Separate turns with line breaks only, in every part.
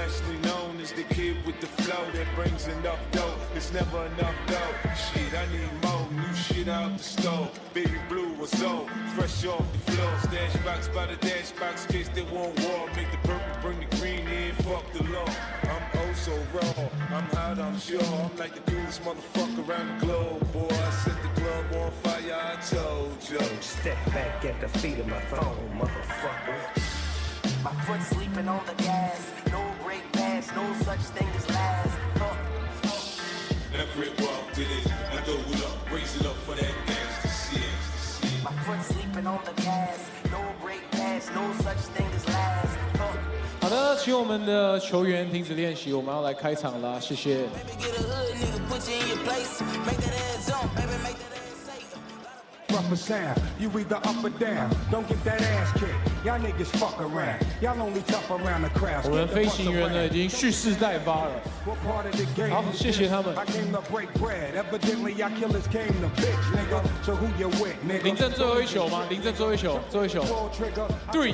internationally known as the kid with the flow that brings enough dough. It's never enough dough. Shit, I need more new shit out the store. Baby blue or so, fresh off the floor. Stash box by the dash box, case they won't war. Make the purple, bring the green in, fuck the law. I'm oh so raw, I'm hot, I'm sure. I'm like the coolest motherfucker around the globe, boy. I set the club on fire, I told you.
Step back at the feet of my throne, motherfucker.
My foot sleeping on the gas. No break pass, no such thing as last.
Now grip walk to this, now throw it up, raise it up for that gangsta shit.
My foot sleeping on the gas. No break pass, no such thing as last.
好的，请我们的球员停止练习，我们要来开场啦，谢谢。
Represent, you either up or down. Don't get that ass kicked. Y'all niggas fuck around. Y'all only tough around the crowd.
我们飞行员呢已经蓄势待发了。好，谢谢他们。林正最后一球吗？林正最后一球，最后一球。对。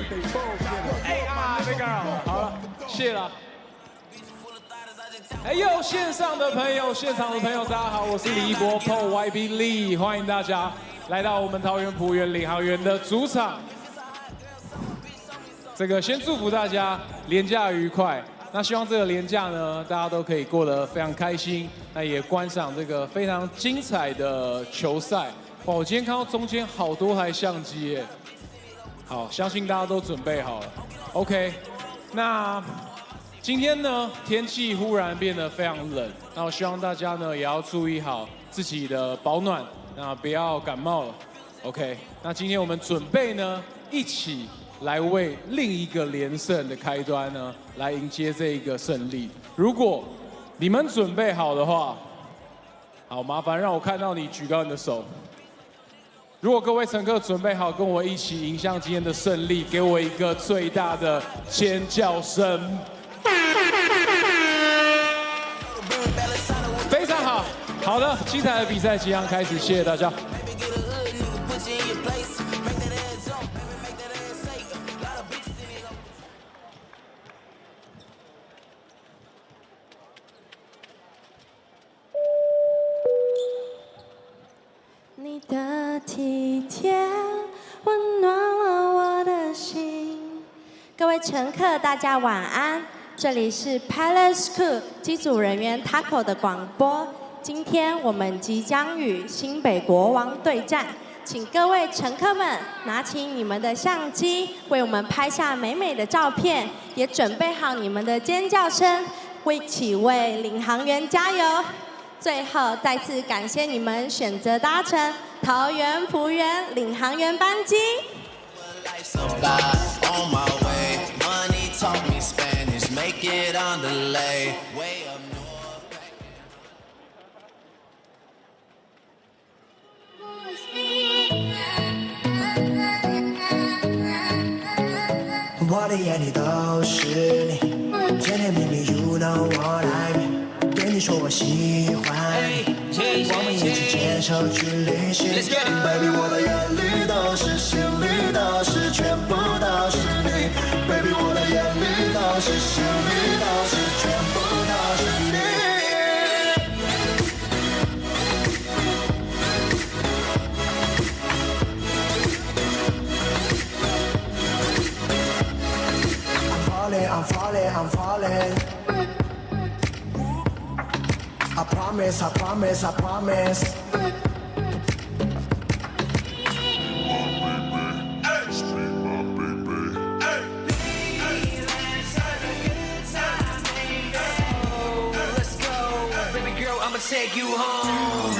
哎啊，被干扰了。好了，谢了。哎呦，线上的朋友，现场的朋友，大家好，我是李一博 PLEAGUE， 欢迎大家来到我们桃园璞园领航员的主场。这个先祝福大家连假愉快。那希望这个连假呢，大家都可以过得非常开心。那也观赏这个非常精彩的球赛。哇，我今天看到中间好多台相机耶。好，相信大家都准备好了。OK， 那今天呢，天气忽然变得非常冷，那我希望大家呢也要注意好自己的保暖，那不要感冒了。OK， 那今天我们准备呢，一起来为另一个连胜的开端呢，来迎接这一个胜利。如果你们准备好的话，好，麻烦让我看到你举高你的手。如果各位乘客准备好，跟我一起迎向今天的胜利，给我一个最大的尖叫声！非常好，好的，精彩的比赛即将开始，谢谢大家。
你的体贴温暖了我的心。各位乘客，大家晚安。这里是 PLEAGUE 机组人员 Taco 的广播。今天我们即将与新北国王对战，请各位乘客们拿起你们的相机，为我们拍下美美的照片，也准备好你们的尖叫声，一起为领航员加油！最后，再次感谢你们选择搭乘桃园璞园领航员班机。
Make it on delay. Way up north. 我的眼里都是你，甜甜蜜蜜 You know what I mean。对你说我喜欢你，我们一起牵手去旅行。Baby， 我的眼里都是，心里都是，全部都是你。Baby， 我的眼里都是，心里都是，全部都是你。I'm falling, I'm falling. I promise, I promise, I promise. I'ma take you home.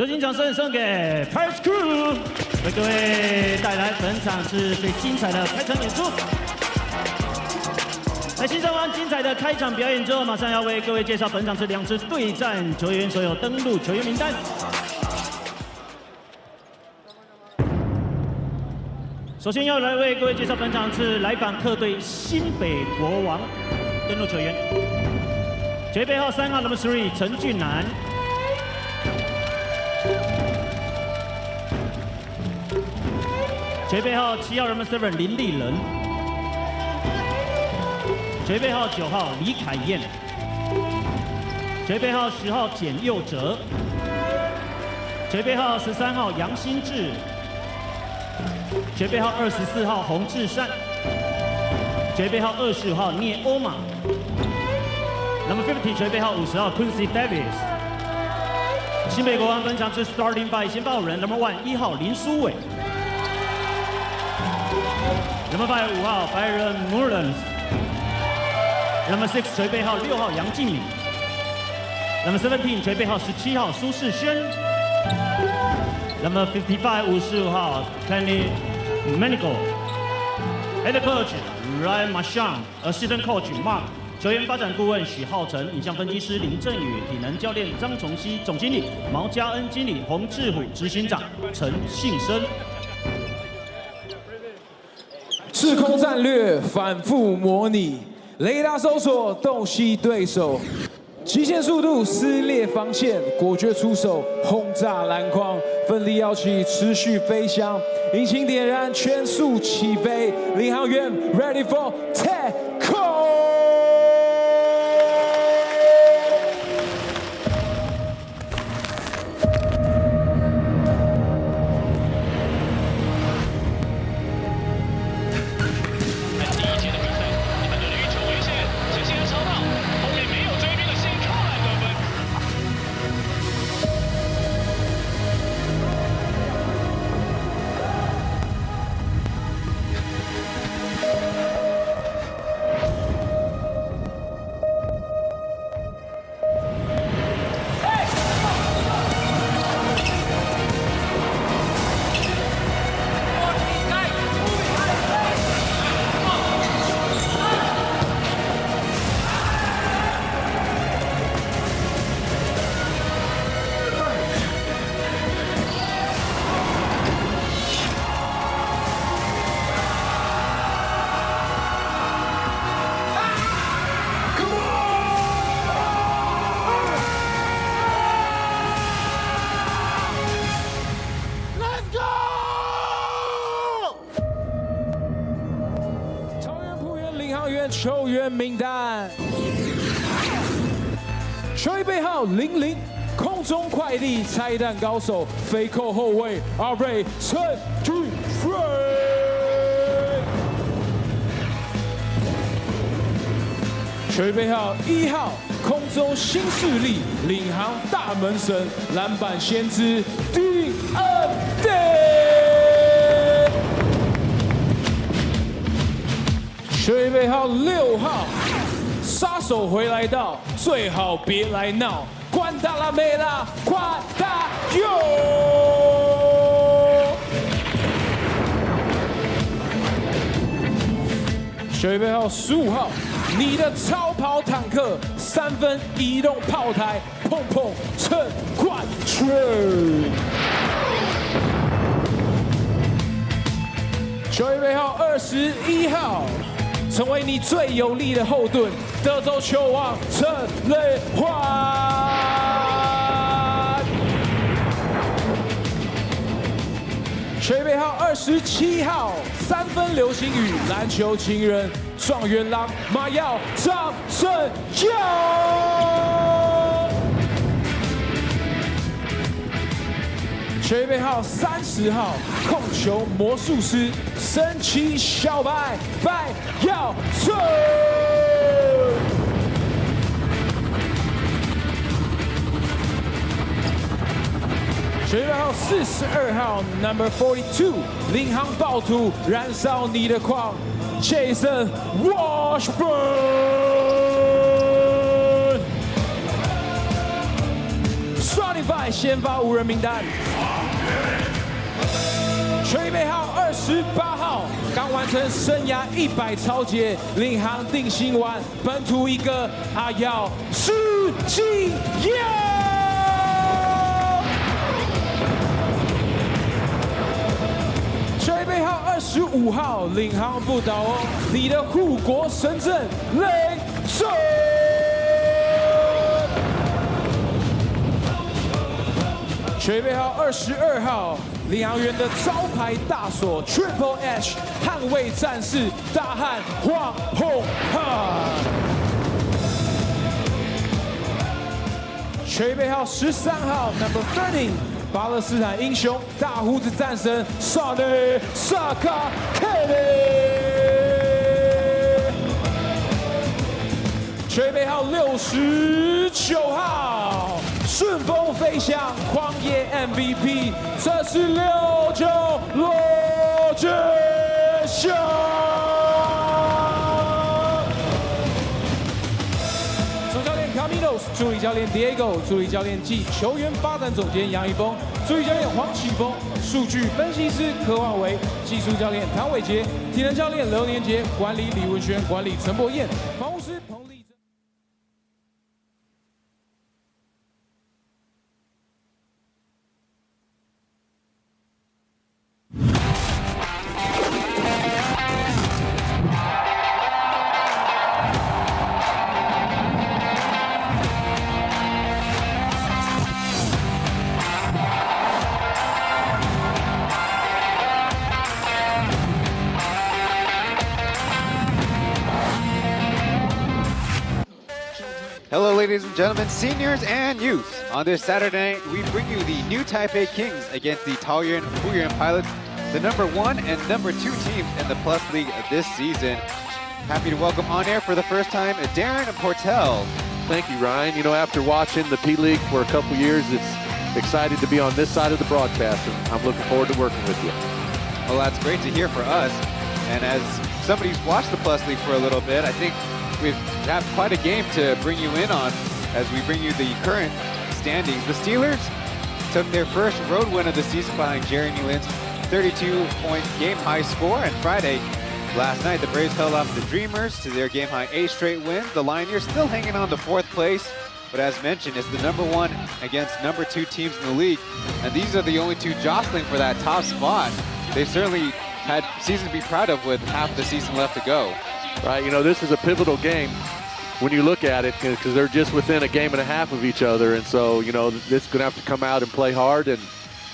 热情掌声送给 PLEAGUE Crew， 为各位带来本场次最精彩的开场演出。在欣赏完精彩的开场表演之后，马上要为各位介绍本场次2支对战球员所有登录球员名单。首先要来为各位介绍本场次来访客队新北国王登录球员，球员背号3号 Number 3陈俊南。 球员背号7号 Number 7林立人，球员背号9号李凯燕，球员背号10号简佑哲，球员背号13号杨新志，球员背号24号洪志善，球员背号25号聂欧马 ，Number 50球员背号50号 Quincy Davis。 新北国王本场是 Starting Five 先发5人 ，Number 1 1号林书伟 ，Number 5 5号白人 Mullins，Number 6球员背号6号杨敬敏 ，Number 17球员背号17号苏世轩 ，Number 55 55号 Kenny Manigo，Head Coach Ryan Marchand，Assistant Coach Mark。 球员发展顾问许浩成，影像分析师林振宇，体能教练张崇熙，总经理毛家恩，经理洪志虎，执行长陈信生。
制空战略反复模拟，雷达搜索洞悉对手，极限速度撕裂防线，果决出手轰炸篮筐，奋力摇起持续飞翔，引擎点燃全速起飞，领航员 ready for take off。 球员名单：球衣背号00，空中快力拆弹高手，飞扣后卫阿瑞陈俊飞；球衣背号1号，空中新势力，领航大门神，篮板先知丁恩德。 球衣背号6号，杀手回来到，最好别来闹，关大拉梅拉，快大哟！球衣背号15号，你的超跑坦克，3分移动炮台，碰碰趁冠军。球衣背号21号。 成为你最有力的后盾，德州球王陈雷焕。球衣背号27号，3分流星雨，篮球情人，状元郎马耀张振耀。球衣背号30号，控球魔术师，神奇小白白耀春。球衣背号42号 ，Number 42，领航暴徒，燃烧你的狂 ，Jason Washburn。，Shopify 先发5人名单。吹背号28号刚完成生涯100超节，领航定心丸，本土一哥阿耀世纪耀。吹背号25号领航不倒哦，你的护国神阵雷震。吹背号22号。领航员的招牌大锁 Triple H 捍卫战士大汉黄宏汉，吹背号13号 Number 13巴勒斯坦英雄大胡子战神萨内萨卡凯雷，吹背号69号。顺风飞翔，狂野 MVP， 这是69罗志祥。总教练 Caminos， 助理教练 Diego， 助理教练暨球员发展总监杨一峰，助理教练黄启峰，数据分析师柯万维，技术教练唐伟杰，体能教练刘连杰，管理李文轩，管理陈柏燕，防护师彭丽。
Hello, ladies and gentlemen, seniors and youth. On this Saturday night, we bring you the new Taipei Kings against the Taoyuan Pauian Pilots, the #1 and #2 teams in the Plus League this season. Happy to welcome on air for the first time, Darren and Portell.
Thank you, Ryan. You know, after watching the P.LEAGUE for a couple years, it's excited to be on this side of the broadcast, and I'm looking forward to working with you.
Well, that's great to hear for us. And as somebody who's watched the Plus League for a little bit, I think we have quite a game to bring you in on as we bring you the current standings. The Steelers took their first road win of the season behind Jeremy Lin's 32-point game-high score. And Friday, last night, the Braves held off the Dreamers to their game-high 8 straight wins. The Lioneers still hanging on to 4th place. But as mentioned, it's the #1 against #2 teams in the league. And these are the only two jostling for that top spot. They've certainly had season to be proud of with half the season left to go.
Right, you know, this is a pivotal game when you look at it because they're just within a game and a half of each other. And so, you know, it's going to have to come out and play hard and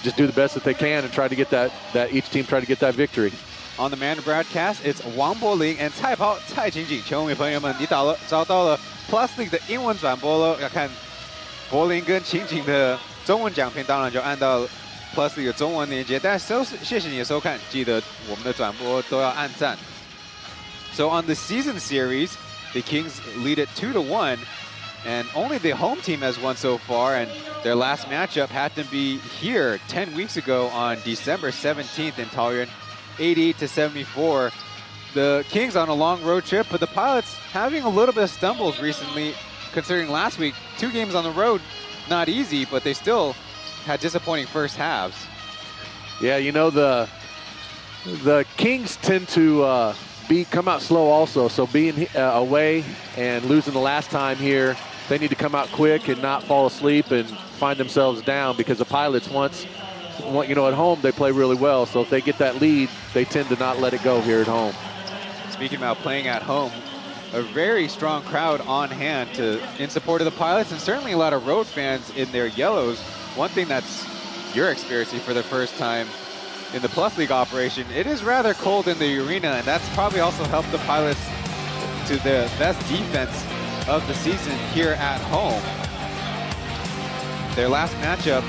just do the best that they can and try to get that each team try to get that victory.
On the man broadcast, it's Wang Bolin and Cai Pao, Cai Qingjing. 球迷朋友们，你找到了 Plus League 的英文转播了。要看柏林跟秦景的中文讲评，当然就按到 Plus League 的中文连接。但谢谢你的收看，记得我们的转播都要按赞。So on the season series, the Kings lead it 2-1, and only the home team has won so far, and their last matchup happened to be here 10 weeks ago on December 17th in Taoyuan, 88-74. The Kings on a long road trip, but the Pilots having a little bit of stumbles recently, considering last week, 2 games on the road, not easy, but they still had disappointing first halves.
Yeah, you know, the Kings tend to come out slow also, so being away and losing the last time here, they need to come out quick and not fall asleep and find themselves down, because the Pilots you know, at home they play really well, so if they get that lead, they tend to not let it go here at home.
Speaking about playing at home, a very strong crowd on hand in support of the Pilots, and certainly a lot of road fans in their yellows. One thing that's you're experiencing for the first time in the Plus League operation, it is rather cold in the arena, and that's probably also helped the Pilots to the best defense of the season here at home. Their last matchup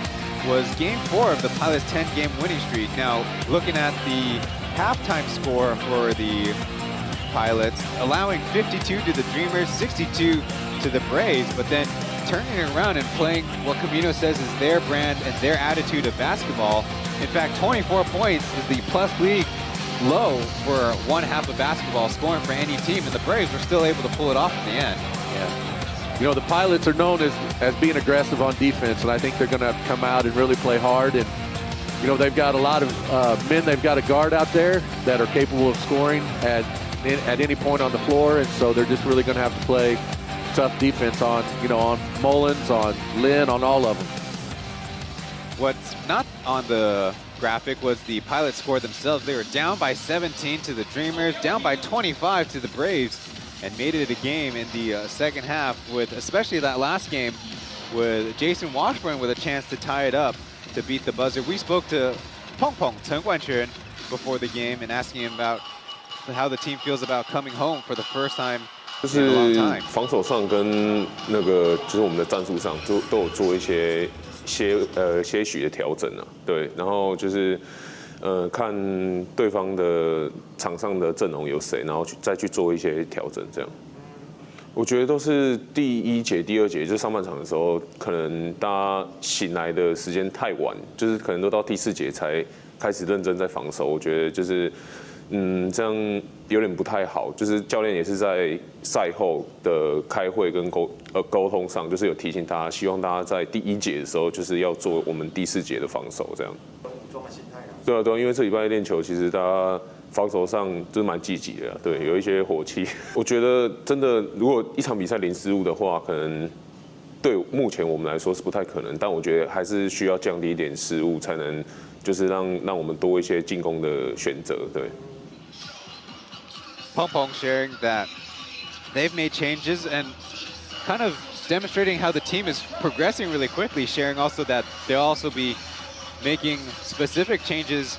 was Game 4 of the Pilots' 10-game winning streak. Now, looking at the halftime score for the Pilots, allowing 52 to the Dreamers, 62 to the Braves, but then turning it around and playing what Camino says is their brand and their attitude of basketball. In fact, 24 points is the Plus League low for one half of basketball scoring for any team, and the Braves were still able to pull it off at the end.
Yeah. You know, the Pilots are known as being aggressive on defense, and I think they're going to have to come out and really play hard. And, you know, they've got a lot of men they've got to guard out there that are capable of scoring at any point on the floor, and so they're just really going to have to play tough defense on, you know, on Mullins, on Lin, on all of them.
What's not on the graphic was the Pilots score themselves. They were down by 17 to the Dreamers, down by 25 to the Braves, and made it a game in the second half with, especially that last game, with Jason Washburn with a chance to tie it up to beat the buzzer. We spoke to Peng Peng, Chen Guanquan, before the game and asking him about how the team feels about coming home for the first time in a long time.
防守上跟那个就是我们的战术上都有做一些许的调整啊，对，然后就是看对方的场上的阵容有谁，然后再去做一些调整，这样。我觉得都是第一节、第二节，就是上半场的时候，可能大家醒来的时间太晚，就是可能都到第4节才开始认真在防守。我觉得就是这样有点不太好。就是教练也是在赛后的开会跟沟通上，就是有提醒大家，希望大家在第1节的时候，就是要做我们第4节的防守，这样。对啊，因为这礼拜练球，其实大家防守上就是蛮积极的，对，有一些火气。我觉得真的，如果一场比赛零失误的话，可能对目前我们来说是不太可能，但我觉得还是需要降低一点失误，才能就是让我们多一些进攻的选择，对。
Peng Peng sharing that they've made changes and kind of demonstrating how the team is progressing really quickly, sharing also that they'll also be making specific changes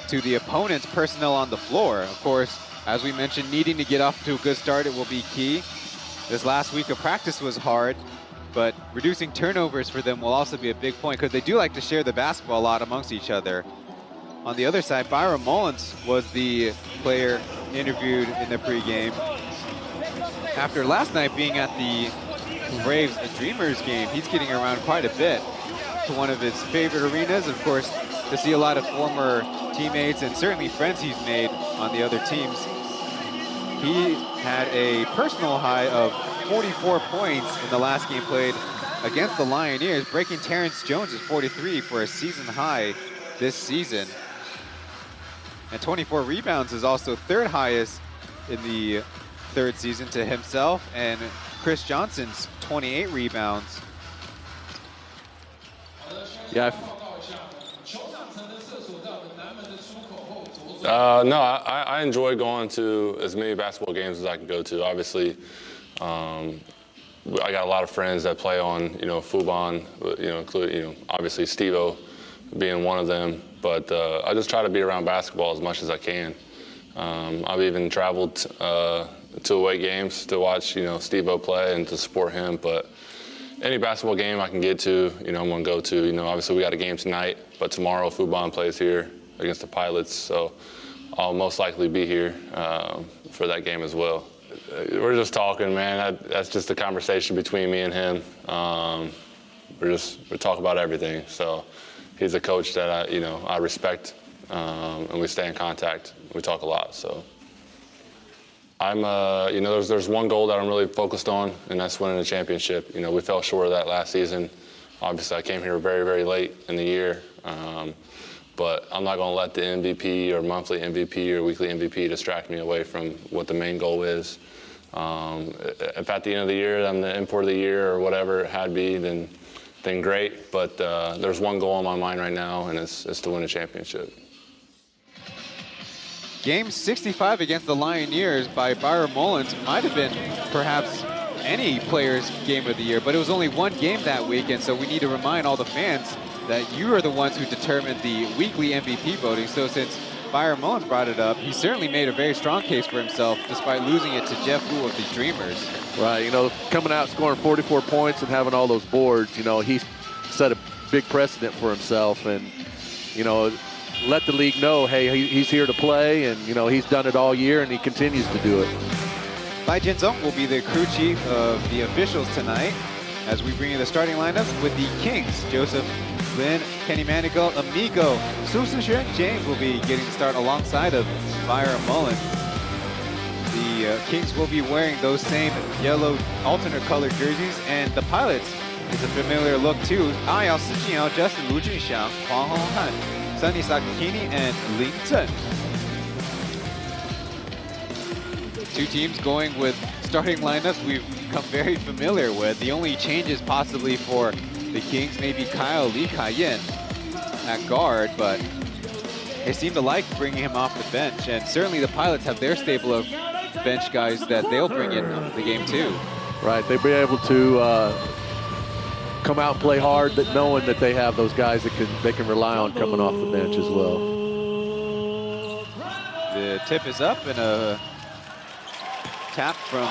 to the opponent's personnel on the floor. Of course, as we mentioned, needing to get off to a good start, it will be key. This last week of practice was hard, but reducing turnovers for them will also be a big point because they do like to share the basketball a lot amongst each other. On the other side, Byron Mullins was the player interviewed in the pregame. After last night being at the Braves and Dreamers game, he's getting around quite a bit to one of his favorite arenas. Of course, to see a lot of former teammates and certainly friends he's made on the other teams. He had a personal high of 44 points in the last game played against the Lioneers, breaking Terrence Jones' 43 for a season high this season. And 24 rebounds is also third highest in the third season to himself and Chris Johnson's 28 rebounds.
Yeah.
No, I enjoy going to as many basketball games as I can go to. Obviously, I got a lot of friends that play on, Fuban, including, obviously Steve-O being one of them. But I just try to be around basketball as much as I can. I've even traveled to away games to watch, Steve-O play and to support him. But any basketball game I can get to, I'm going to go to. Obviously we got a game tonight, but tomorrow Fuban plays here against the Pilots, so I'll most likely be here for that game as well. We're just talking, man. That's just a conversation between me and him. We talk about everything. So he's a coach that I respect, and we stay in contact. We talk a lot. So I'm, there's one goal that I'm really focused on, and that's winning a championship. We fell short of that last season. Obviously, I came here very, very late in the year. But I'm not going to let the MVP or monthly MVP or weekly MVP distract me away from what the main goal is. If at the end of the year I'm the import of the year or whatever it had be, then great. But there's one goal on my mind right now, and it's to win a championship.
Game 65 against the Lioneers by Byron Mullins might have been perhaps any player's game of the year, but it was only one game that week, and so we need to remind all the fans that you are the ones who determined the weekly MVP voting. So since Byron Mullins brought it up, he certainly made a very strong case for himself despite losing it to Jeff Wu of the Dreamers.
Right, coming out scoring 44 points and having all those boards, he set a big precedent for himself, and, let the league know, hey, he's here to play, and, he's done it all year and he continues to do it.
Bai Jianzong will be the crew chief of the officials tonight as we bring you the starting lineups with the Kings. Joseph Lin, Kenny Manigault, Amigo, Su Xuan James will be getting the start alongside of Byron Mullins. The the Kings will be wearing those same yellow alternate color jerseys, and the Pilots is a familiar look too. Ayao Sijinao, Justin Lu Junxiang, Huang Honghan, Sunny Sakakini, and Lin Chen. Two teams going with starting lineups we've become very familiar with. The only changes possibly for the Kings may be Kyle Lee Kai-yen at guard, but they seem to like bringing him off the bench, and certainly the Pilots have their stable of bench guys that they'll bring in the game too.
Right, they'll be able to come out and play hard, but knowing that they have those guys that they can rely on coming off the bench as well.
The tip is up, and a tap from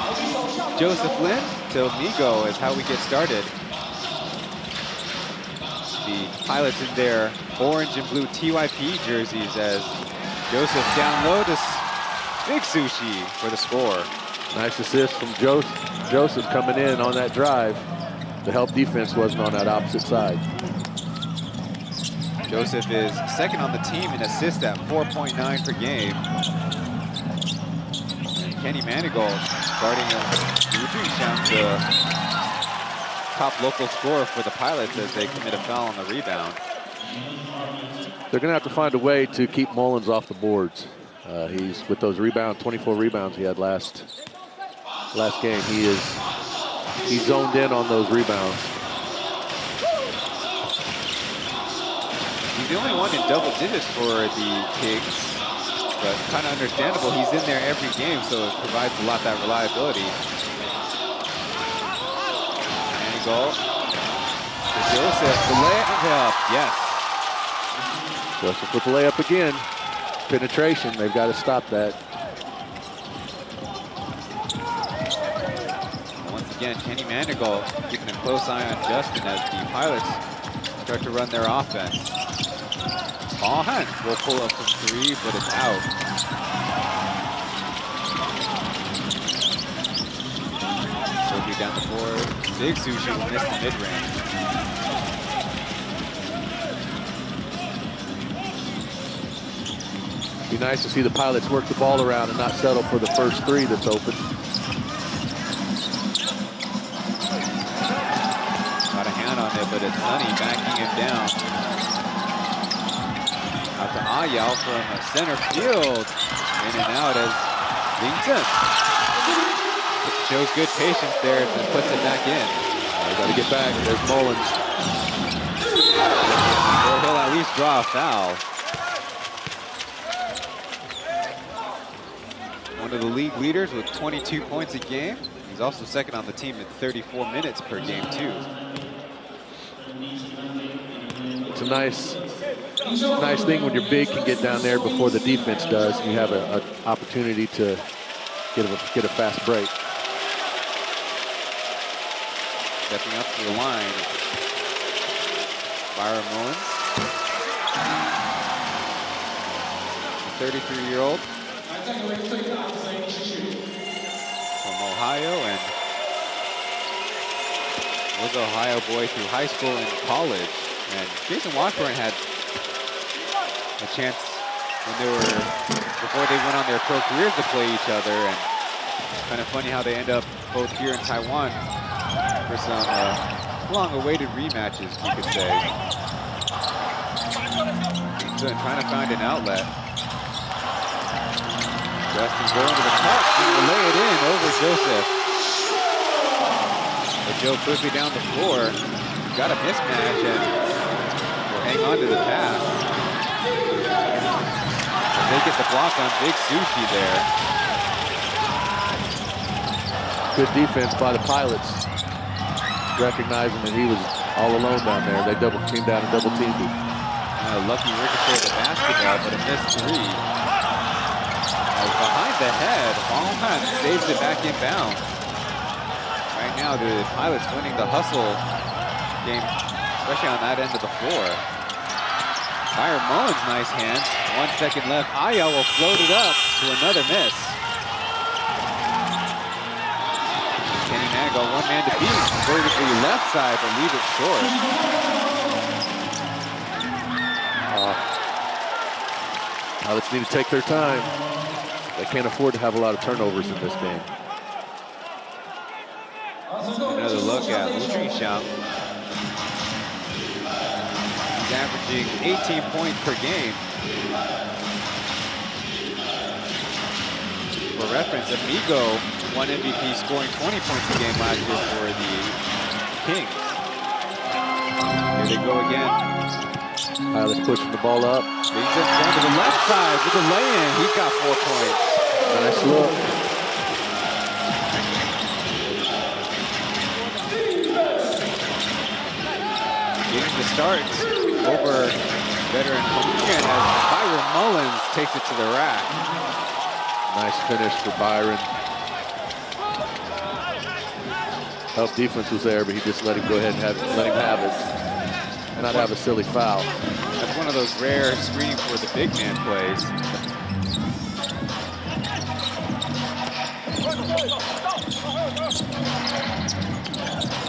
Joseph Lin to Migo is how we get started. The Pilots in their orange and blue TYP jerseys as Joseph down low to Big Sushi for the score.
Nice assist from Joseph coming in on that drive. The help defense wasn't on that opposite side.
Joseph is second on the team in assists at 4.9 per game. And Kenny Manigault guarding Wu Junxiang, the top local scorer for the Pilots as they commit a foul on the rebound.
They're going to have to find a way to keep Mullins off the boards. He's with those rebounds, 24 rebounds he had last game. He's zoned in on those rebounds.
He's the only one in double digits for the Kings, but kind of understandable. He's in there every game, so it provides a lot of that reliability. Goal. Joseph, the layup, yes.
Joseph with the layup again. Penetration, they've got to stop that.
Once again, Kenny Manigault keeping a close eye on Justin as the Pilots start to run their offense. Huang will pull up from three, but it's out. Down the board. Big Sushi will miss the mid-range.
Be nice to see the Pilots work the ball around and not settle for the first three that's open.
Got a hand on it, but it's Sunny backing him down. Out to Ayao from center field. In and out as Lin Chen shows good patience there and puts it back in.
They got to get back. There's Mullins.
Or he'll at least draw a foul. One of the league leaders with 22 points a game. He's also second on the team at 34 minutes per game too.
It's a nice thing when your big can get down there before the defense does. You have an opportunity to get a fast break.
Stepping up to the line, Byron Mullins, 33-year-old from Ohio, and was an Ohio boy through high school and college. And Jason Washburn had a chance before they went on their pro careers to play each other, and it's kind of funny how they end up both here in Taiwan for some long-awaited rematches, you could say. So trying to find an outlet. Justin going to the cup and will lay it in over Joseph. But Joe quickly down the floor. Got a mismatch and will hang on to the pass. And they get the block on Big Sushi there.
Good defense by the Pilots. Recognizing that he was all alone down there. They came down and double teamed him.
Lucky ricochet of the basketball, but a missed three. Behind the head, Huang saves it back inbound. Right now, the Pilots winning the hustle game, especially on that end of the floor. Byron Mullins, nice hand. 1 second left. Ayao will float it up to another miss. Kenny Manigault, one man to beat. Vertically left side, but leave it short.
Pilots need to take their time. They can't afford to have a lot of turnovers in this game.
Another look at Wu Junxiang. He's averaging 18 points per game. For reference, Amigo won MVP scoring 20 points a game last year for the Kings. Here they go again.
Pilots pushing the ball up.
He's just going to the left side with the lay-in. He's got 4 points.
Nice look.
Getting the starts over veteran Pauian as Byron Mullins takes it to the rack.
Nice finish for Byron. Help defense was there, but he just let him go ahead and let him have it. And not have a silly foul.
That's one of those rare screening for the big man plays.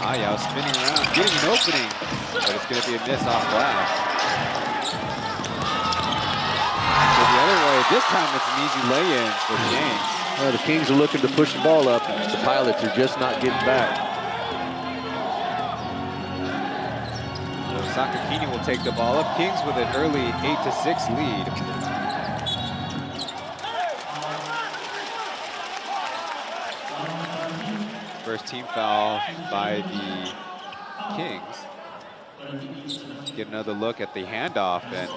Ayao spinning around, getting an opening, but it's going to be a miss off glass. So the other way, this time it's an easy lay-in for the Kings.
Well, the Kings are looking to push the ball up. The Pilots are just not getting back.
So Sakakini will take the ball up. Kings with an early 8-6 lead. First team foul by the Kings. Get another look at the handoff, and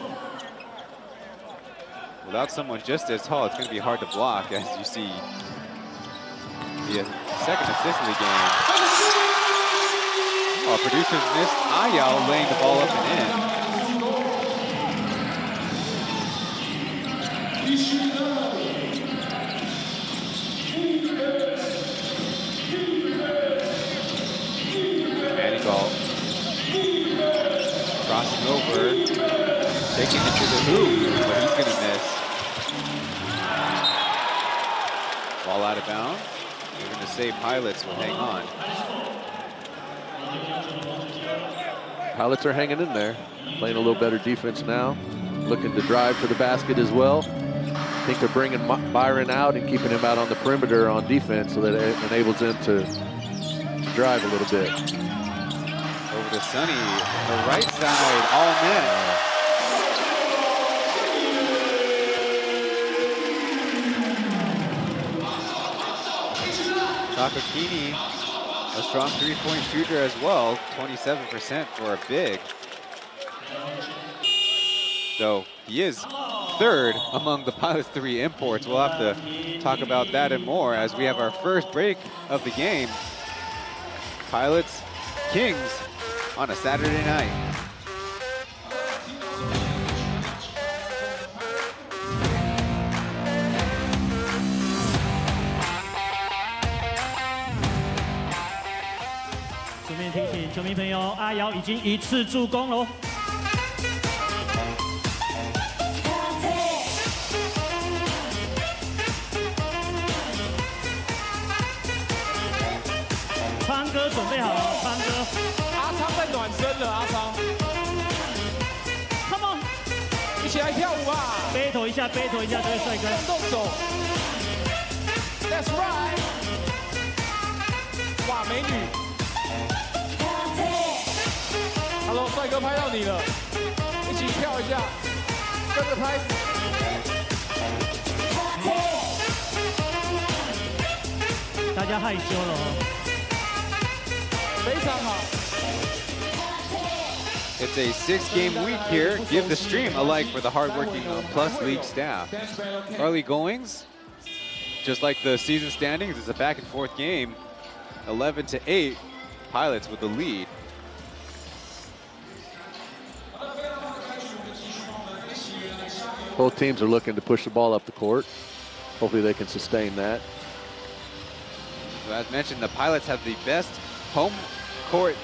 without someone just as tall, it's going to be hard to block, as you see the second assist of the game. Oh, producers missed Ayao laying the ball up and in. Manigault crossing over, taking it to the hoop, but he's going to miss. Ball out of bounds. We're going to say Pilots will hang on.
Pilots are hanging in there, playing a little better defense now, looking to drive to the basket as well. I think they're bringing Byron out and keeping him out on the perimeter on defense so that it enables them to drive a little bit.
Over to Sonny, the right side, all net. Sakakini, a strong three-point shooter as well, 27% for a big. So he is third among the Pilots 3 imports. We'll have to talk about that and more as we have our first break of the game. Pilots, Kings on a Saturday night.
提醒球迷朋友，阿瑶已经1次助攻喽。昌哥准备好了，昌哥。
阿昌在暖身了，阿昌。
Come on，
一起来跳舞啊
！battle 一下 ，battle 一下这位帅哥。
动手。That's right。哇，美女。Hello， 帅哥拍到你了，一起跳一下，跟着拍。
大家害羞了哦。
非常好。
It's a 6-game week here. Give the stream a like for the hardworking Plus League staff. Early goings, just like the season standings, it's a back-and-forth game. 11-8, Pilots with the lead.
Both teams are looking to push the ball up the court. Hopefully they can sustain that.
So as mentioned, the Pilots have the best home court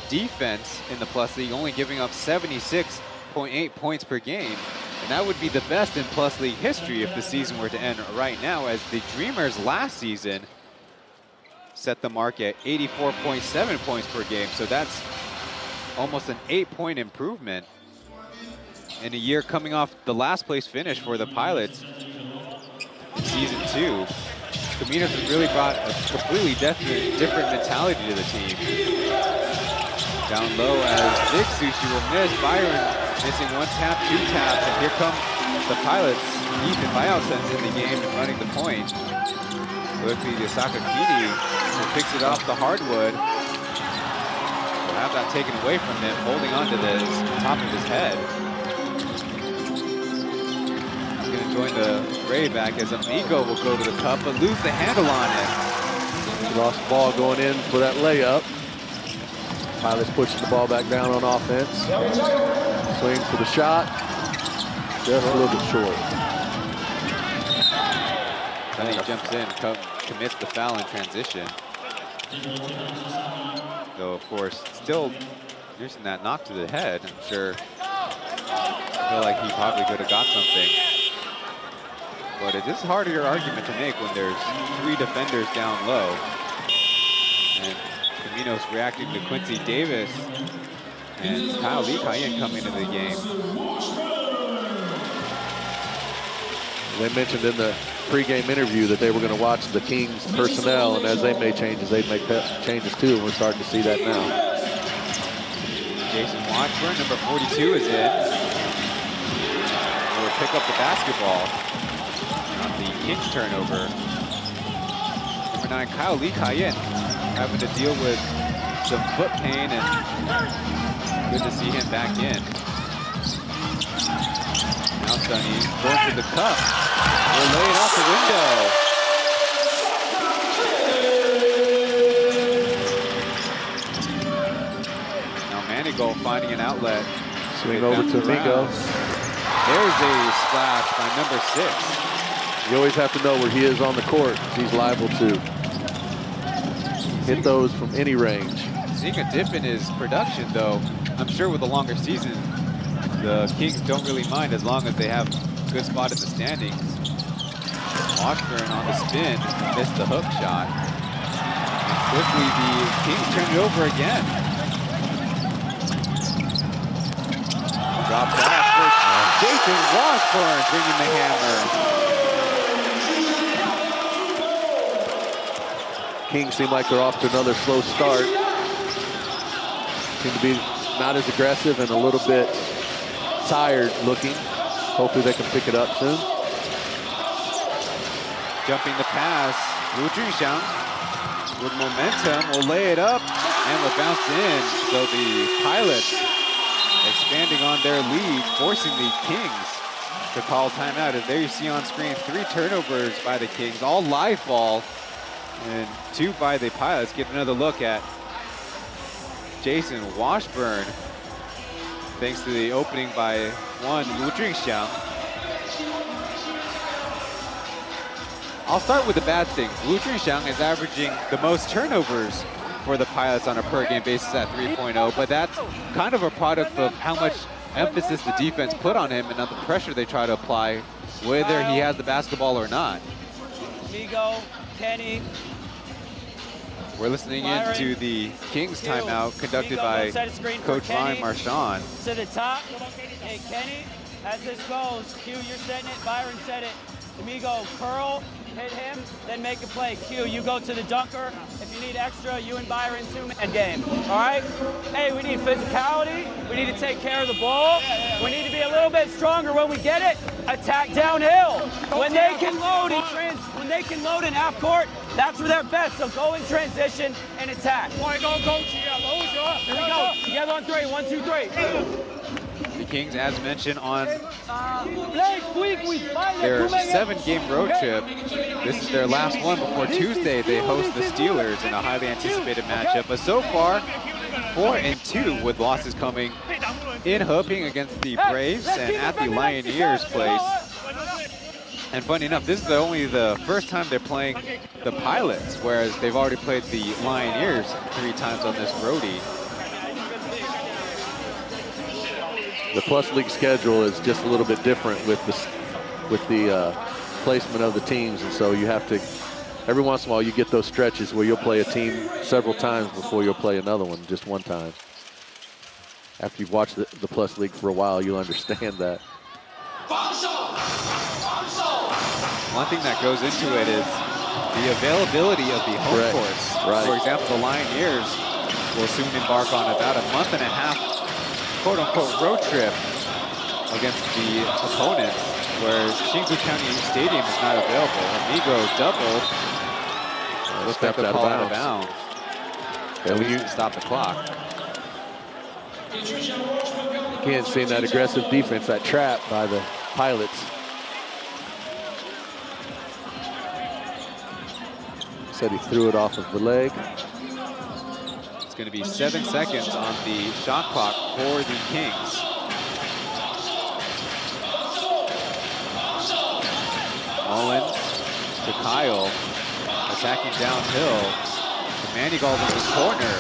defense in the Plus League, only giving up 76.8 points per game. And that would be the best in Plus League history if the season were to end right now, as the Dreamers last season set the mark at 84.7 points per game. So that's almost an 8-point improvement in a year coming off the last place finish for the Pilots. in Season 2. Caminos has really brought a completely different mentality to the team. Down low as Big Sushi will miss. Byron missing 1 tap, 2 taps, and here come the Pilots. Ethan Buyousen's in the game and running the point. Quickly to Sakakini, who picks it off the hardwood. Will have that taken away from him, holding onto the top of his head. He's going to join the Ray back as Amigo will go to the cup, but lose the handle on it.
He lost the ball going in for that layup. Pilots pushing the ball back down on offense. Swing for the shot. Just a little bit short.
Then he jumps in, commits the foul in transition. Though, of course, still using that knock to the head. I'm sure. I feel like he probably could have got something. But it is a harder argument to make when there's 3 defenders down low. And Caminos reacting to Quincy Davis and Kyle Lee Cayenne coming into the game.
They mentioned in the pregame interview that they were going to watch the Kings personnel, and as they make changes, they make changes too, and we're starting to see that now.
Jason Washburn, number 42, is in. Will pick up the basketball on the Kings turnover. Number 9, Kyle Lee Cayenne, having to deal with some foot pain, and good to see him back in. Now Sonny going to the cup. Will lay it out the window. Now Manigault finding an outlet.
Swing over to Amigo.
There's a splash by number 6.
You always have to know where he is on the court. He's liable to hit those from any range.
Seeing a dip in his production, though, I'm sure with a longer season, the Kings don't really mind as long as they have a good spot in the standings. Washburn on the spin, missed the hook shot. And quickly, the Kings turn it over again. Dropped off for Jason Washburn, bringing the hammer.
Kings seem like they're off to another slow start. Seem to be not as aggressive and a little bit tired looking. Hopefully they can pick it up soon.
Jumping the pass, Wu Junxiang with momentum will lay it up and will bounce in. So the Pilots expanding on their lead, forcing the Kings to call timeout. As there you see on screen, 3 turnovers by the Kings, all live ball, and 2 by the Pilots. Get another look at Jason Washburn, thanks to the opening by one Wu Junxiang. I'll start with the bad things. Wu Junxiang is averaging the most turnovers for the Pilots on a per-game basis at 3.0, but that's kind of a product of how much emphasis the defense put on him and on the pressure they try to apply, whether he has the basketball or not.
Amigo, Kenny.
We're listening in to the Kings timeout conducted by Coach Ryan Marchand.
To the top. Hey, Kenny, as this goes, Q, you're setting it. Byron set it. Amigo, curl, hit him, then make a play. Q, you go to the dunker. If you need extra, you and Byron 2-man game. All right? Hey, we need physicality. We need to take care of the ball. We need to be a little bit stronger when we get it. Attack downhill. When they can load in half court, that's where they're best. So go in transition and attack. Here we go. Together on 3. 1, 2, 3.
The Kings, as mentioned, on their 7-game road trip. This is their last one before Tuesday. They host the Steelers in a highly anticipated matchup. But so far, 4-2 with losses coming in Heping against the Braves and at the Lioneers place. And funny enough, this is only the first time they're playing the Pilots, whereas they've already played the Lioneers 3 times on this roadie.
The Plus League schedule is just a little bit different with the placement of the teams, and so you have to, every once in a while you get those stretches where you'll play a team several times before you'll play another one just one time. After you've watched the Plus League for a while, you'll understand that.
one thing that goes into it is the availability of the home course.
Right.
For example, the Lioneers will soon embark on about a month-and-a-half, quote-unquote, road trip against the opponents, where Xingu County Stadium is not available. Amigo doubled. Looks like they'll call out of bounds. At least to stop the clock.
Again, seeing that aggressive defense, that trap by the Pilots. Said he threw it off of the leg.
It's going to be 7 seconds on the shot clock for the Kings. Mullins to Kyle, attacking downhill. To Manigault in the corner.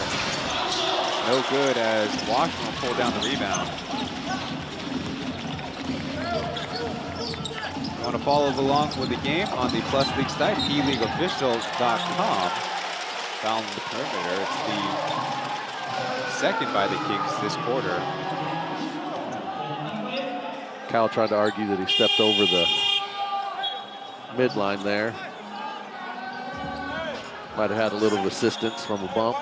No good as Washburn pulled down the rebound. You want to follow along with the game on the Plus League site, PLEAGUEofficial.com. Foul in the perimeter. It's the second by the Kings this quarter.
Kyle tried to argue that he stepped over the midline there. Might have had a little resistance from a bump.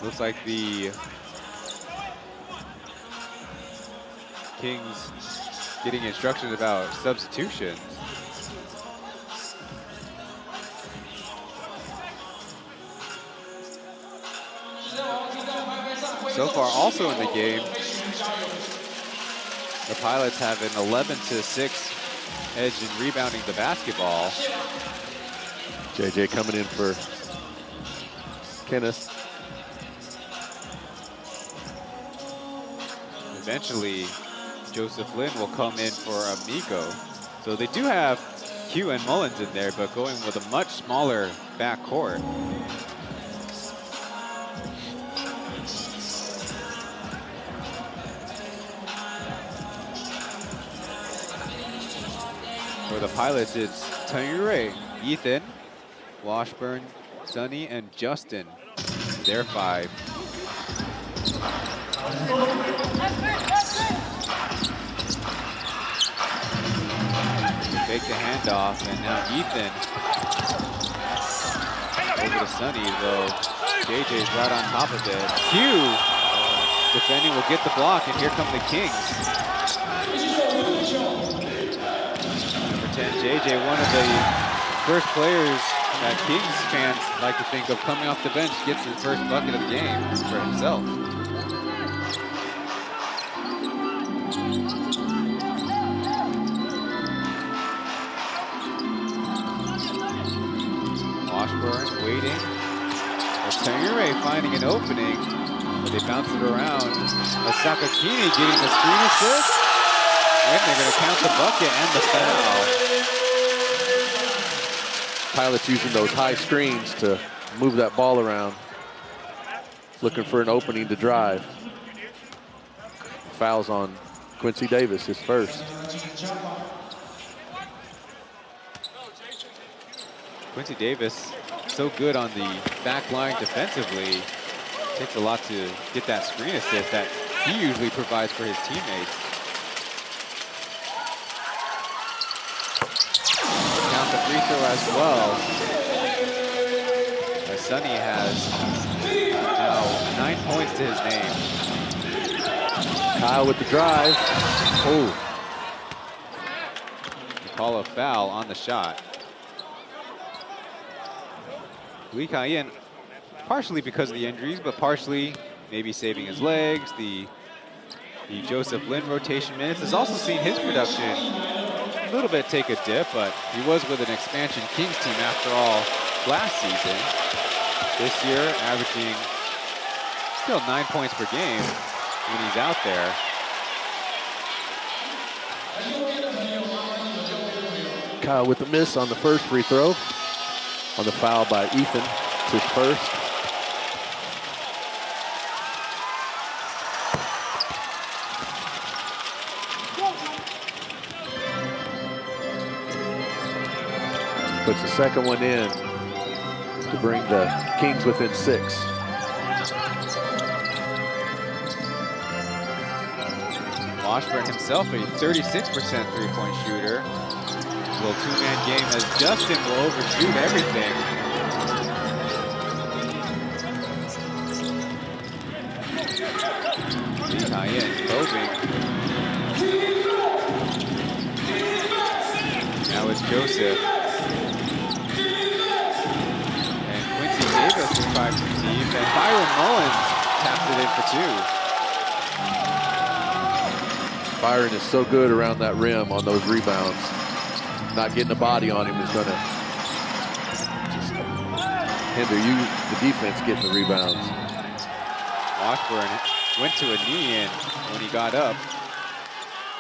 Looks like the Kings getting instructions about substitutions. So far, also in the game, the Pilots have an 11-6 edge in rebounding the basketball.
JJ coming in for Kenneth.
Eventually, Joseph Lin will come in for Amigo. So they do have Q and Mullins in there, but going with a much smaller backcourt. For the Pilots, it's Taoyuan, Ethan, Washburn, Sonny, and Justin. They're 5. Fake the handoff, and now Ethan over to Sonny, though JJ's right on top of it. Q defending will get the block, and here come the Kings. Number 10, JJ, one of the first players that Kings fans like to think of coming off the bench, gets his first bucket of the game for himself. Washburn waiting. Taoyuan finding an opening, but they bounce it around. Asakakini getting the screen assist, and they're going to count the bucket and the foul.
Pilots using those high screens to move that ball around, looking for an opening to drive. Fouls on Quincy Davis, his first.
Quincy Davis, so good on the back line defensively. Takes a lot to get that screen assist that he usually provides for his teammates. Count the free throw as well. As Sonny has now 9 points to his name.
Kyle with the drive. Oh.
They call a foul on the shot. Lee Kai-yin, partially because of the injuries, but partially maybe saving his legs. The Joseph Lin rotation minutes has also seen his production a little bit take a dip, but he was with an expansion Kings team after all last season. This year, averaging still 9 points per game when he's out there.
Kyle with the miss on the first free throw. On the foul by Ethan, it's his first. Puts the second one in to bring the Kings within 6.
Washburn himself a 36% three-point shooter. Little two-man game as Justin will overshoot everything. Pauian probing. Now it's Joseph. And Quincy Davis will try for deep. And Byron Mullins taps it in for two.
Byron is so good around that rim on those rebounds. Not getting a body on him is going to just hinder you, the defense, getting the rebounds.
Washburn went to a knee in when he got up.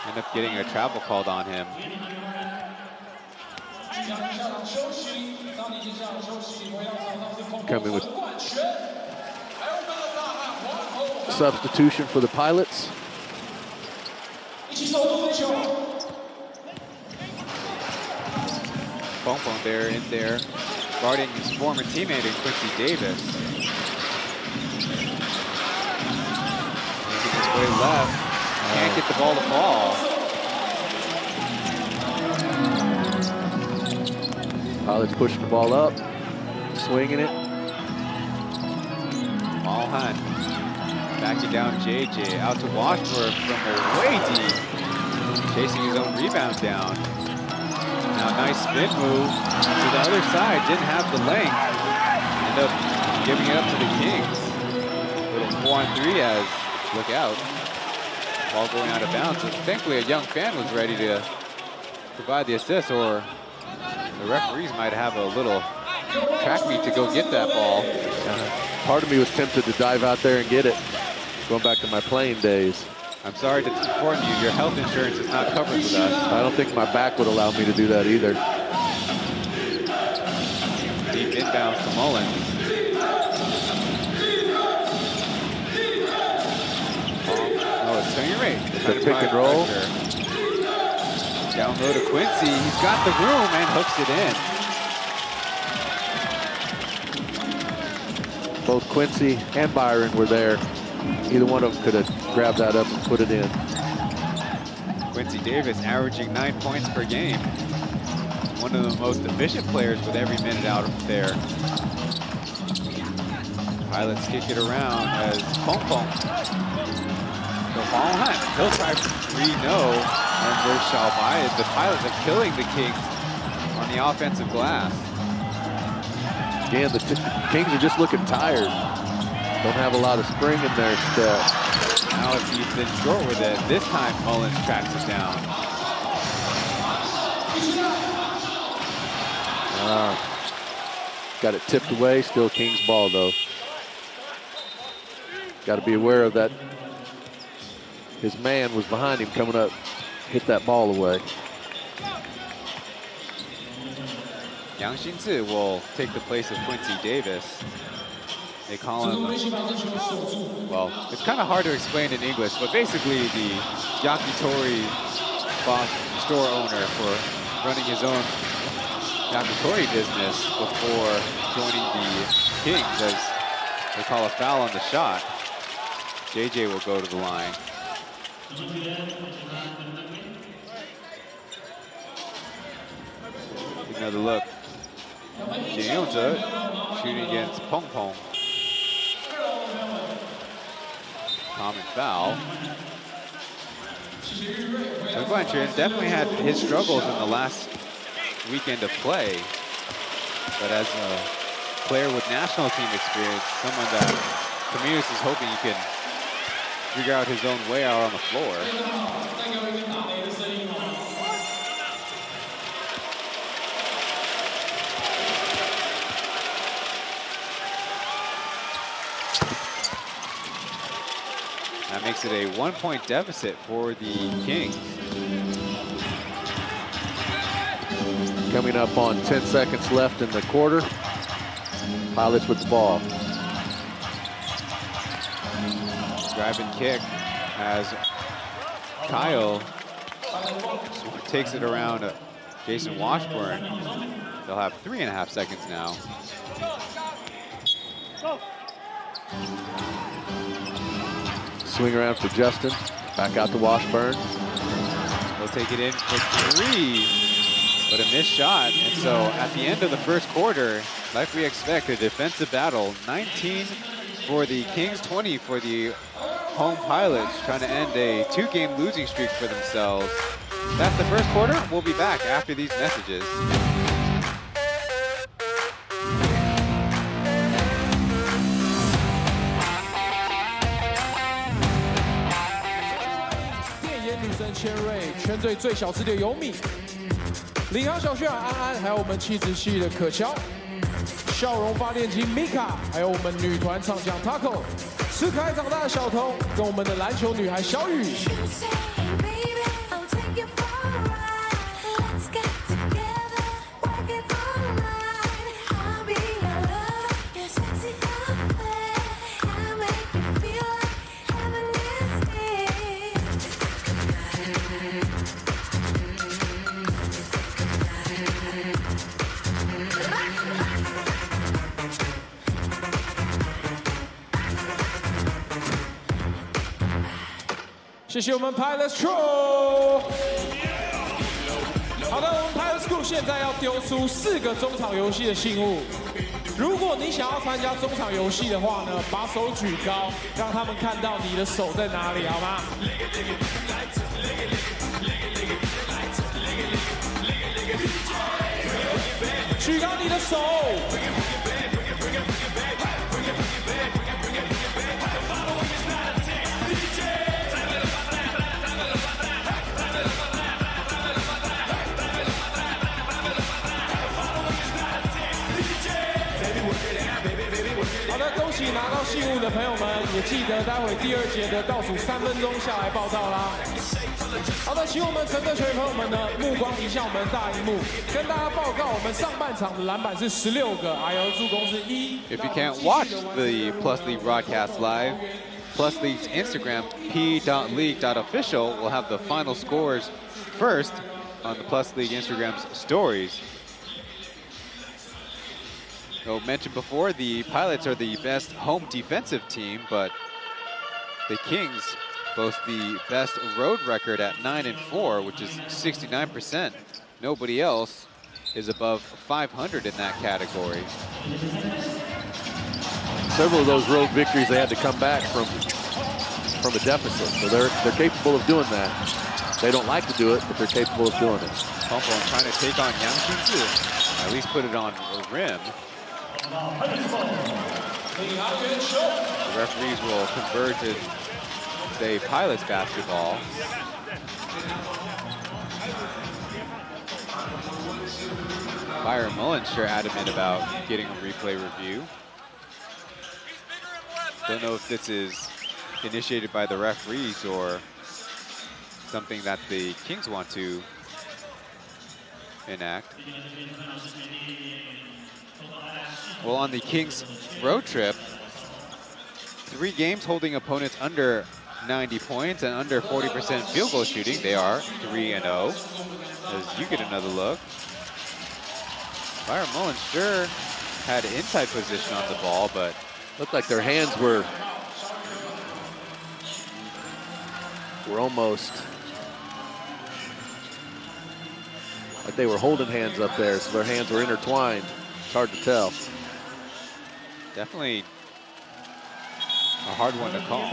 Ended up getting a travel called on him.
Coming with substitution for the Pilots.
Bonbon there in there, guarding his former teammate in Quincy Davis. Making his way left, can't get the ball to fall.
Pilots pushing the ball up, swinging it.
Ball Hunt, backing down JJ, out to Washburn from way deep, chasing his own rebound down. Now nice spin move to the other side, didn't have the length. Ended up giving it up to the Kings. Little 4-on-3 as, look out. Ball going out of bounds. So thankfully a young fan was ready to provide the assist, or the referees might have a little track meet to go get that ball.
Part of me was tempted to dive out there and get it. Going back to my playing days.
I'm sorry to inform you, your health insurance is not covered with us.
I don't think my back would allow me to do that either.
Deep inbounds to Mullins. Oh, it's turning right.
The pick and roll.
Down low to Quincy. He's got the room and hooks it in.
Both Quincy and Byron were there. Either one of them could have grabbed that up and put it in.
Quincy Davis averaging 9 points per game. One of the most efficient players with every minute out there. Pilots kick it around as Pong Pong. The ball Hunt, he'll try for three, no. And there's Xiaobai. The Pilots are killing the Kings on the offensive glass.
Again, the Kings are just looking tired. Don't have a lot of spring in their step.
Now it's Ethan short with it. This time Mullins tracks it down.
Got it tipped away. Still Kings ball though. Got to be aware of that. His man was behind him coming up, hit that ball away.
Yang Xinzi will take the place of Quincy Davis. They call him, well, it's kind of hard to explain in English, but basically the yakitori boss, store owner for running his own yakitori business before joining the Kings, as they call a foul on the shot. JJ will go to the line. Another look. Jinyongze shooting against Pong Pong. Common foul. So Chen definitely had his struggles in the last weekend of play. But as a player with national team experience, someone that Camillus is hoping he can figure out his own way out on the floor. That makes it a 1-point deficit for the Kings.
Coming up on 10 seconds left in the quarter. Pilots with the ball.
Drive and kick as Kyle takes it around Jason Washburn. They'll have 3.5 seconds now.
Swing around for Justin. Back out to Washburn.
He'll take it in for 3, but a missed shot. And so at the end of the first quarter, like we expect, a defensive battle. 19 for the Kings, 20 for the home Pilots, trying to end a 2-game losing streak for themselves. That's the first quarter. We'll be back after these messages.
千瑞，圈队最小只的有米，领航小学长安安，还有我们气质系的可乔，笑容发电机 Mika， 还有我们女团唱将 Taco， 吃开长大的小童，跟我们的篮球女孩小雨。谢谢我们 Pilots Crew。好的，我们 Pilots Crew 现在要丢出4个中场游戏的信物。如果你想要参加中场游戏的话呢，把手举高，让他们看到你的手在哪里，好吗？举高你的手。好的，恭喜拿到信物的朋友们，也记得待会第2节的倒数3分钟下来报道啦。好的，请我们乘客球员朋友们呢，目光移向我们大荧幕，跟大家报告，我们上半场的篮板是16个，还有助攻是1。
If you can't watch the P.LEAGUE broadcast live, P.LEAGUE's Instagram P.LEAGUE.official will have the final scores first on the P.LEAGUE Instagram's stories. So mentioned before, the Pilots are the best home defensive team, but the Kings boast the best road record at 9-4, which is 69%. Nobody else is above 500 in that category.
Several of those road victories, they had to come back from a deficit, so they're capable of doing that. They don't like to do it, but they're capable of doing it.
Pauian trying to take on Yang Xinzi, at least put it on the rim. The referees will converge to the Pilots basketball. Byron Mullins sure adamant about getting a replay review. Don't know if this is initiated by the referees or something that the Kings want to enact. Well, on the Kings road trip, 3 games holding opponents under 90 points and under 40% field goal shooting. They are 3-0. As you get another look, Byron Mullins sure had inside position on the ball, but
looked like their hands were almost like they were holding hands up there, so their hands were intertwined. It's hard to tell.
Definitely a hard one to call.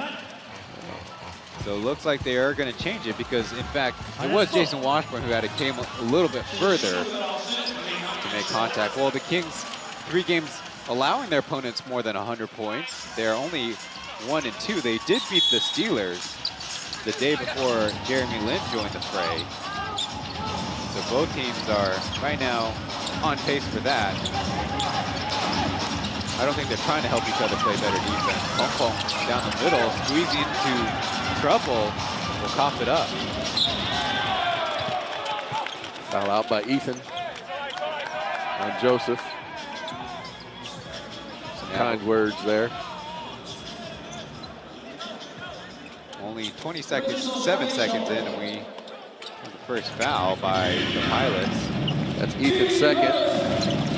So it looks like they are going to change it because, in fact, it was Jason Washburn who came a little bit further to make contact. Well, the Kings, 3 games allowing their opponents more than 100 points. They're only 1-2. They did beat the Steelers the day before Jeremy Lin joined the fray. So both teams are right now on pace for that. I don't think they're trying to help each other play better defense. Pauian down the middle, squeezing into trouble, will cough it up.
Foul out by Ethan on Joseph. Some kind words there.
Only 7 seconds in, and we have the first foul by the Pilots.
That's Ethan's second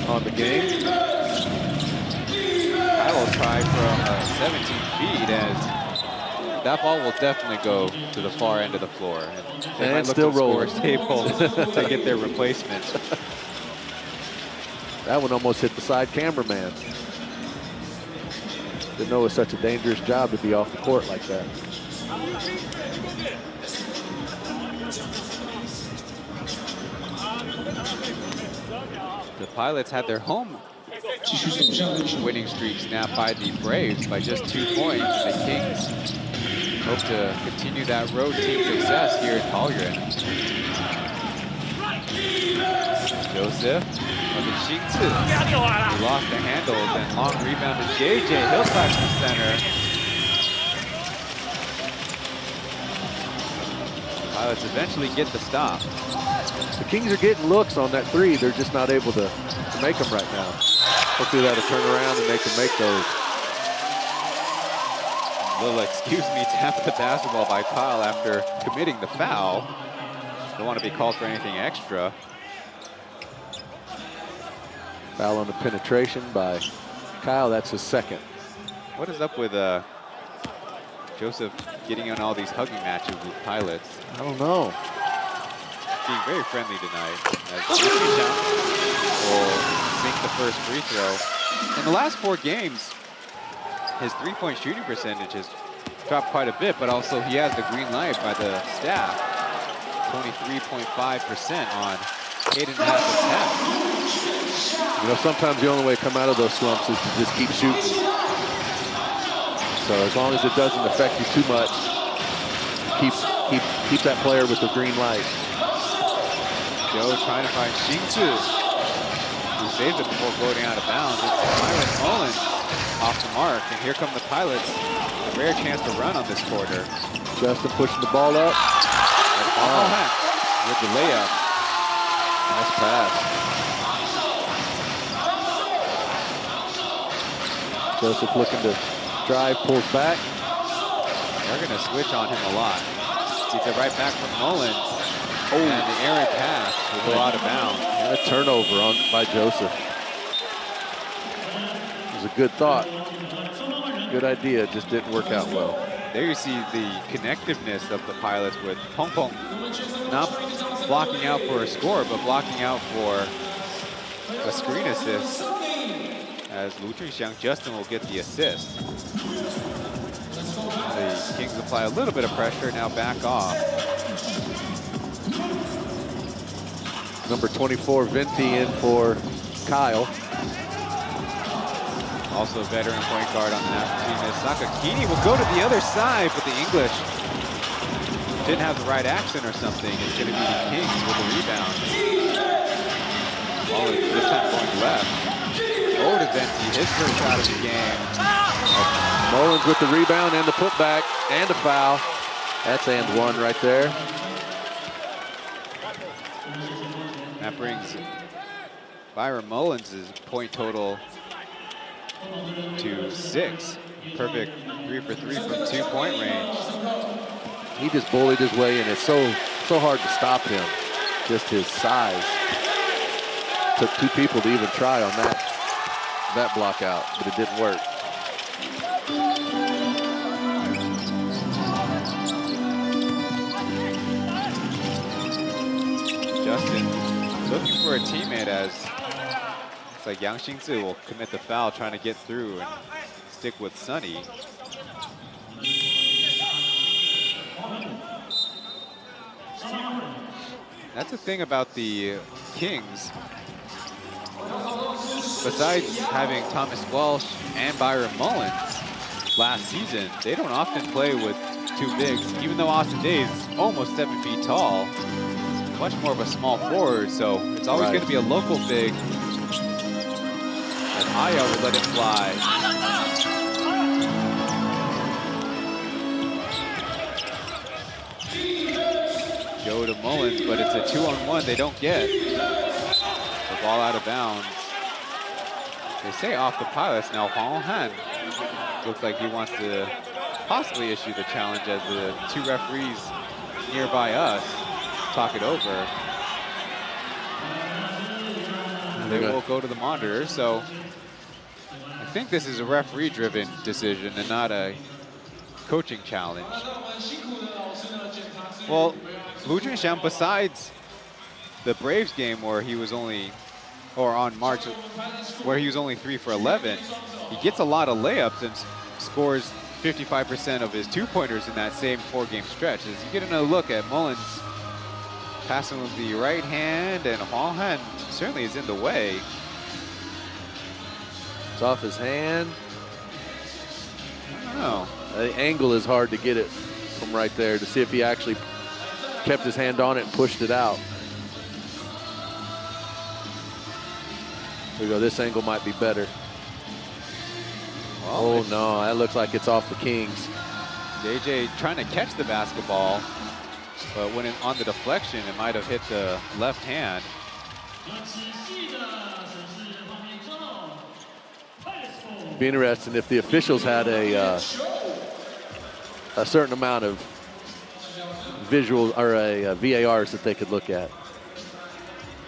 on the game.
I will try from 17 feet as That ball will definitely go to the far end of the floor. They
And
might look
still
to the
rolling.
scores table to get their replacement.
That one almost hit the side cameraman. Didn't know it was such a dangerous job to be off the court like that.
The Pilots had their home winning streak snapped by the Braves by just 2 points. The Kings hope to continue that road team success here in Pauian. Joseph, look at Xingzi. He lost the handles and long rebound to JJ. He'll touch the center. Pilots eventually get the stop.
The Kings are getting looks on that three. They're just not able to make them right now. Hopefully that'll turn around and they can make those.
Little excuse me tap at the basketball by Kyle after committing the foul. Don't want to be called for anything extra.
Foul on the penetration by Kyle. That's his second.
What is up with Joseph getting in all these hugging matches with Pilots?
I don't know.
Being very friendly tonight. As will sink the first free throw. In the last 4 games, his three-point shooting percentage has dropped quite a bit, but also he has the green light by the staff. 23.5% on 8.5 attempts.
You know, sometimes the only way to come out of those slumps is to just keep shooting. So as long as it doesn't affect you too much, keep that player with the green light.
Joe trying to find Xingzi, who saved it before going out of bounds. It's Byron Mullins off the mark, and here come the Pilots. A rare chance to run on this quarter.
Justin pushing the ball up.
With the layup.
Nice pass. Joseph looking to drive, pulls back.
They're going to switch on him a lot. Gets it right back from Mullins. Oh, and the errant pass will go out of bounds.
And a turnover by Joseph. It was a good thought. Good idea, just didn't work out well.
There you see the connectiveness of the Pilots with Pong Pong not blocking out for a score, but blocking out for a screen assist. As Lu Junxiang, Justin will get the assist. The Kings apply a little bit of pressure, now back off.
Number 24, Venti in for Kyle.
Also a veteran point guard on the national team is Sakakini. Will go to the other side, but the English didn't have the right accent or something. It's going to be the Kings with the rebound. Mullins this time going left. Oh, to Venti, his first shot of the game.
Mullins with the rebound and the putback and a foul. That's and one right there.
That brings Byron Mullins' point total to 6. Perfect 3 for 3 from 2-point range.
He just bullied his way in. It's so hard to stop him. Just his size. Took 2 people to even try on that block out, but it didn't work.
Justin looking for a teammate as it's like Yang Xingzi will commit the foul, trying to get through and stick with Sonny. That's the thing about the Kings. Besides having Thomas Welsh and Byron Mullins last season, they don't often play with 2 bigs, even though Austin Day is almost 7 feet tall. Much more of a small forward, so it's always going to be a local big. And Aya will let it fly. Go to Mullins, but it's a 2-on-1 they don't get. The ball out of bounds. They say off the Pilots. Now Huang Han looks like he wants to possibly issue the challenge as the 2 referees nearby us talk it over. They will go to the monitor, so I think this is a referee-driven decision and not a coaching challenge. Well, Lu Junxiang, besides the Braves game where he was only, or on March, where he was only 3 for 11, he gets a lot of layups and scores 55% of his two-pointers in that same 4-game stretch. As you get another look at Mullins passing with the right hand, and Huang Han certainly is in the way.
It's off his hand.
I don't know.
The angle is hard to get it from right there to see if he actually kept his hand on it and pushed it out. There we go. This angle might be better.
Well,
oh no, that looks like it's off the Kings.
JJ trying to catch the basketball, but when on the deflection, it might have hit the left hand.
It'd be interesting if the officials had a certain amount of visual or VARs that they could look at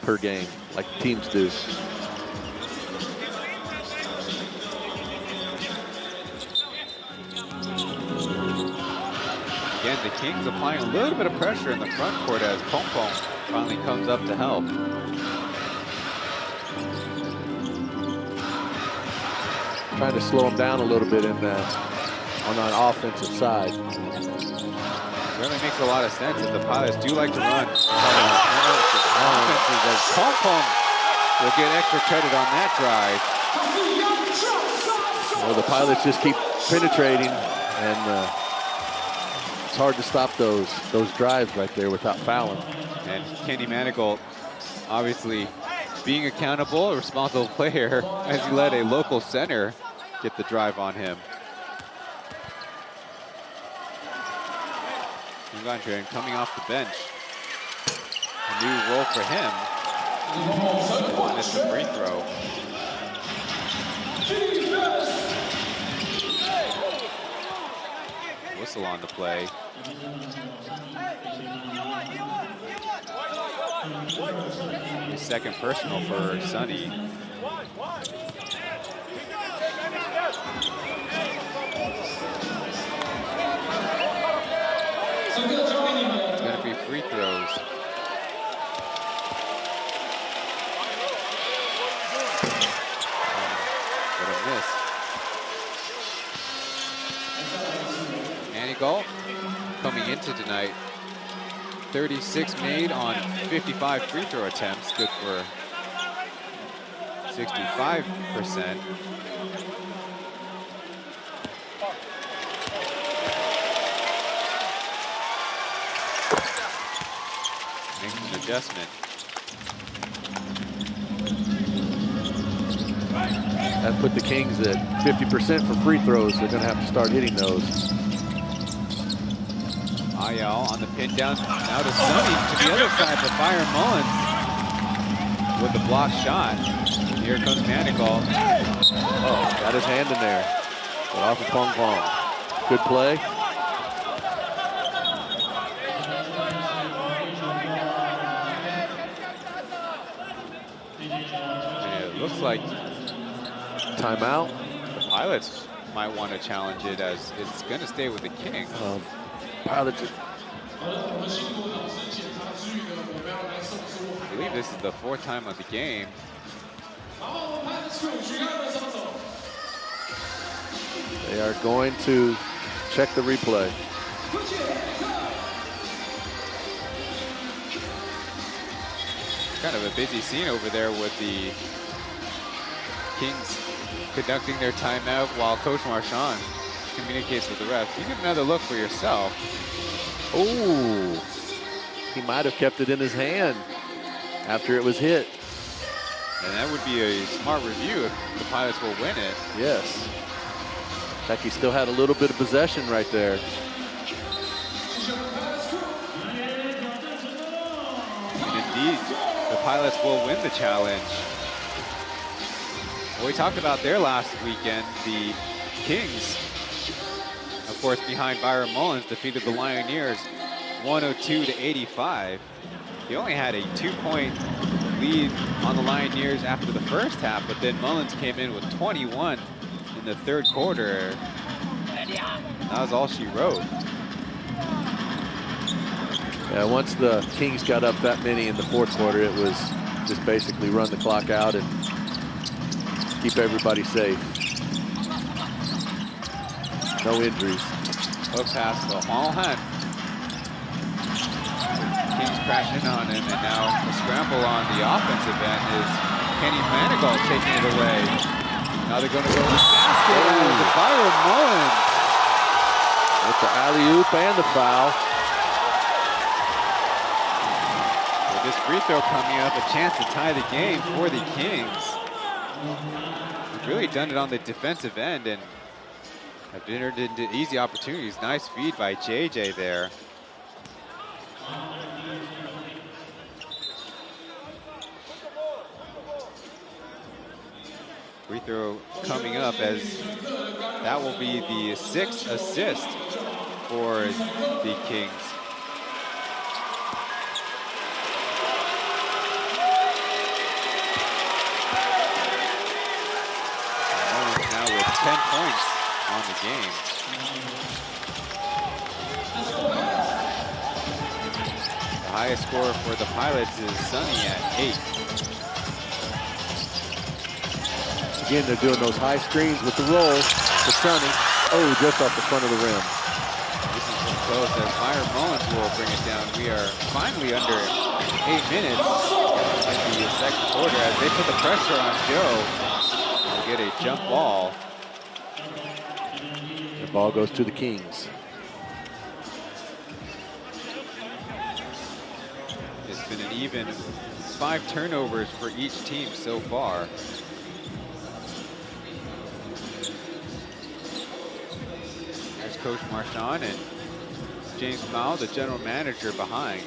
per game, like teams do.
Again, the Kings applying a little bit of pressure in the front court as Pong Pong finally comes up to help.
Trying to slow him down a little bit in that on an offensive side.
Certainly makes a lot of sense that the Pilots do like to run offenses, as Pong Pong will get extra credit on that drive.
Well, the Pilots just keep penetrating, and it's hard to stop those drives right there without fouling.
And Kenny Manigault, obviously being accountable, a responsible player, as he let a local center get the drive on him. Darren coming off the bench. A new role for him. Missed the free throw. Whistle on the play. The second personal for Sonny. It's going to be free throws. But a miss. Manigault coming into tonight, 36 made on 55 free throw attempts, good for 65%. Makes an adjustment.
That put the Kings at 50% for free throws. They're going to have to start hitting those.
Ayal on the pin down, now to Sonny to the other side for Byron Mullins with the block shot. Here comes Manigault.
Oh, got his hand in there. But off of Pong Pong. Good play.
And it looks like
timeout.
The Pilots might want to challenge it, as it's going to stay with the Kings.
Pilots.
I believe this is the 4th time of the game.
They are going to check the replay.
Kind of a busy scene over there with the Kings conducting their timeout while Coach Marchand communicates with the refs. You get another look for yourself.
Oh, he might have kept it in his hand after it was hit.
And that would be a smart review if the Pilots will win it.
Yes. In fact, he still had a little bit of possession right there.
And indeed, the Pilots will win the challenge. Well, we talked about their last weekend. The Kings, of course, behind Byron Mullins, defeated the Lioneers 102-85. He only had a 2-point lead on the Lioneers after the first half, but then Mullins came in with 21 in the third quarter. That was all she wrote.
Yeah, once the Kings got up that many in the fourth quarter, it was just basically run the clock out and keep everybody safe. No injuries.
Hook pass to Pauian. Kings crashing on him, and now the scramble on the offensive end is Kenny Manigault taking it away. Now they're going to go to the basket. To Byron Mullins.
With the alley-oop and the foul.
With this free throw coming up, a chance to tie the game for the Kings. They've really done it on the defensive end and have entered into easy opportunities. Nice feed by JJ there. Free throw coming up, as that will be the 6th assist for the Kings. Now with 10 points on the game. The highest score for the Pilots is Sonny at 8.
Again, they're doing those high screens with the roll to Sonny. Oh, just off the front of the rim.
This is close as Byron Mullins will bring it down. We are finally under 8 minutes in the second quarter as they put the pressure on Joe. We'll get a jump ball.
The ball goes to the Kings.
It's been an even 5 turnovers for each team so far. There's Coach Marchand and James Mao, the general manager, behind.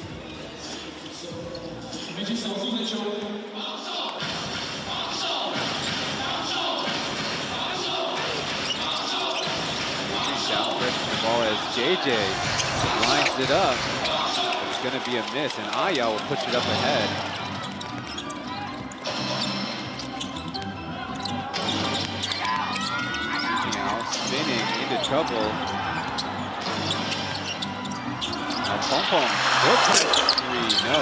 Down pressing the ball as JJ lines it up. It's going to be a miss, and Aya will push it up ahead. Now spinning into trouble. Now Pong Pong, three, no.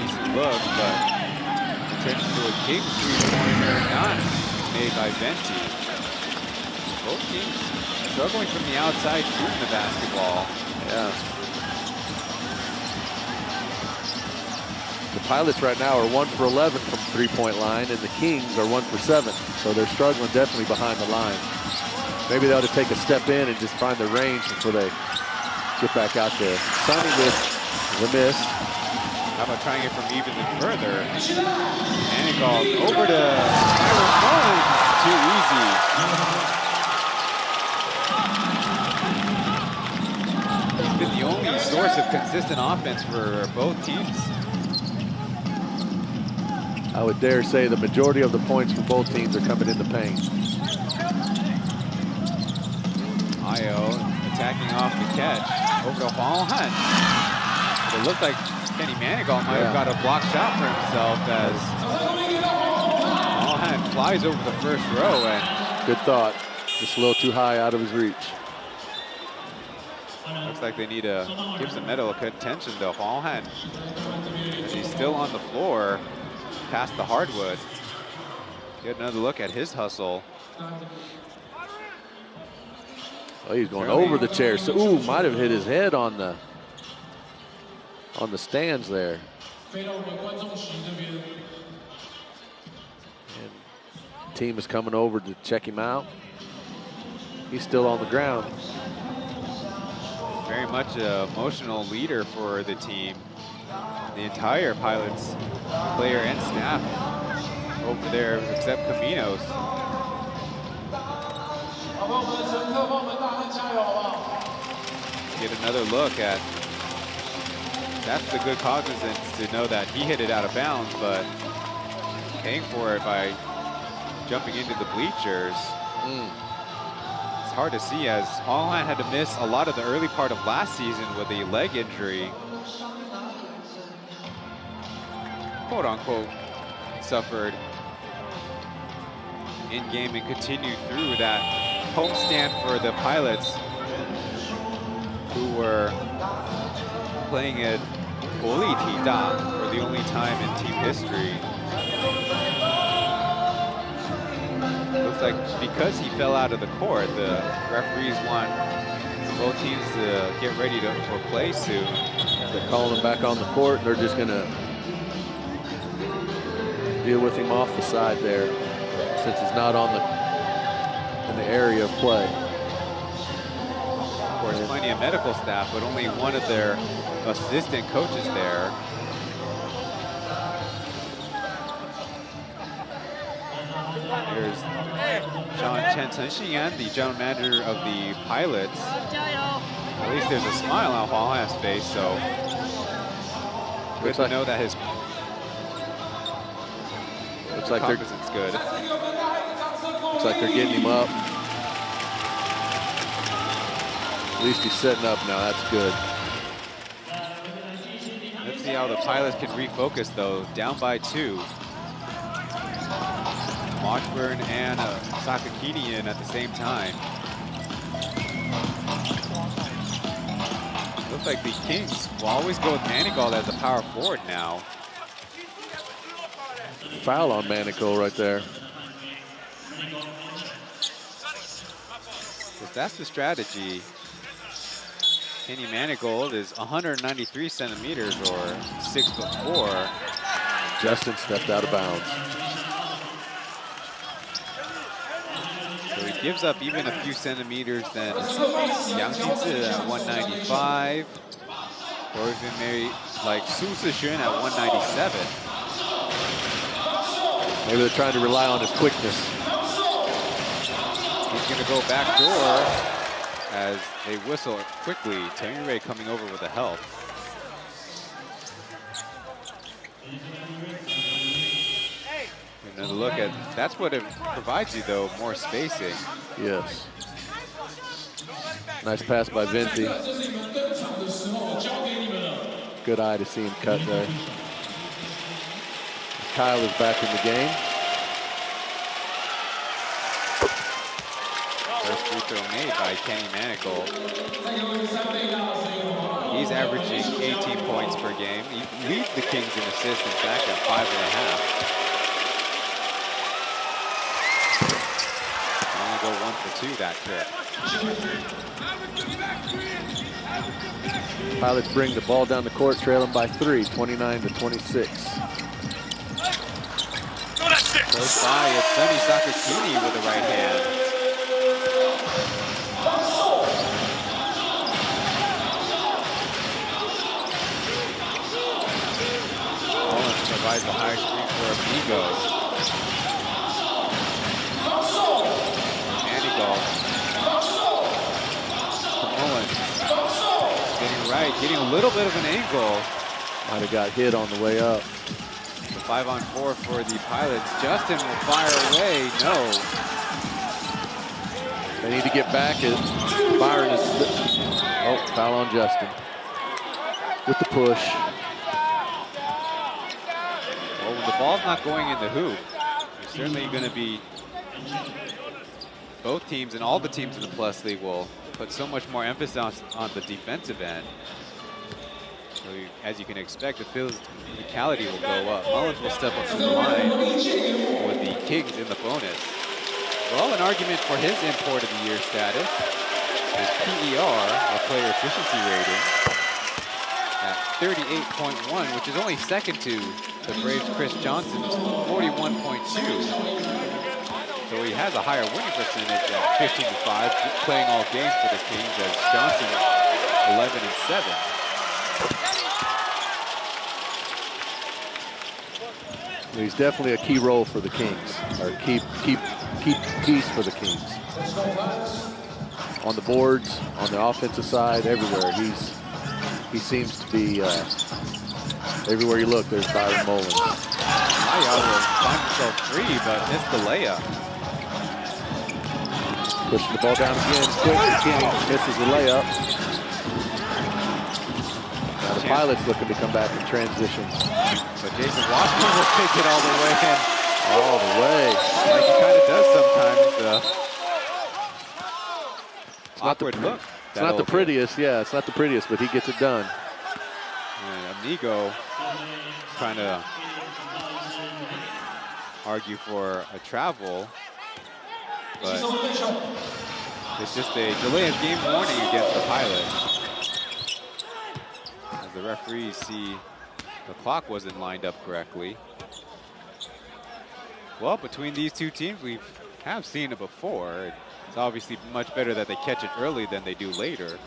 Decent look, but it turns into a Kings three-pointer, not made by Venti. Both teams struggling from the outside shooting the basketball.
Yeah. The Pilots right now are 1 for 11 from three-point line, and the Kings are 1 for 7. So they're struggling definitely behind the line. Maybe they ought to take a step in and just find the range before they get back out there. Sonny with the miss.
How about trying it from even further? Manigault over to Byron Mullins. Too easy. Been the only source of consistent offense for both teams.
I would dare say the majority of the points for both teams are coming in the paint.
Io attacking off the catch. Over to Pauian. It looked like Kenny Manigault might have got a block shot for himself as Pauian flies over the first row. And
good thought. Just a little too high out of his reach.
Looks like they need to give some medal attention to Pauian. He's still on the floor past the hardwood. Get another look at his hustle.
Oh, he's going over the chair. So, ooh, might have hit his head on the stands there. And team is coming over to check him out. He's still on the ground.
Very much an emotional leader for the team. The entire Pilots player and staff over there, except Caminos. Get another look at, that's the good cognizance to know that he hit it out of bounds, but paying for it by jumping into the bleachers. It's hard to see as Pauian had to miss a lot of the early part of last season with a leg injury. "Quote unquote" suffered in game and continue through that homestand for the Pilots, who were playing at 国立体大 for the only time in team history. Looks like because he fell out of the court, the referees want both teams to get ready for play soon.
They're calling him back on the court, and they're just going to deal with him off the side there, since he's not in the area of play.
Of course, plenty of medical staff, but only one of their assistant coaches there. There's Chen Xinyan, the general manager of the Pilots. At least there's a smile on Hua's face, so good to know that his cognizance good.
Looks like they're getting him up. At least he's setting up now. That's good.
Let's see how the Pilots can refocus, though. Down by 2. Washburn and Sakakini in at the same time. Looks like the Kings will always go with Manigault as a power forward now.
Foul on Manigault right there.
If that's the strategy, Kenny Manigault is 193 centimeters or 6'4".
Justin stepped out of bounds.
So he gives up even a few centimeters than Yang Jinzi at 195, or even maybe like Su Zixuan at 197.
Maybe they're trying to rely on his quickness.
He's going to go back door as they whistle quickly. Tang Ray coming over with the help. And look at, that's what it provides you though, more spacing.
Yes. Nice pass by Vinti. Good eye to see him cut there. Kyle is back in the game.
First free throw made by Kenny Manigault. He's averaging 18 points per game. He leads the Kings in assists, in fact, at 5.5. Only go 1 for 2 that trip.
Pilots bring the ball down the court, trailing by 3, 29-26.
Close by, it's Sunny Sakakini with the right hand. Mullins provides the high screen for Amigo. Manigault. Mullins. Getting right, getting a little bit of an angle.
Might have got hit on the way up.
5-on-4 for the Pilots. Justin will fire away. No.
They need to get back. Byron is. Oh, foul on Justin. With the push.
Well, when the ball's not going in the hoop, you're certainly going to be. Both teams and all the teams in the Plus League will put so much more emphasis on the defensive end. So as you can expect, the physicality will go up. Mullins will step up to the line with the Kings in the bonus. Well, an argument for his import of the year status is PER, or player efficiency rating, at 38.1, which is only second to the Braves' Chris Johnson's 41.2. So he has a higher winning percentage at 15-5, playing all games for the Kings, as Johnson 11-7.
He's definitely a key role for the Kings, or key piece for the Kings. On the boards, on the offensive side, everywhere. He seems to be everywhere you look. There's Byron Mullins.
Maya will find himself free, but missed the layup.
Pushing the ball down again, quick. Kenny misses the layup. Now the Pilots looking to come back in transition.
But Jason Washburn will take it all the way, and
All the way.
Like he kind of does sometimes. Awkward look.
It's not the prettiest, yeah, it's not the prettiest, but he gets it done.
And Amigo trying to argue for a travel, but it's just a delay of game warning against the Pilot. As the referees see the clock wasn't lined up correctly. Well, between these two teams, we have seen it before. It's obviously much better that they catch it early than they do later.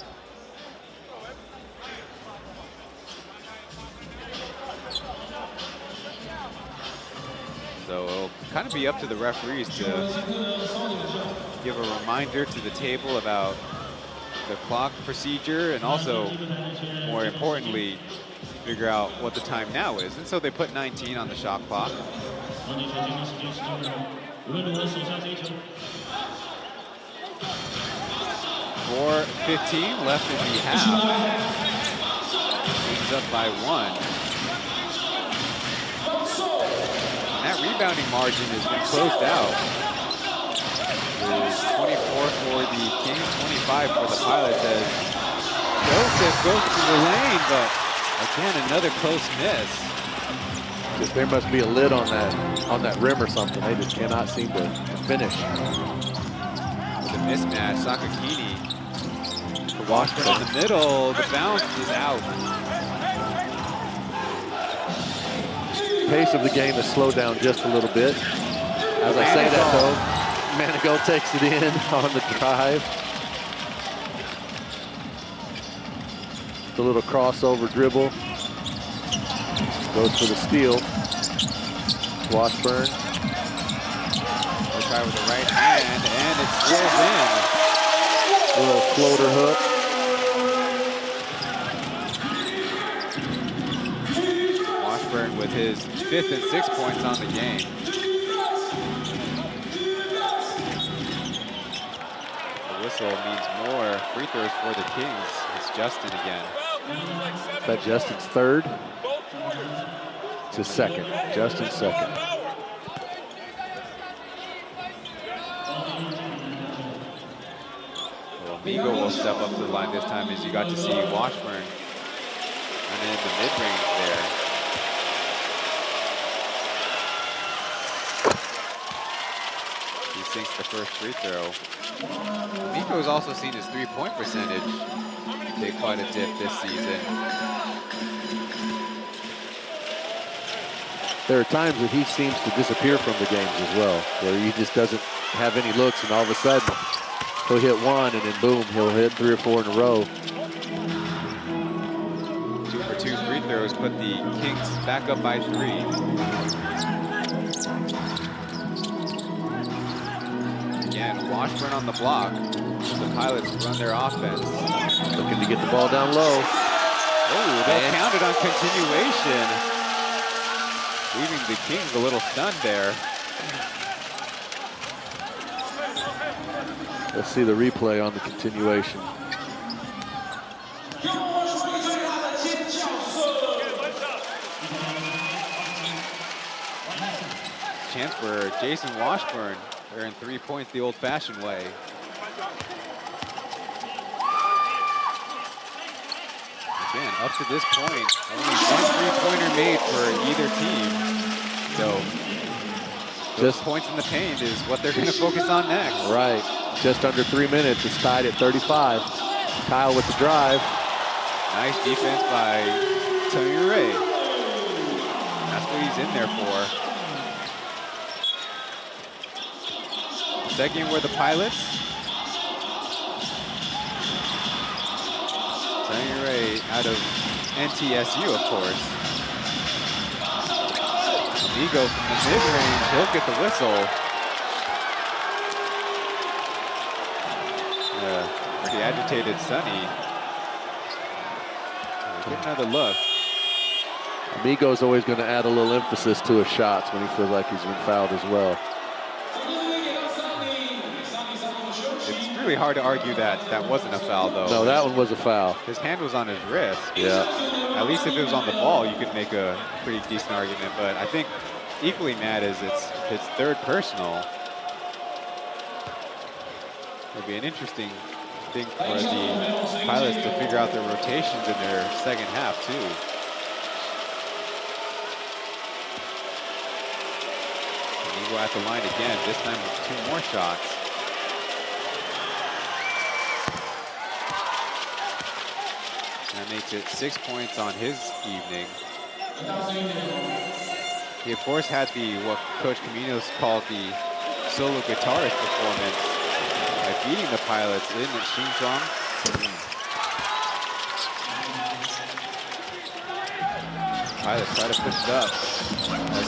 So it'll kind of be up to the referees to give a reminder to the table about the clock procedure and also, more importantly, figure out what the time now is. And so they put 19 on the shot clock. 4:15 left in the half. Teams up by 1. And that rebounding margin has been closed out. It's 24 for the Kings, 25 for the Pilots as Joseph goes to the lane, but again, another close miss.
Just there must be a lid on that rim or something. They just cannot seem to finish.
With a mismatch, Sakakini. Washburn in the middle, the bounce is out.
Pace of the game has slowed down just a little bit. As I say that though, Manigault takes it in on the drive. The little crossover dribble. Goes for the steal. Washburn.
They'll try with the right hand, and it rolls in.
Little floater hook.
Washburn with his 5th and 6th points on the game. The whistle means more free throws for the Kings. It's Justin again.
Is that Justin's third? It's his second. Justin's second.
Amigo will step up to the line this time as you got to see Washburn and in the mid-range there. He sinks the first free throw. Amigo has also seen his three-point percentage take quite a dip this season.
There are times that he seems to disappear from the games as well, where he just doesn't have any looks, and all of a sudden he'll hit one, and then boom, he'll hit 3 or 4 in a row.
2 for 2 free throws put the Kings back up by 3. Again, Washburn on the block. The Pilots run their offense.
Looking to get the ball down low.
Oh, they'll count it on continuation. Leaving the Kings a little stunned there.
Let's see the replay on the continuation.
Chance for Jason Washburn. They're in 3 points the old-fashioned way. Again, up to this point, only 1 3-pointer made for either team. So, just points in the paint is what they're going to focus on next.
Right. Just under 3 minutes. It's tied at 35. Kyle with the drive.
Nice defense by Tony Ray. That's what he's in there for. The second were the Pilots. Tony Ray out of NTSU, of course. Amigo from the mid-range, he'll get the whistle. Pretty agitated Sonny. Get another look.
Amigo's always going to add a little emphasis to his shots when he feels like he's been fouled as well.
It's really hard to argue that that wasn't a foul, though.
No, that one was a foul.
His hand was on his wrist.
Yeah.
At least if it was on the ball, you could make a pretty decent argument. But I think equally mad is it's his third personal. It'll be an interesting thing for the pilots to figure out their rotations in their second half too. And go at the line again, this time with 2 more shots. That makes it 6 points on his evening. He of course had what Coach Caminos called the solo guitarist performance by beating the pilots in Xinzhuang. Pilots try to push it up.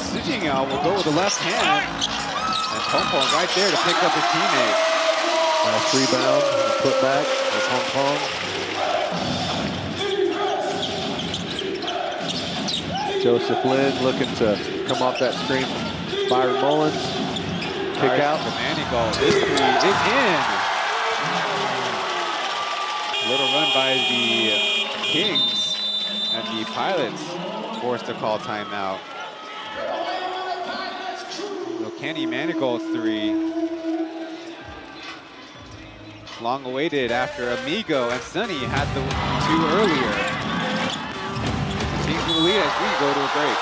Sijingao will go with the left hand. And Pong right there to pick up his teammate.
Nice rebound, put back for Pong. Joseph Lin looking to come off that screen from Byron Mullins. Kick out.
The Manigault. This three is in. Little run by the Kings. And the pilots forced to call timeout. So Kenny Manigault's three. Long awaited after Amigo and Sunny had the 2 earlier. Teams will lead as we go to a break.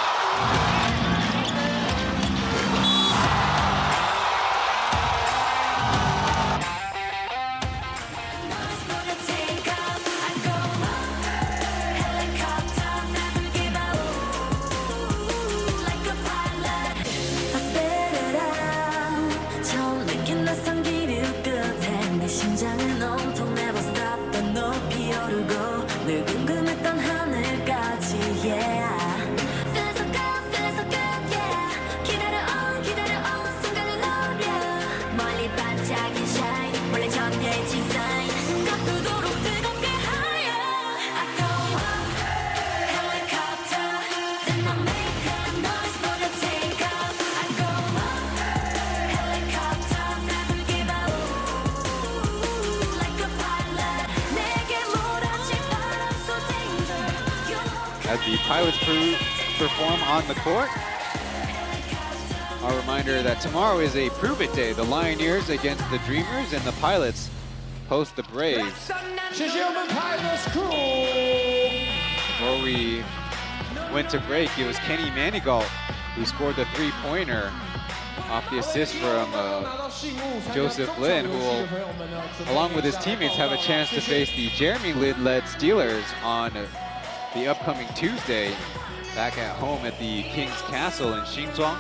As the pilots perform on the court, a reminder that tomorrow is a prove it day. The Lioneers against the Dreamers and the pilots host the Braves. Before we went to break, it was Kenny Manigault who scored the 3-pointer off the assist from Joseph Lin, who will, along with his teammates, have a chance to face the Jeremy Lin-led Steelers on the upcoming Tuesday, back at home at the King's Castle in Xinzhuang.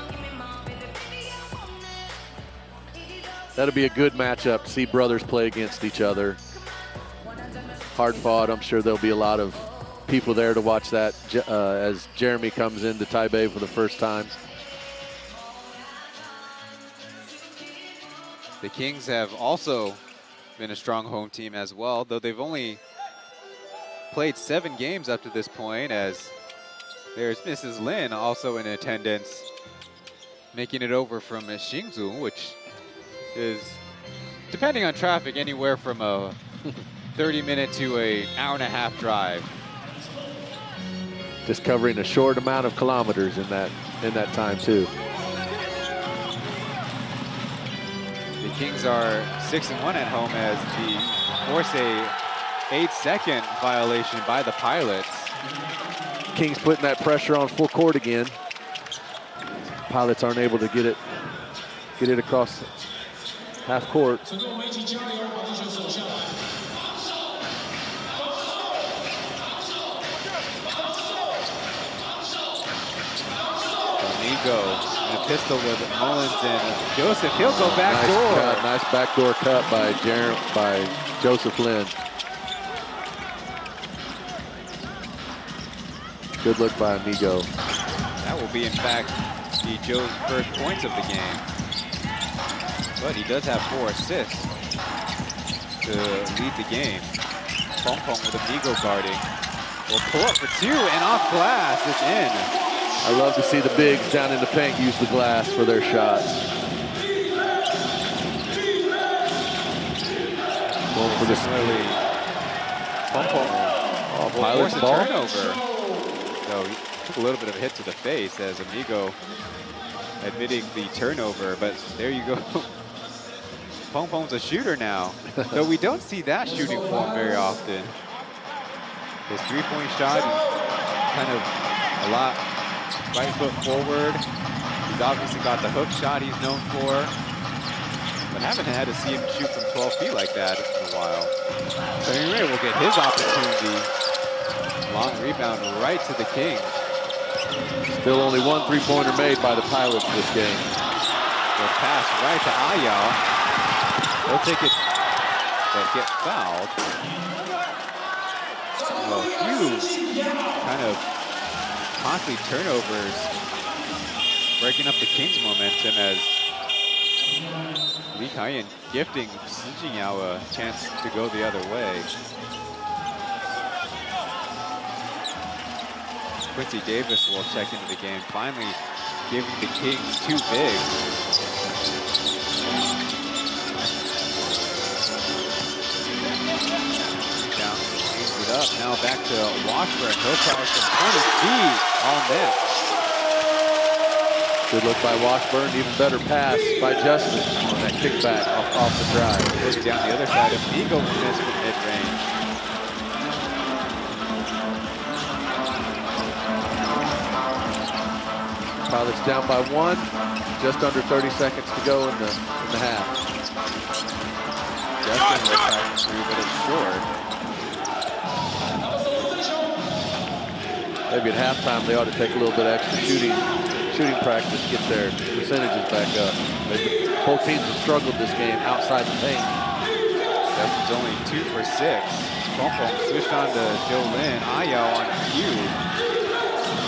That'll be a good matchup to see brothers play against each other. Hard fought. I'm sure there'll be a lot of people there to watch that as Jeremy comes into Taipei for the first time.
The Kings have also been a strong home team as well, though they've only played 7 games up to this point, as there's Mrs. Lin also in attendance, making it over from Xingzhou, which is, depending on traffic, anywhere from a 30-minute to an hour-and-a-half drive.
Just covering a short amount of kilometers in that time too.
The Kings are 6-1 at home as the force a 8-second violation by the pilots.
Kings putting that pressure on full court again. Pilots aren't able to get it across half court.
Amigo and a pistol with Mullins and Joseph. He'll go back door.
Nice backdoor cut by Joseph Lin. Good look by Amigo.
That will be, in fact, Joe's first points of the game. But he does have 4 assists to lead the game. Pong with Amigo guarding. Will pull up for 2 and off glass. It's in.
I love to see the bigs down in the paint use the glass for their shots. Going for this early.
Pong
Pilot's
force a
ball.
turnover. So he took a little bit of a hit to the face as Amigo admitting the turnover, but there you go. Pong's a shooter now, though we don't see that shooting form very often. His three-point shot, kind of a lot right foot forward. He's obviously got the hook shot he's known for, but haven't had to see him shoot from 12 feet like that in a while. So Henry will get his opportunity. Long rebound right to the Kings.
Still only one three-pointer made by the Pilots this game.
The pass right to Ayao. He'll take it, but get fouled. A few kind of costly turnovers, breaking up the Kings' momentum as Lee Kai-yin gifting Shi Jingyao a chance to go the other way. Quincy Davis will check into the game, finally giving the Kings 2 bigs. Up now back to Washburn. He'll try from 20 feet on net.
Good look by Washburn. Even better pass by Justin on that kickback off the drive.
Goes down the other side. Amigo will miss from mid-range.
Pilots down by 1. Just under 30 seconds to go in the half.
Justin will try through, but it's short.
Maybe at halftime they ought to take a little bit extra shooting practice, get their percentages back up. Both teams have struggled this game outside the paint.
Justin's only 2 for 6. Pong switched on to Joe Lin. Ayao on cue.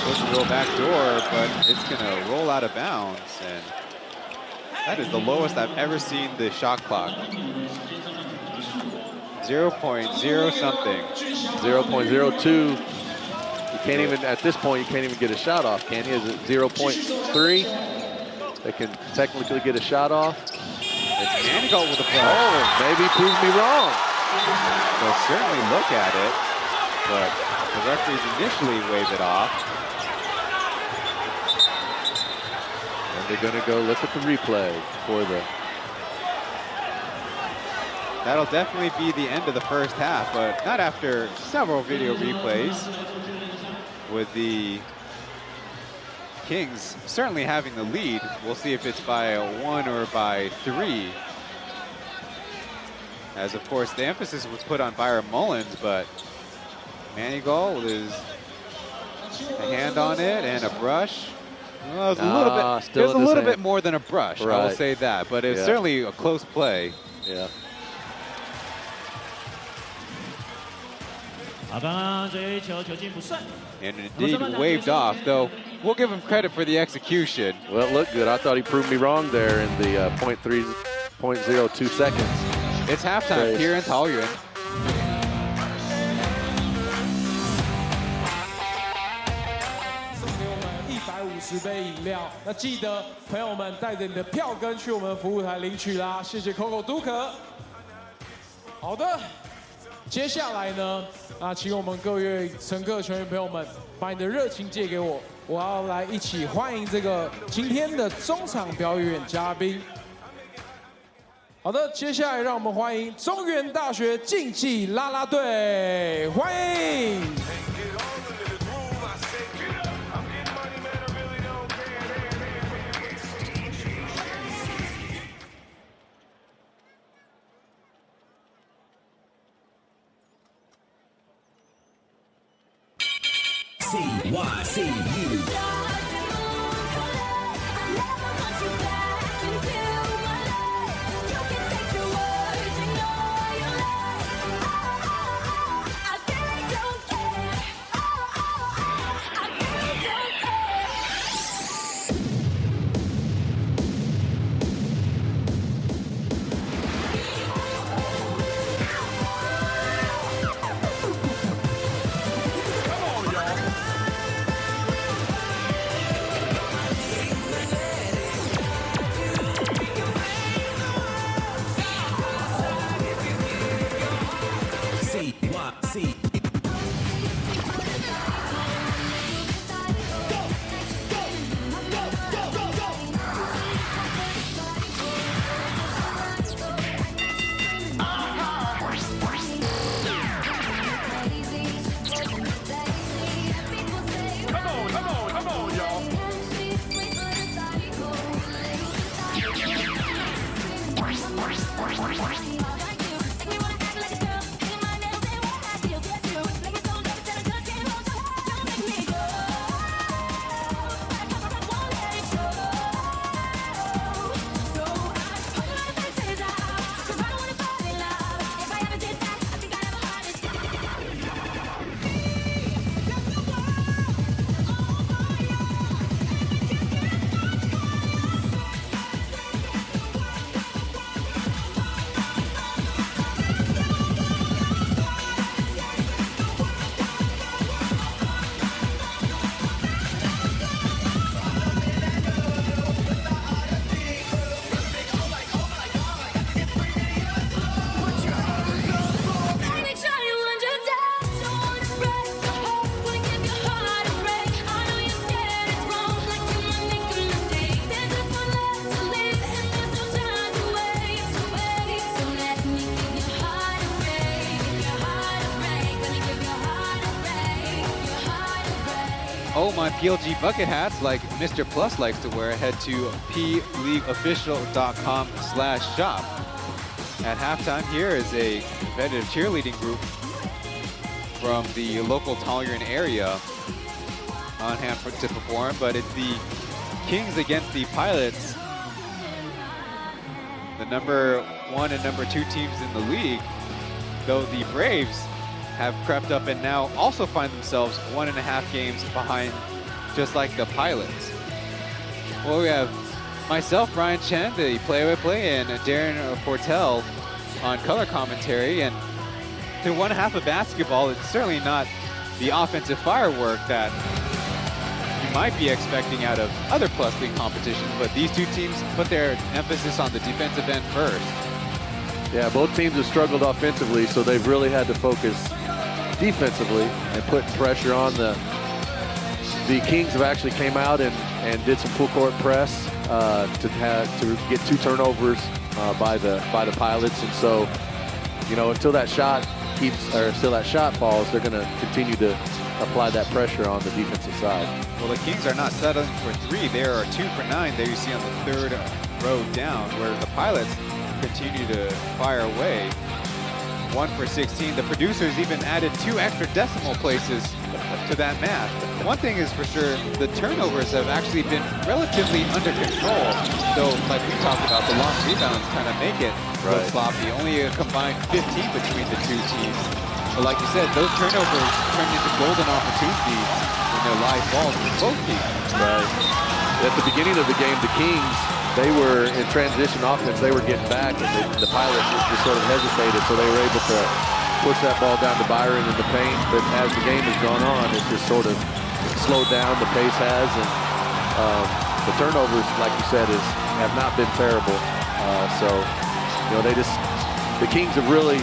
Supposed to go back door, but it's gonna roll out of bounds. And that is the lowest I've ever seen the shot clock. 0.0 something.
0.02. You can't even, at this point, you can't even get a shot off, can you? Is it 0.3? They can technically get a shot off.
It's Manigault with a play.
Oh, maybe prove me wrong.
They'll certainly look at it, but the referees initially wave it off.
And they're going to go look at the replay for the...
That'll definitely be the end of the first half, but not after several video replays. With the Kings certainly having the lead. We'll see if it's by 1 or by 3. As of course the emphasis was put on Byron Mullins, but Manigault with a hand on it and a brush. Well, it was a little bit more than a brush, right. I will say that, but it's certainly a close play.
Yeah.
And indeed waved off, though we'll give him credit for the execution.
Well, it looked good. I thought he proved me wrong there in the 0.02 seconds.
It's halftime here in Taoyuan.
150杯饮料，那记得朋友们带着你的票根去我们服务台领取啦，谢谢 Coco 都可。好的，接下来呢，请我们各位乘客球员朋友们把你的热情借给我，我要来一起欢迎这个今天的中场表演嘉宾。好的，接下来让我们欢迎中原大学竞技啦啦队，欢迎。
CYCU.
home on PLG bucket hats like Mr. Plus likes to wear, head to pleagueofficial.com/shop. At halftime here is a competitive cheerleading group from the local Taoyuan area on hand to perform, but it's the Kings against the Pilots, the number 1 and number 2 teams in the league, though the Braves have crept up and now also find themselves 1.5 games behind, just like the Pilots. Well, we have myself, Brian Chen, the play-by-play, and Darren Portell on color commentary. And to one half of basketball, it's certainly not the offensive firework that you might be expecting out of other Plus League competitions, but these two teams put their emphasis on the defensive end first.
Yeah, both teams have struggled offensively, so they've really had to focus defensively and put pressure on the Kings. Have actually came out and did some full court press to get 2 turnovers by the Pilots, and so until that shot falls, they're going to continue to apply that pressure on the defensive side.
Well, the Kings are not settling for 3. They are 2 for 9. There you see on the 3rd row down, where the Pilots continue to fire away. 1 for 16. The producers even added 2 extra decimal places to that math. One thing is for sure, the turnovers have actually been relatively under control. Though, like we talked about, the long rebounds kind of make it look sloppy. Only a combined 15 between the 2 teams. But like you said, those turnovers turned into golden opportunities when they're live balls for both teams.
Right. At the beginning of the game, the Kings, they were in transition offense. They were getting back, and the Pilots just sort of hesitated, so they were able to push that ball down to Byron in the paint. But as the game has gone on, it's just sort of slowed down. The pace has, and the turnovers, like you said, have not been terrible. So the Kings have really,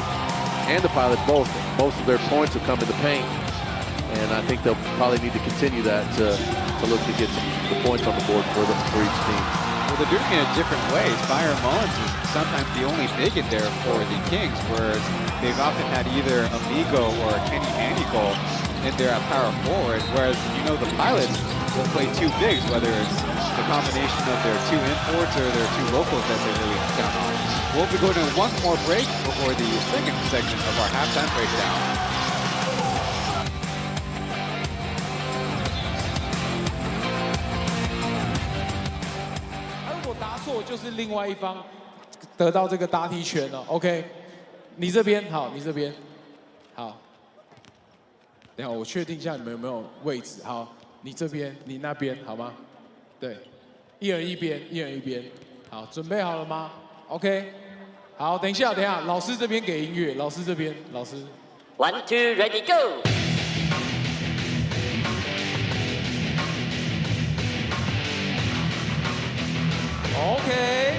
and the Pilots both, most of their points have come in the paint, and I think they'll probably need to continue that to look to get the points on the board for each team.
Well, they're doing it in different ways. Byron Mullins is sometimes the only big in there for the Kings, whereas they've often had either Amigo or Kenny Manigault in there at power forward, whereas the Pilots will play 2 bigs, whether it's the combination of their 2 imports or their 2 locals that they really count on. We'll be going to one more break before the second segment of our halftime breakdown.
就是另外一方得到这个答题权了。OK， 你这边好，你这边好。等一下我确定一下你们有没有位置。好，你这边，你那边，好吗？对，一人一边，一人一边。好，准备好了吗 ？OK。好，等一下，老师这边给音乐，老师这边，老师。
1, 2, ready, go。OK，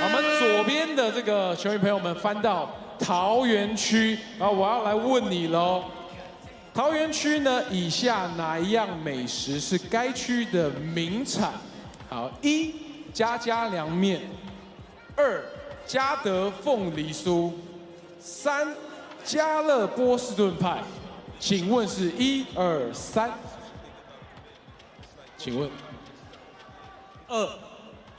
我们左边的这个球迷朋友们翻到桃园区，然后我要来问你喽。桃园区呢，以下哪一样美食是该区的名产？好，1家家凉面，2嘉德凤梨酥，3家乐波士顿派。请问是1、2、3？请问2。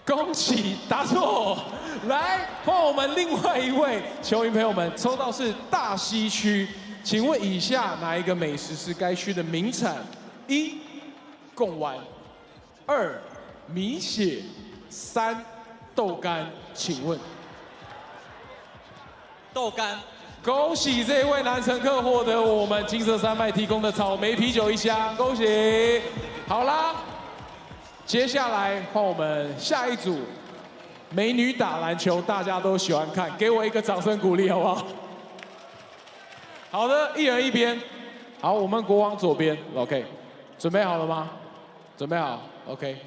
恭喜答错！来，换我们另外一位球迷朋友们抽到是大溪区，请问以下哪一个美食是该区的名产？1贡丸，2米血，3豆干。请问
豆干。
恭喜这位男乘客获得我们金色山脉提供的草莓啤酒1箱，恭喜！好啦。接下来换我们下一组，美女打篮球，大家都喜欢看，给我一个掌声鼓励好不好？好的，一人一边。好，我们国王左边 ，OK， 准备好了吗？准备好 ，OK。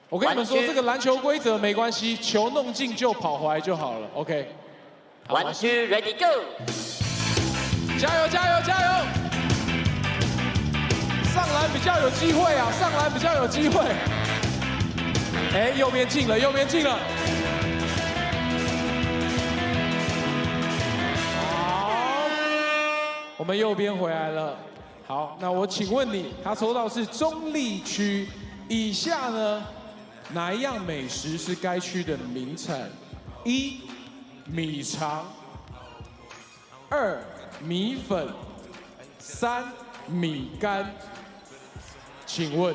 我跟你们说，这个篮球规则没关系，球弄进就跑回来就好了 ，OK。1,
2, ready, go。
加油，加油，加油！上篮比较有机会啊，上篮比较有机会。哎，右边进了，右边进了。好，我们右边回来了。好，那我请问你，他抽到是中立区，以下呢哪一样美食是该区的名产？1. 米肠，2. 米粉，3. 米干。请问？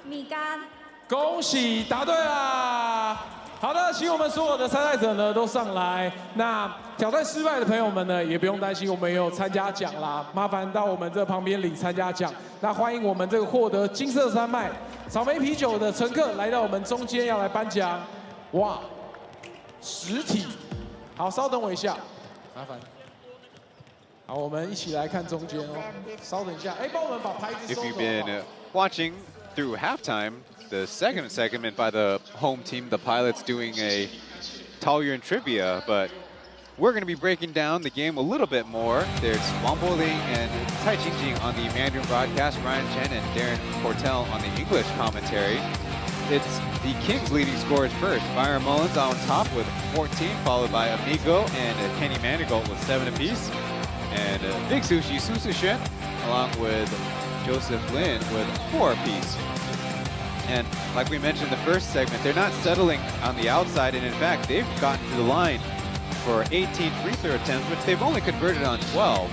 米干。
恭喜答对啦！好的，请我们所有的参赛者呢都上来。那挑战失败的朋友们呢，也不用担心，我们也有参加奖啦。麻烦到我们这旁边领参加奖。那欢迎我们这个获得金色山脉草莓啤酒的乘客来到我们中间，要来颁奖。哇，实体。好，稍等我一下，麻烦。好，我们一起来看中间哦。稍等一下，哎，帮我们把牌子收走。
If you've been watching through halftime, the second segment by the home team, the Pilots, doing a Taoyuan trivia, but we're going to be breaking down the game a little bit more. There's Wangbo Ling and Tai Jingjing on the Mandarin broadcast, Ryan Chen and Darren Portell on the English commentary. It's the Kings leading scorers first. Byron Mullins on top with 14, followed by Amigo and Kenny Manigault with 7 apiece. And Big Sushi Sushishen, along with Joseph Lin with 4 apiece. And like we mentioned in the first segment, they're not settling on the outside, and in fact, they've gotten to the line for 18 free throw attempts, which they've only converted on 12.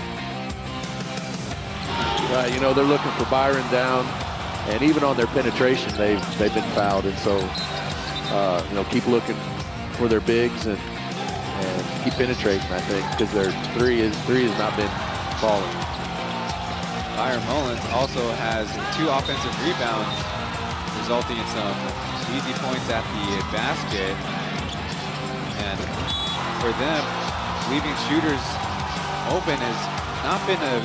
Right, you know, they're looking for Byron down, and even on their penetration, they've been fouled, and so you know, keep looking for their bigs and keep penetrating, I think, because their three has not been falling.
Byron Mullins also has 2 offensive rebounds, resulting in some easy points at the basket. And for them, leaving shooters open has not been a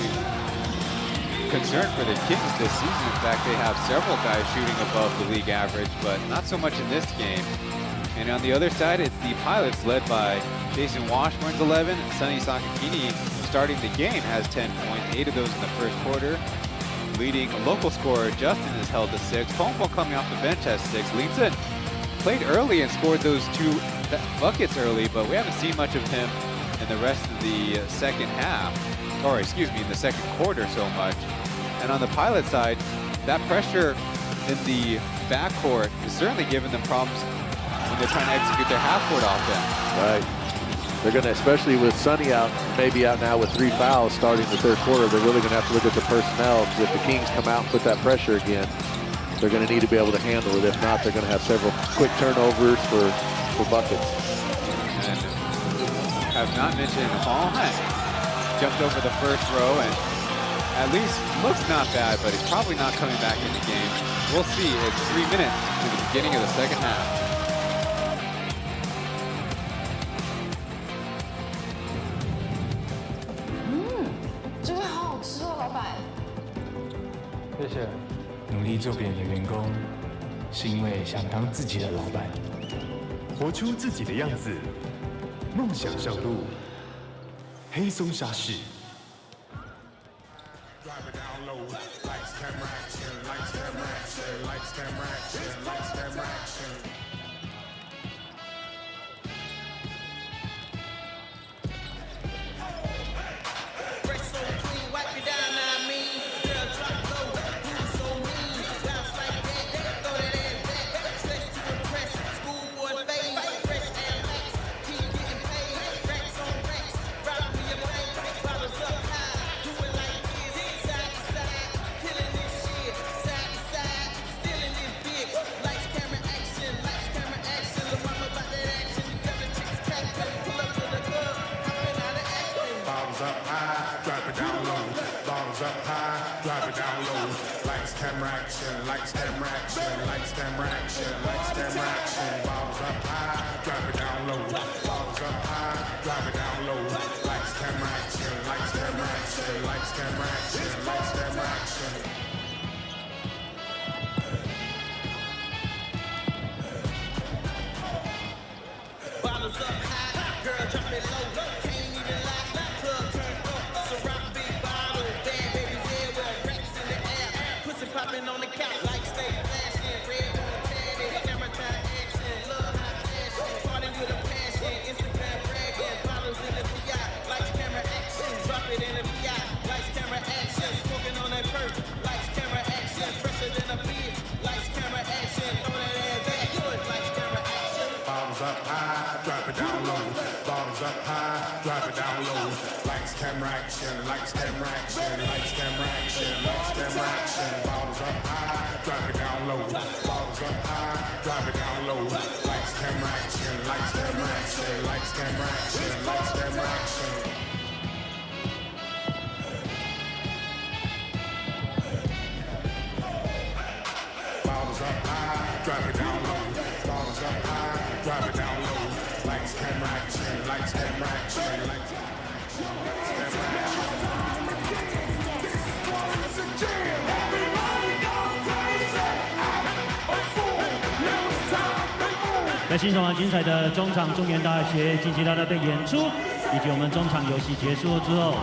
concern for the Kings this season. In fact, they have several guys shooting above the league average, but not so much in this game. And on the other side, it's the Pilots led by Jason Washburn's 11. Sonny Sakakini, starting the game, has 10 points, 8 of those in the first quarter. Leading local scorer Justin is held to 6. Pongpo coming off the bench has 6. Linton played early and scored those 2 buckets early, but we haven't seen much of him in the rest of the second half, or excuse me, in the second quarter so much. And on the Pilot side, that pressure in the backcourt is certainly giving them problems when they're trying to execute their half-court offense.
Right. They're going to, especially with Sonny out, maybe out now with 3 fouls starting the third quarter, they're really going to have to look at the personnel. If the Kings come out and put that pressure again, they're going to need to be able to handle it. If not, they're going to have several quick turnovers for buckets.
And I have not mentioned Pauian jumped over the first row and at least looks not bad, but he's probably not coming back in the game. We'll see. It's 3 minutes to the beginning of the second half.
Pleasure. 努力做别人的员工，是因为想当自己的老板，活出自己的样子，梦想上路。黑松沙士。
drop it down low. Bottles up high, drop it down low. Lights, camera, action, lights, camera, action, lights, camera, action, lights, camera, action. Bottles up high, drop it down low. Bottles up high, drop it down low. Lights, camera, action, lights, camera, action, lights, camera, action, lights, camera, action. Drop it down low. Bottles up high, drop it down low. Lights, camera, action, lights, camera, action, lights, camera, action.
在欣赏完精彩的中场中原大学竞技大队的演出，以及我们中场游戏结束之后，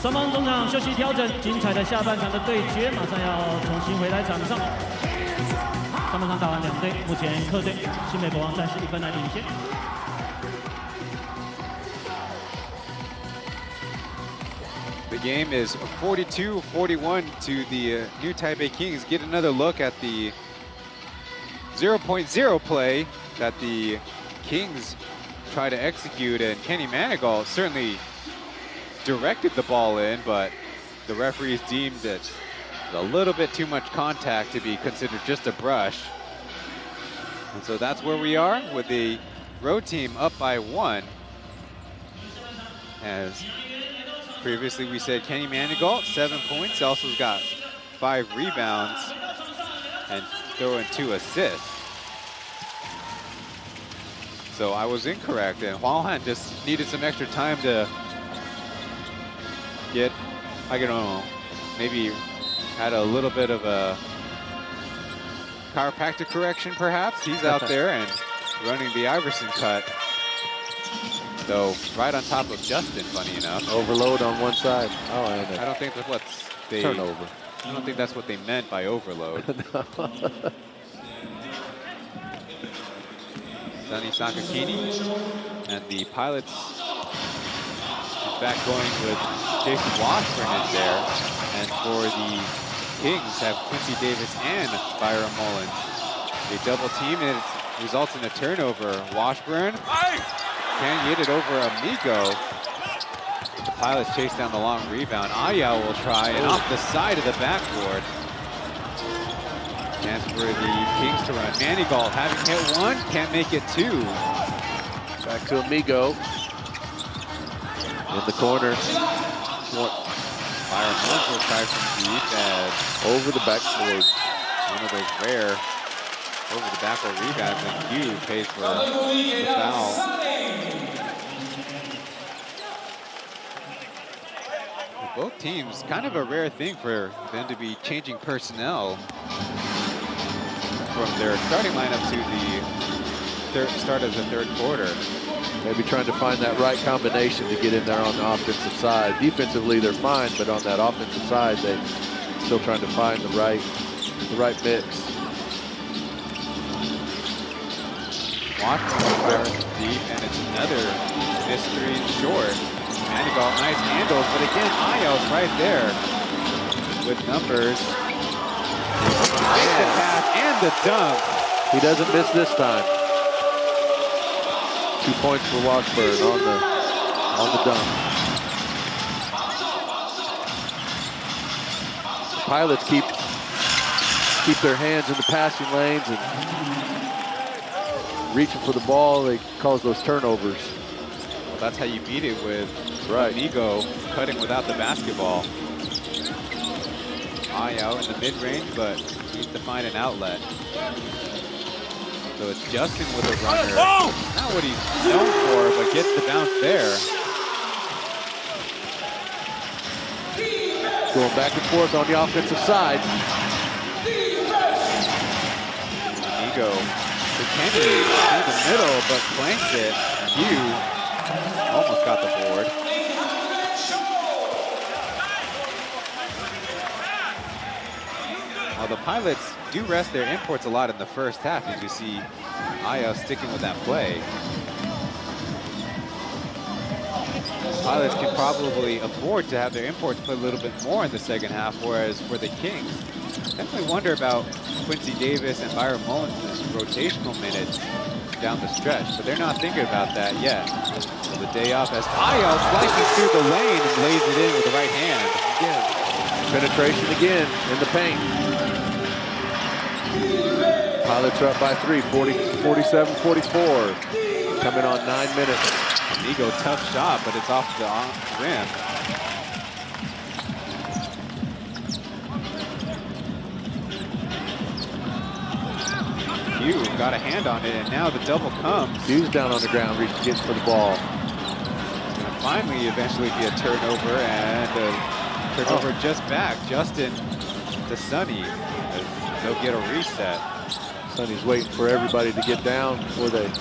双方中场休息调整，精彩的下半场的对决马上要重新回来场上。上半场打完2队，目前客队新北国王暂时1分来领先。
The game is 42-41 to the new Taipei Kings. Get another look at the 0.0 play that the Kings try to execute, and Kenny Manigault certainly directed the ball in, but the referees deemed it a little bit too much contact to be considered just a brush. And so that's where we are with the road team up by 1. As previously we said, Kenny Manigault, 7 points, also got 5 rebounds and throw in 2 assists. So I was incorrect, and Huang Han just needed some extra time to get, I don't know, maybe had a little bit of a chiropractic correction, perhaps. He's out there and running the Iverson cut. Though right on top of Justin, funny enough.
Overload on one side. Oh, and
I don't think that's what they
turnover.
I don't think that's what they meant by overload. Sunny Sakakini and the Pilots, in fact, going with Jason Washburn is there. And for the Kings have Quincy Davis and Byron Mullins. They double team and it results in a turnover. Washburn can't get it over Amigo. The Pilots chase down the long rebound. Aya will try, and off the side of the backboard. Chance for the Kings to run. Manigault having hit 1, can't make it 2.
Back to Amigo. In the corner.
Byron Mullins will try from deep and
over the backboard.
One of those rare over the backboard rebounds, and Hugh pays for the foul. Both teams, kind of a rare thing for them to be changing personnel from their starting lineup to the start of the third quarter.
Maybe trying to find that right combination to get in there on the offensive side. Defensively, they're fine, but on that offensive side, they're still trying to find the right mix.
Washburn fires deep, and it's another mystery short. Manigault, nice handles, but again, Ayo's right there with numbers. Makes the pass and the dunk.
He doesn't miss this time. 2 points for Washburn on the dunk. The Pilots keep their hands in the passing lanes and reaching for the ball. They cause those turnovers.
Well, that's how you beat it with Amigo cutting without the basketball. Ayo in the mid-range, but needs to find an outlet. So it's Justin with a runner. Not what he's known for, but gets the bounce there.
Going back and forth on the offensive side.
Amigo to Kenny through the middle, but flanks it. Hugh almost got the board. Well, the Pilots do rest their imports a lot in the first half, as you see Ayo sticking with that play. Pilots can probably afford to have their imports put a little bit more in the second half, whereas for the Kings, definitely wonder about Quincy Davis and Byron Mullins' rotational minutes. down the stretch, but they're not thinking about that yet. So the day off as Ayo slices through the lane and lays it in with the right hand.
Again, penetration again in the paint. Pilots are up by 3, 47-44. Coming on 9 minutes.
Amigo, tough shot, but it's off the rim. Hugh got a hand on it, and now the double comes.
Hugh's down on the ground, gets for the ball.
It's going to finally eventually be a turnover, and a turnover just back. Justin to Sonny. They'll get a reset.
Sonny's waiting for everybody to get down before they...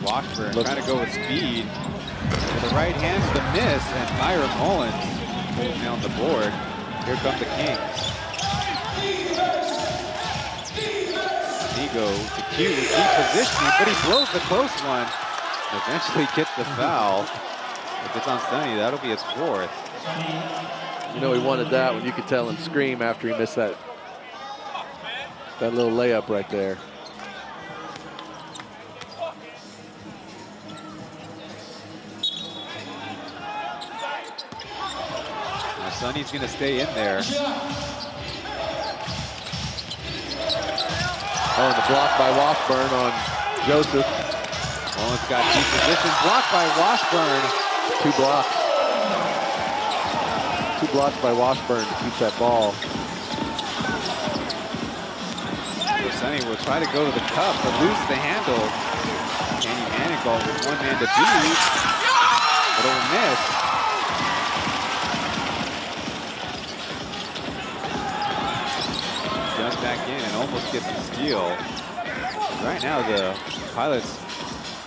Washburn trying to go with speed. With the right hand to the miss, and Myra Mullins pulls down the board. Here come the Kings. Amigo to Q, deep positioning, but he blows the close one. Eventually gets the foul. If it's on Sonny, that'll be his 4th.
You know he wanted that when you could tell him scream after he missed that little layup right there.
Now Sonny's gonna stay in there.
Oh, and the block by Washburn on Joseph.
Mullins got deep position, blocked by Washburn.
2 blocks. 2 blocks by Washburn to keep that ball.
So Sonny will try to go to the cup, but loses the handle. Kenny Manigault with 1 man to beat. But it'll miss. Jumps back in and almost gets the steal. Right now the Pilots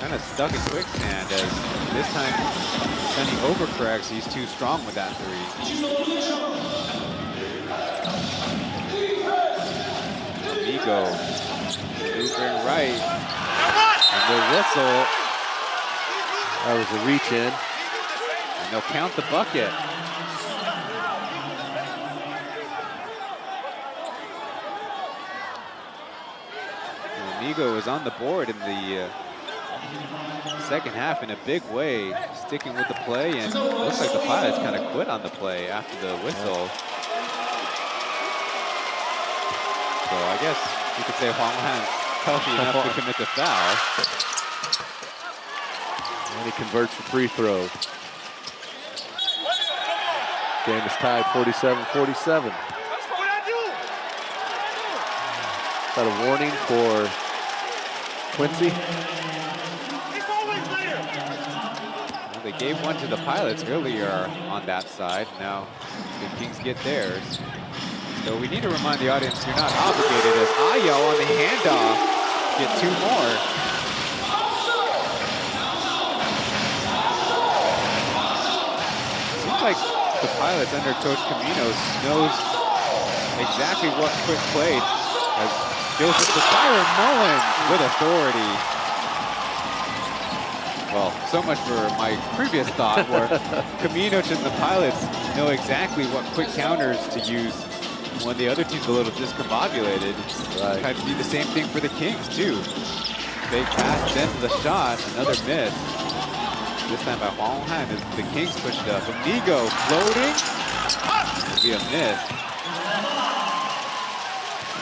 kind of stuck in quicksand as this time Sonny overcorrects. He's too strong with that 3. Amigo moving right. And the whistle.
That was a reach in.
And they'll count the bucket. Amigo is on the board in the second half in a big way, sticking with the play, and looks like the Pilots kind of quit on the play after the whistle. So I guess you could say Huang Han's healthy enough to commit the foul.
And he converts the free throw. Game is tied 47-47. Is that a warning for Quincy?
Well, they gave one to the Pilots earlier on that side. Now the Kings get theirs. So we need to remind the audience you're not obligated as Ayo on the handoff get 2 more. Seems like the Pilots under Coach Camino knows exactly what quick play as Joseph to Byron Mullins with authority. Well, so much for my previous thought where Camino and the Pilots know exactly what quick counters to use when the other team's a little discombobulated.
Right.
Kind of do the same thing for the Kings too. Fake pass, then to the shot, another miss. This time by Huang Han as the Kings pushed up. Amigo floating, it'll be a miss.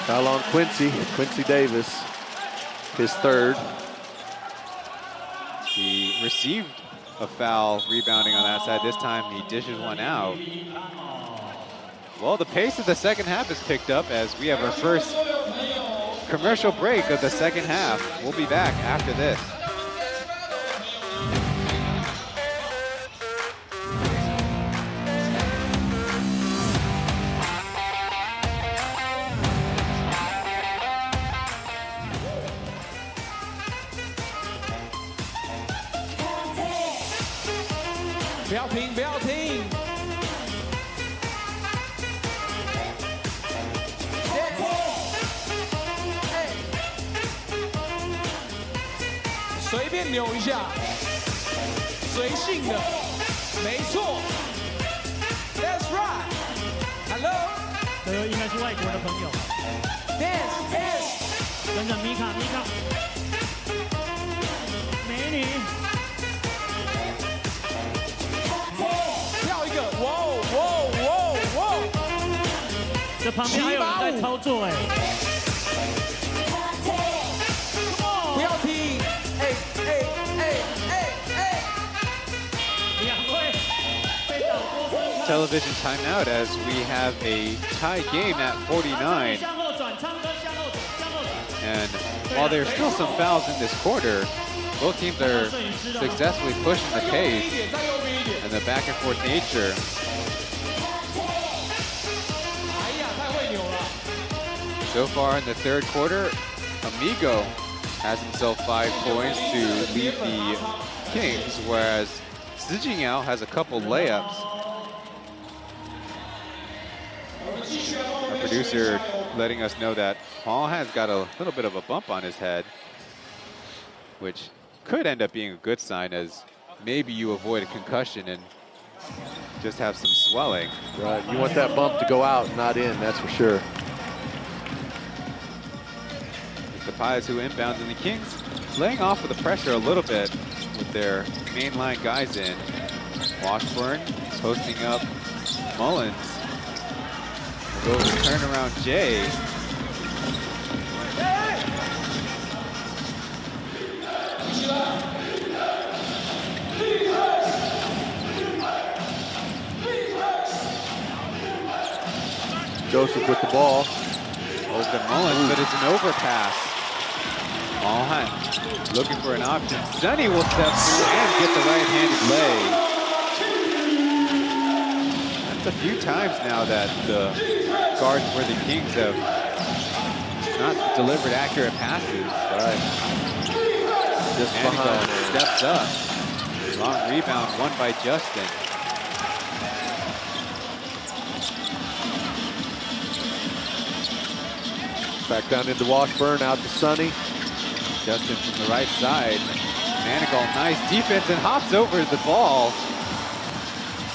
Foul on Quincy Davis, his 3rd.
He received a foul rebounding on that side. This time he dishes one out. Well, the pace of the second half is picked up as we have our first commercial break of the second half. We'll be back after this.
不要停！随便扭一下，随性的，没错。That's right. Hello.
这应该是外国的朋友。
Dance.
旁边还有人在操作哎。
不要踢！
两位被导播分开。
Television timeout as we have a tie game at 49.
向后转，唱歌向后转，向后转。
And while there's still some fouls in this quarter, both teams are successfully pushing the pace and the back and forth nature. So far in the third quarter, Amigo has himself 5 points to lead the Kings, whereas Zijingyao has a couple layups. Our producer letting us know that Paul has got a little bit of a bump on his head, which could end up being a good sign, as maybe you avoid a concussion and just have some swelling.
Right, you want that bump to go out, not in, that's for sure.
It's the Pilots who inbounds, and the Kings laying off with the pressure a little bit with their mainline guys in. Washburn posting up Mullins. Go to turnaround Jay.
Joseph with the ball.
Open Mullins, but it's an overpass. Mahan looking for an option. Sonny will step through and get the right-handed lay. That's a few times now that the guards for the Kings have not delivered accurate passes.
Right. Just behind.
Steps up. Long rebound won by Justin.
Back down into Washburn, out to Sonny.
Justin from the right side. Manigal, nice defense, and hops over the ball.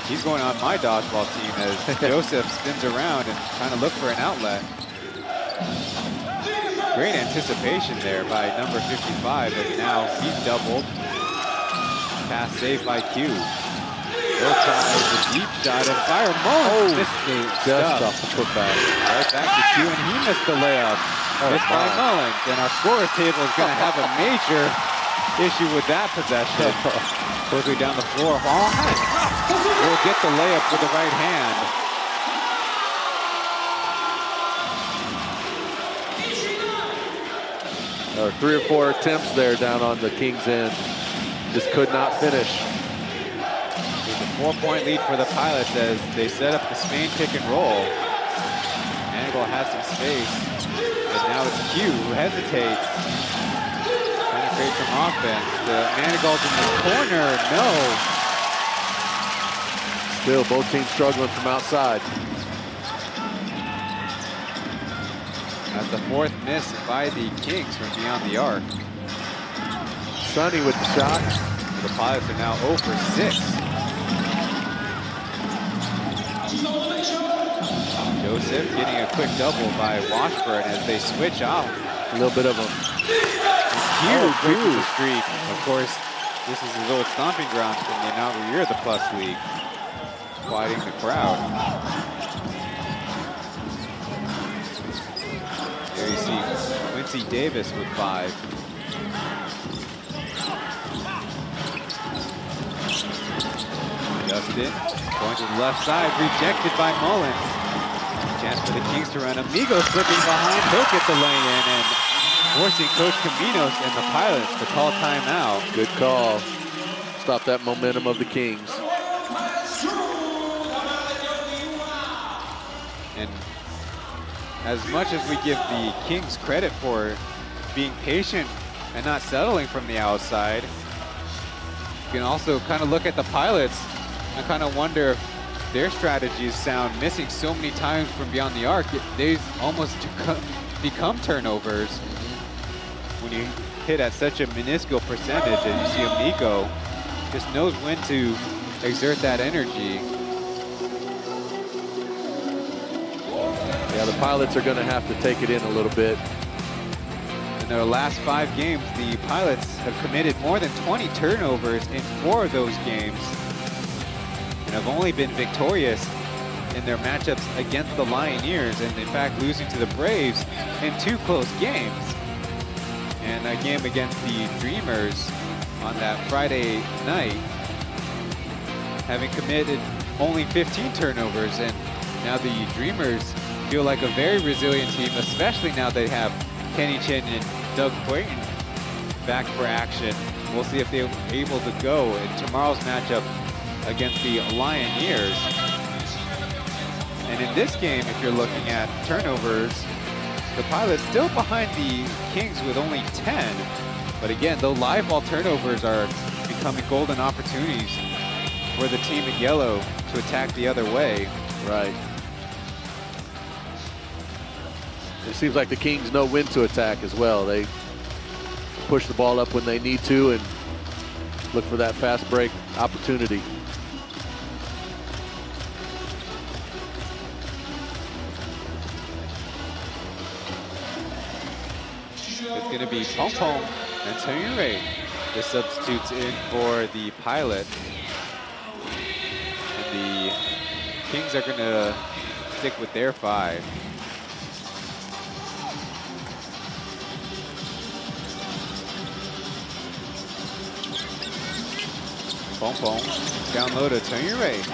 He's going on my dodgeball team as Joseph spins around and trying to look for an outlet. Great anticipation there by number 55, as now he's doubled. Pass saved by Q. He'll try the deep shot and fire. Mullins missed the
just off the putback.
Right back to Q, and he missed the layup. Missed by Mullins, and our scorer's table is going to have a major issue with that possession. Quickly down the floor. Will get the layup with the right hand.
3 or 4 attempts there down on the Kings end. Just could not finish.
There's a 4-point lead for the Pilots as they set up the Spain pick and roll. Manigal has some space, but now it's Q who hesitates. Trying to create some offense. Manigal's in the corner, no.
Still, both teams struggling from outside.
That's the 4th miss by the Kings from beyond the arc.
Sonny with the shot.
The Pilots are now 0 for 6. Joseph getting a quick double by Washburn as they switch off.
A little bit of a
huge breaks the streak. Of course, this is his old stomping grounds from the inaugural year of the Plus League. Quieting the crowd. There you see Quincy Davis with 5. Justin going to the left side, rejected by Mullins. Chance for the Kings to run. Amigo slipping behind. He'll get the lay-in and forcing Coach Caminos and the Pilots to call timeout.
Good call. Stop that momentum of the Kings.
And as much as we give the Kings credit for being patient and not settling from the outside, you can also kind of look at the Pilots and kind of wonder if their strategies sound missing so many times from beyond the arc. They almost become turnovers when you hit at such a minuscule percentage. And you see Amigo just knows when to exert that energy.
Yeah, the Pilots are going to have to take it in a little bit.
In their last 5 games, the Pilots have committed more than 20 turnovers in 4 of those games, and have only been victorious in their matchups against the Lioneers, and in fact losing to the Braves in 2 close games. And a game against the Dreamers on that Friday night, having committed only 15 turnovers, and now the Dreamers feel like a very resilient team, especially now they have Kenny Chen and Doug Pauian back for action. We'll see if they're able to go in tomorrow's matchup against the Lioneers. And in this game, if you're looking at turnovers, the Pilots still behind the Kings with only 10. But again, though live ball turnovers are becoming golden opportunities for the team in yellow to attack the other way.
Right. It seems like the Kings know when to attack as well. They push the ball up when they need to and look for that fast break opportunity.
It's going to be Pong Pong and Taoyuan, the substitutes in for the Pilot. And the Kings are going to stick with their 5. Pong Pong down low to Taoyuan.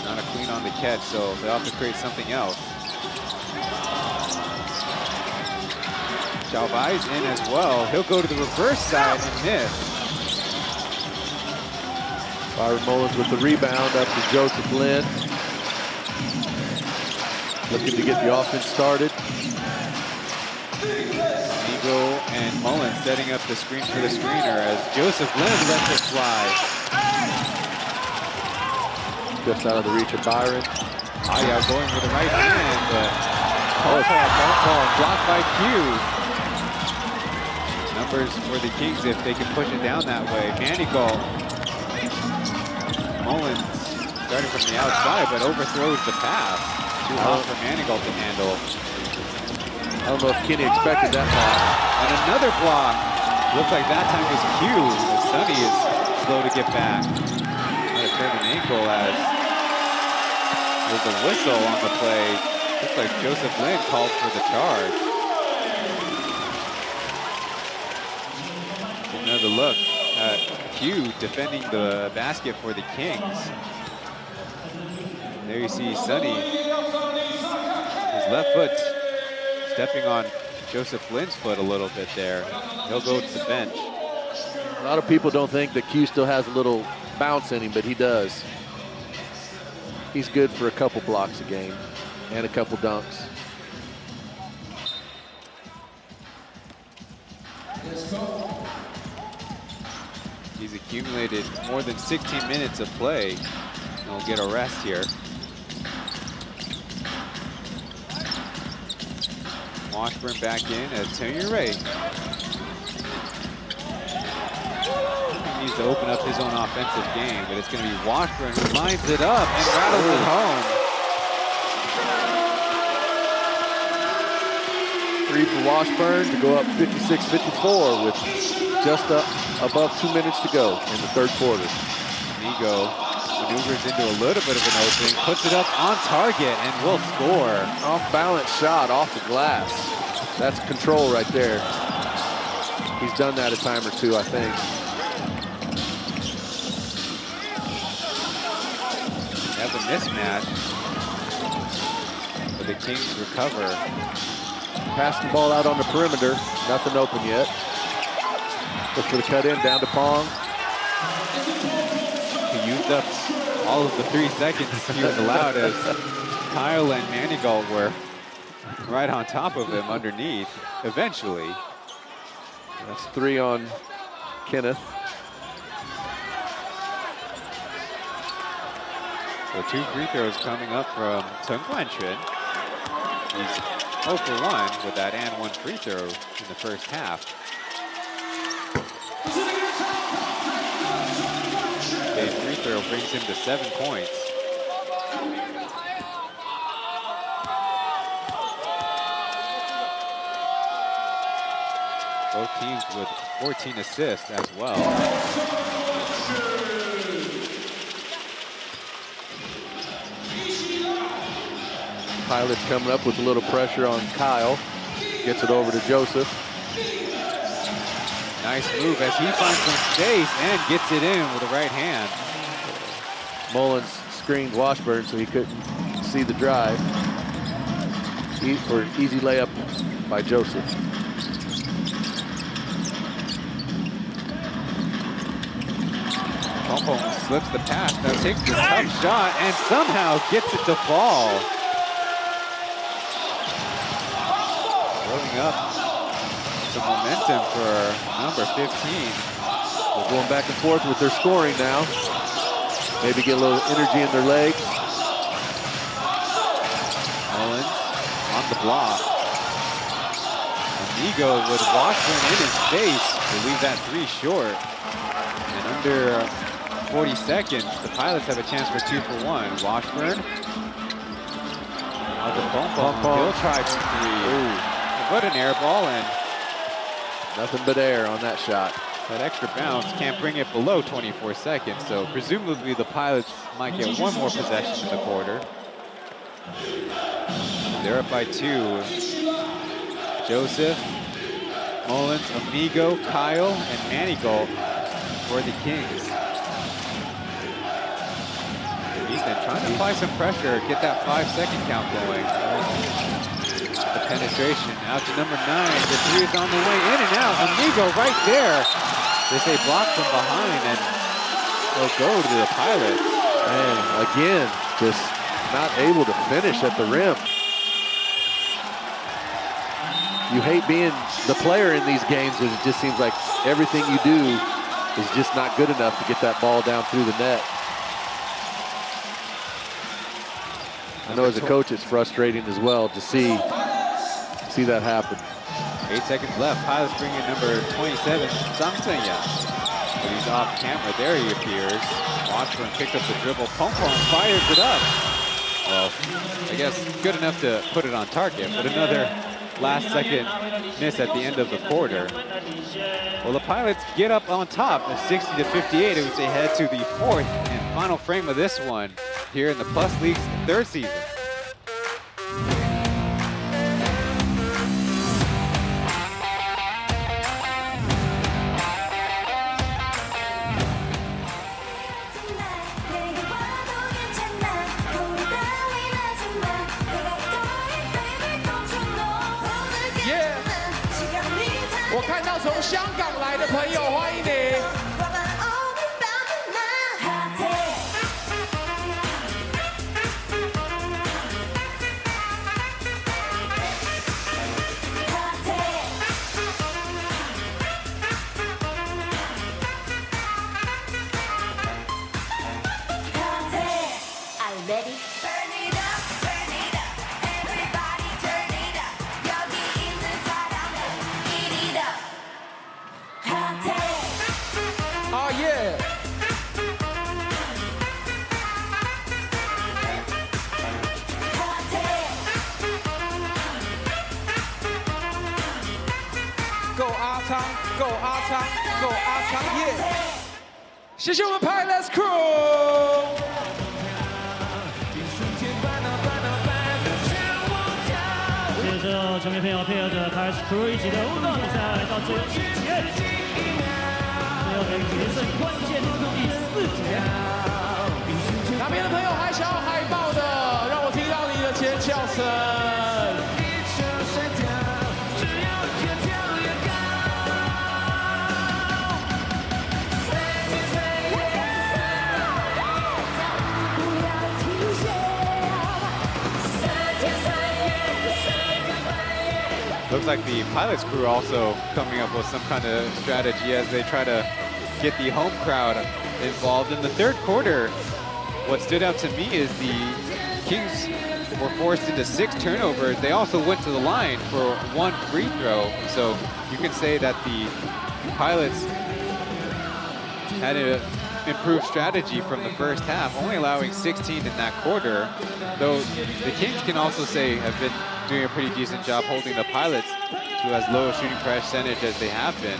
Not a clean on the catch, so they'll have to create something else. Xiaobai's in as well. He'll go to the reverse side and miss.
Byron Mullins with the rebound up to Joseph Lin. Looking to get the offense started.
Eagle and Mullins setting up the screen for the screener as Joseph Lin lets it fly.
Just out of the reach of Byron.
Aya going with the right hand, but blocked by Q. Numbers for the Kings if they can push it down that way. Manigault. Mullins starting from the outside, but overthrows the pass. Too hot for Manigault to handle.
I don't know if Kenny expected that pass.
And another block. Looks like that time was Q. Sonny is slow to get back. Might have turned an ankle as there's a whistle on the play. Looks like Joseph Lin called for the charge. Another look at Q defending the basket for the Kings. There you see Sonny, his left foot stepping on Joseph Lin's foot a little bit there. He'll go to the bench.
A lot of people don't think that Q still has a little bounce in him, but he does. He's good for a couple blocks a game and a couple dunks.
He's accumulated more than 16 minutes of play. He'll get a rest here. Washburn back in as Taoyuan. He needs to open up his own offensive game, but it's going to be Washburn who lines it up and rattles it home.
3 for Washburn to go up 56-54 with just above 2 minutes to go in the third quarter.
Migo maneuvers into a little bit of an opening, puts it up on target and will score.
Off balance shot off the glass. That's control right there. He's done that a time or two, I think.
Have a mismatch, but the Kings recover.
Passing the ball out on the perimeter. Nothing open yet. Look for the cut in, down to Pong.
He used up all of the 3 seconds he was allowed as Kyle and Manigault were right on top of him underneath, eventually.
That's 3 on Kenneth.
So 2 free throws coming up from Tung Chen. He's 0 for 1 with that and 1 free throw in the first half. A free throw brings him to 7 points. Both teams with 14 assists as well.
Pilots coming up with a little pressure on Kyle. Gets it over to Joseph.
Nice move as he finds some space and gets it in with the right hand.
Mullins screened Washburn so he couldn't see the drive. For an easy layup by Joseph.
Pauian slips the pass, now takes the tough shot and somehow gets it to fall. Throwing up some momentum for number 15.
They're going back and forth with their scoring now. Maybe get a little energy in their legs.
Mullins on the block. Amigo with Washburn in his face to leave that 3 short. And under 40 seconds, the Pilots have a chance for 2 for 1. Washburn. He'll try for 3. What an air ball, and
nothing but air on that shot.
That extra bounce can't bring it below 24 seconds, so presumably the Pilots might get one more possession in the quarter. They're up by 2. Joseph, Mullins, Amigo, Kyle, and Manigault for the Kings. Ethan trying to apply some pressure, get that 5-second count going. The penetration out to number 9. The 3 is on the way in and out. Amigo right there. They say block from behind and they'll go to the Pilots.
Man, again, just not able to finish at the rim. You hate being the player in these games because it just seems like everything you do is just not good enough to get that ball down through the net. I know as a coach it's frustrating as well to see that happen.
8 seconds left. Pilots bring in number 27, Samsenya. But he's off camera. There he appears. Washburn picked up the dribble. Pauian fires it up. Well, I guess good enough to put it on target, but another last-second miss at the end of the quarter. Well, the Pilots get up on top of 60-58 as they head to the 4th and final frame of this one here in the Plus League's 3rd season.
Yeah， 我看到从香港来的朋友，欢迎你。Go 阿昌 ，Go 阿昌耶！谢谢我们 Pilots Crew。
接着，球迷朋友配合着 Pilots Crew 一起的互动比赛，来到最后1节，最后的决胜关键第4节。
哪边的朋友还想要海报的，让我听到你的尖叫声。
Looks like the Pilots crew also coming up with some kind of strategy as they try to get the home crowd involved. In the 3rd quarter, what stood out to me is the Kings were forced into 6 turnovers. They also went to the line for 1 free throw. So you can say that the Pilots had an improved strategy from the first half, only allowing 16 in that quarter. Though the Kings can also say have been doing a pretty decent job holding the Pilots to as low a shooting percentage as they have been.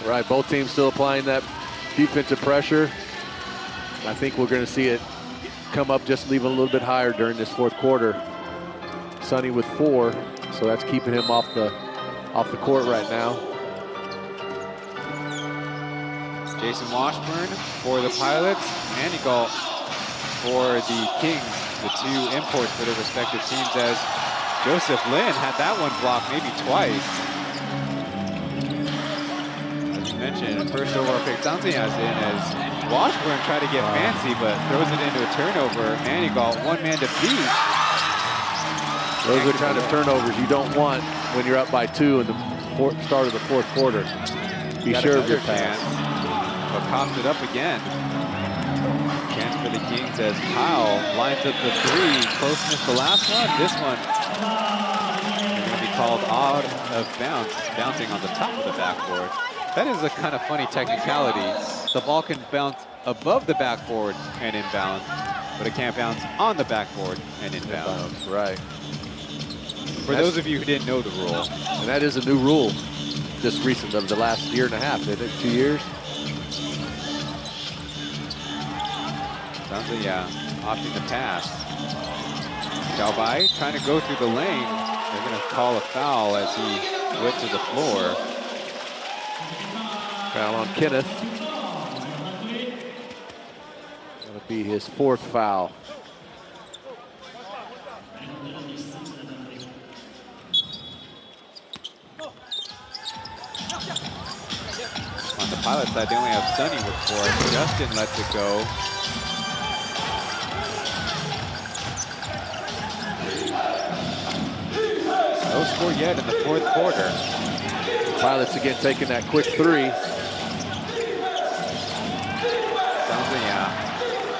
Right, both teams still applying that defensive pressure. I think we're going to see it come up just even a little bit higher during this fourth quarter. Sonny with 4, so that's keeping him off the court right now.
Jason Washburn for the Pilots, Manigault for the Kings, the 2 imports for their respective teams, as Joseph Lin had that one blocked maybe twice. As you mentioned, first overall pick, Sanzi has in as Washburn tried to get fancy, but throws it into a turnover. Manigault, 1 man to beat.
Those are the kind of turnovers you don't want when you're up by 2 in the start of the fourth quarter. Be sure of your pass.
But pops it up again. Chance for the Kings as Kyle lines up the 3. Close missed the last one. This one is going to be called out of bounds, bouncing on the top of the backboard. That is a kind of funny technicality. The ball can bounce above the backboard and inbound, but it can't bounce on the backboard and inbound.
Right.
For those of you who didn't know the rule.
And that is a new rule, just recent of the last year and a half, isn't it? 2 years?
Sounds like, yeah, opting to pass. Xiaobai trying to go through the lane. They're going to call a foul as he went to the floor.
Foul on Kenneth. That'll be his 4th foul.
On the Pilot side, they only have Sonny with 4. Justin lets it go. No score yet in the fourth quarter.
Pilots again taking that quick 3.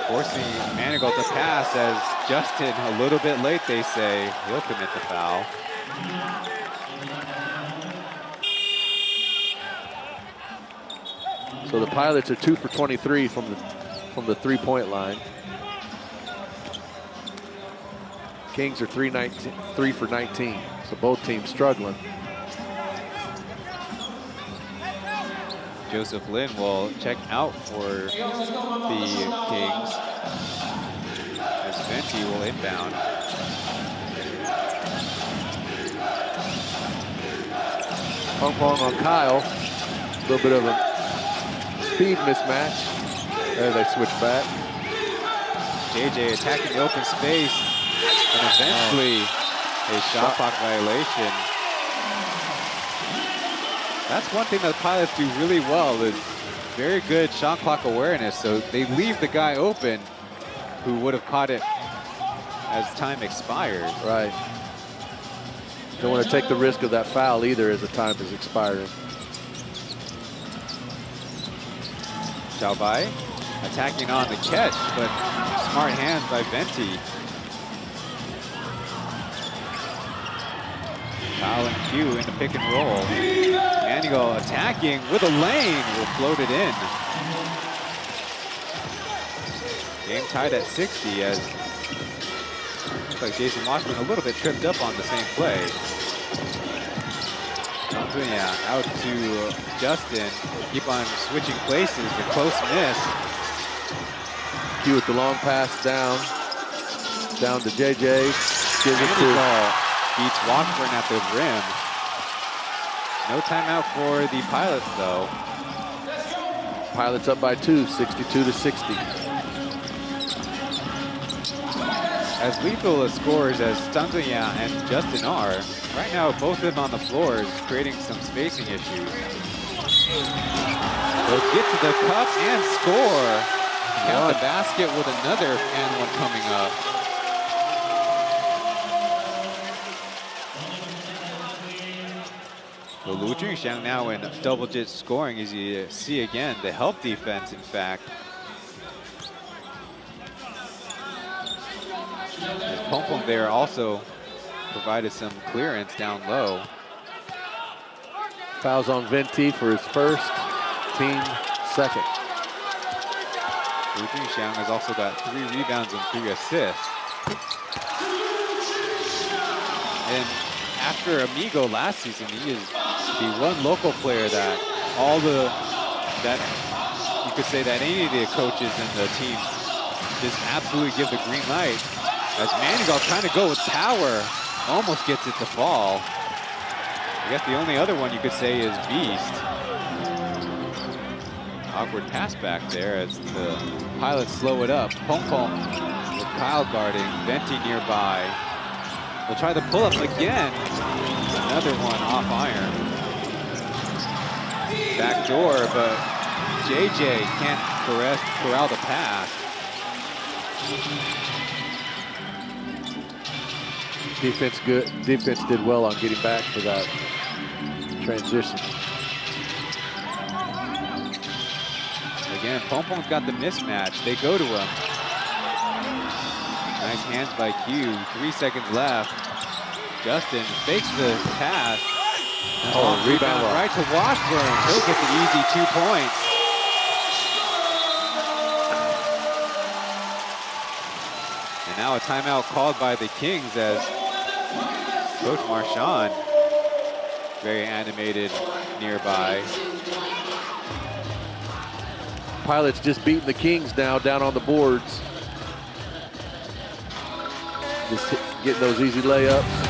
Forcing Manigault to pass as Justin, a little bit late, they say. He'll commit the foul.
So the Pilots are 2 for 23 from the 3-point line. Kings are 3 for 19. So both teams struggling.
Joseph Lin will check out for the Kings as Venti will inbound.
Pong pong on Kyle. A little bit of a speed mismatch. There they switch back.
JJ attacking the open space and eventually a shot clock violation. That's one thing that the Pilots do really well, is very good shot clock awareness. So they leave the guy open who would have caught it as time expired.
Right. Don't want to take the risk of that foul either as the time is expiring.
Xiaobai attacking on the catch, but smart hands by Venti. Kyle and Q in the pick and roll. Manigault attacking with a lane, will float it in. Game tied at 60 as looks like Jason Washburn a little bit tripped up on the same play. Yeah, out to Justin. Keep on switching places, the close miss.
Q with the long pass down to JJ. Gives it to
beats Washburn at the rim. No timeout for the Pilots, though.
Pilots up by 2, 62 to 60.
As lethal as scores as Tanzania and Justin are, right now both of them on the floor is creating some spacing issues. They'll get to the cup and score. Count the basket with another and one coming up. So Lu Junxiang now in double-digit scoring, as you see again, the help defense, in fact. As Pong Pong there also provided some clearance down low.
Fouls on Venti for his first, team second.
Lu Junxiang has also got 3 rebounds and 3 assists. And after Amigo last season, he is the one local player that you could say that any of the coaches and the teams just absolutely give the green light. As Manigal trying to go with power, almost gets it to fall. I guess the only other one you could say is Beast. Awkward pass back there as the pilots slow it up. Pong Pong with Kyle guarding, Venti nearby. They'll try the pull-up again. Another one off iron. Back door, but JJ can't corral the pass.
Defense good. Defense did well on getting back for that transition.
Again, Pong Pong's got the mismatch. They go to him. Nice hands by Q. 3 seconds left. Justin fakes the pass. Rebound right to Washburn. He'll get the easy 2 points. And now a timeout called by the Kings as Coach Marchand, very animated nearby.
Pilots just beating the Kings now down on the boards. Just getting those easy layups.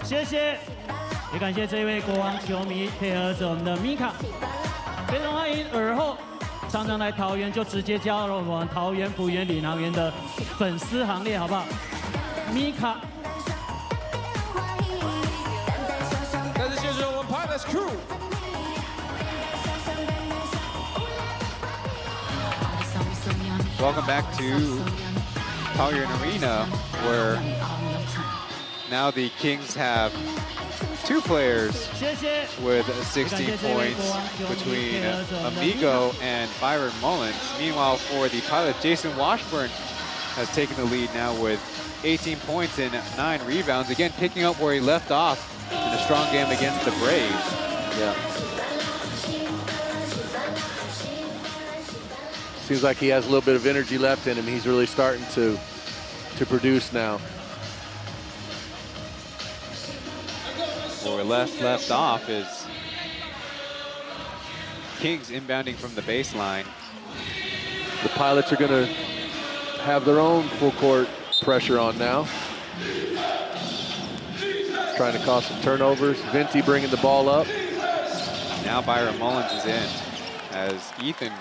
谢谢，也感谢这位国王球迷配合着我们的米卡，非常欢迎尔后常常来桃园就直接加入我们桃园浦园领航员的粉丝行列，好不好？米卡。
再次谢谢我们 Pilots Crew。Welcome
back to Pauian Arena, where now the Kings have 2 players with 16 points between Amigo and Byron Mullins. Meanwhile, for the Pilots, Jason Washburn has taken the lead now with 18 points and 9 rebounds. Again, picking up where he left off in a strong game against the Braves.
Yeah. Seems like he has a little bit of energy left in him. He's really starting to produce now.
Where left off is Kings inbounding from the baseline.
The Pilots are going to have their own full court pressure on now. Trying to cause some turnovers. Venti bringing the ball up.
Now Byron Mullins is in as Ethan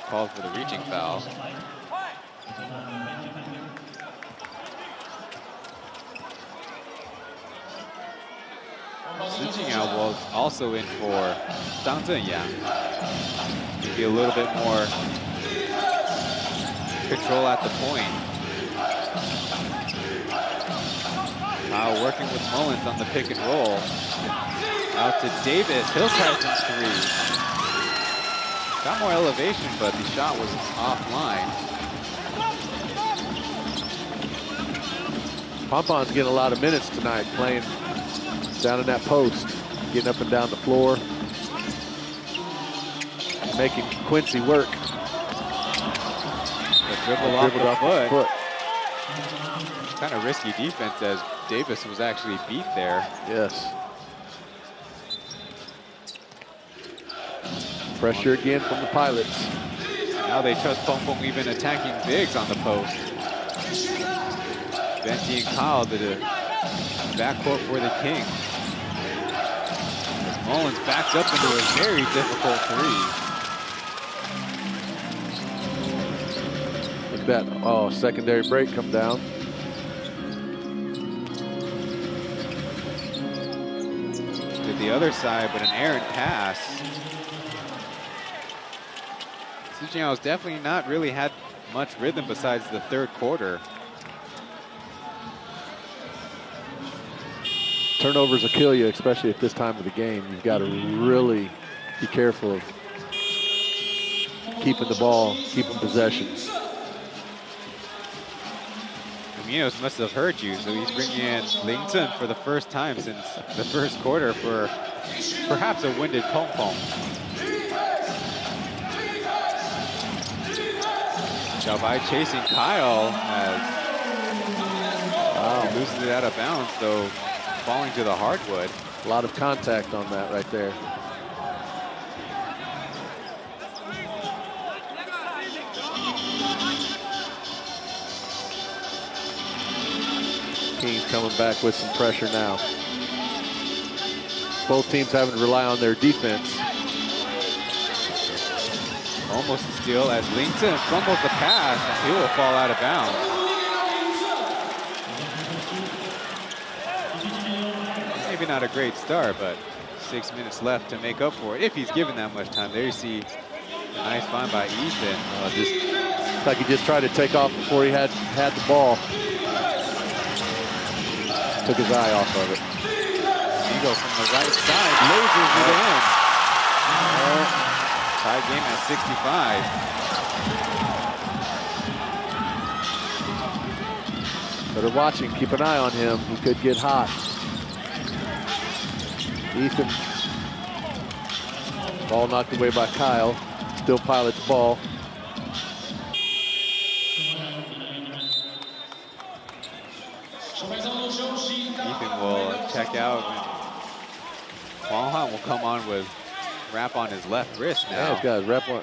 called for the reaching foul. Sijingyao was also in for Zhang Zhenyang. Maybe a little bit more control at the point. Now working with Mullins on the pick and roll. Out to Davis. He'll try from 3. Got more elevation, but the shot was offline.
Pompon's getting a lot of minutes tonight, playing down in that post, getting up and down the floor, making Quincy work.
The dribble off the foot. Kind of risky defense as Davis was actually beat there.
Yes. Pressure again from the Pilots.
Now they trust Pong Pong even attacking bigs on the post. Venti and Kyle to the backcourt for the Kings. As Mullins backs up into a very difficult 3.
Look at that. Oh, secondary break come down.
To the other side, but an errant pass. Sijingyao definitely not really had much rhythm besides the 3rd quarter.
Turnovers will kill you, especially at this time of the game. You've got to really be careful of keeping the ball, keeping possession.
Minos must have heard you, so he's bringing in Ling Chen for the first time since the first quarter for perhaps a winded Pong Pong. Xiaobai chasing Kyle as he loses it out of bounds, though falling to the hardwood.
A lot of contact on that right there. Kings coming back with some pressure now. Both teams having to rely on their defense.
Almost a steal as Ling Chen fumbles the pass. He will fall out of bounds. Maybe not a great start, but 6 minutes left to make up for it, if he's given that much time. There you see a nice find by Ethan.
Just like he just tried to take off before he had the ball. Took his eye off of it.
Migo from the right side lasers it in. Tie game at 65.
Better watch him, keep an eye on him. He could get hot. Ethan. Ball knocked away by Kyle. Still pilots ball.
Ethan will check out. Huang Han will come on with wrap on his left wrist now.
Yeah, he's got his wrap on.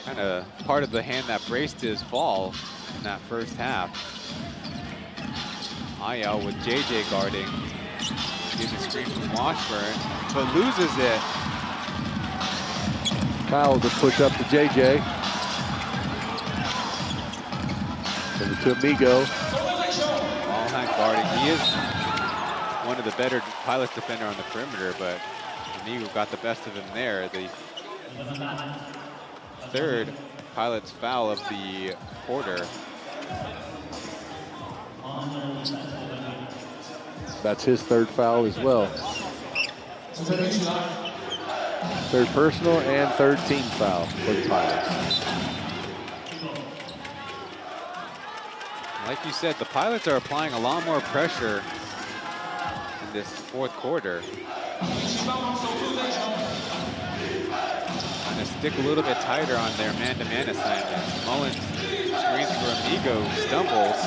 Kind of part of the hand that braced his fall in that first half. Ayao with JJ guarding. Gives a screen from Washburn, but loses it.
Kyle just push up to JJ. Send it to Amigo.
Guarding. He is one of the better Pilots defender on the perimeter, but Amigo got the best of him there. The third Pilots foul of the quarter.
That's his third foul as well. Third personal and third team foul for the Pilots.
Like you said, the Pilots are applying a lot more pressure in this fourth quarter. Trying to stick a little bit tighter on their man-to-man assignment. Mullins screens for Amigo, stumbles.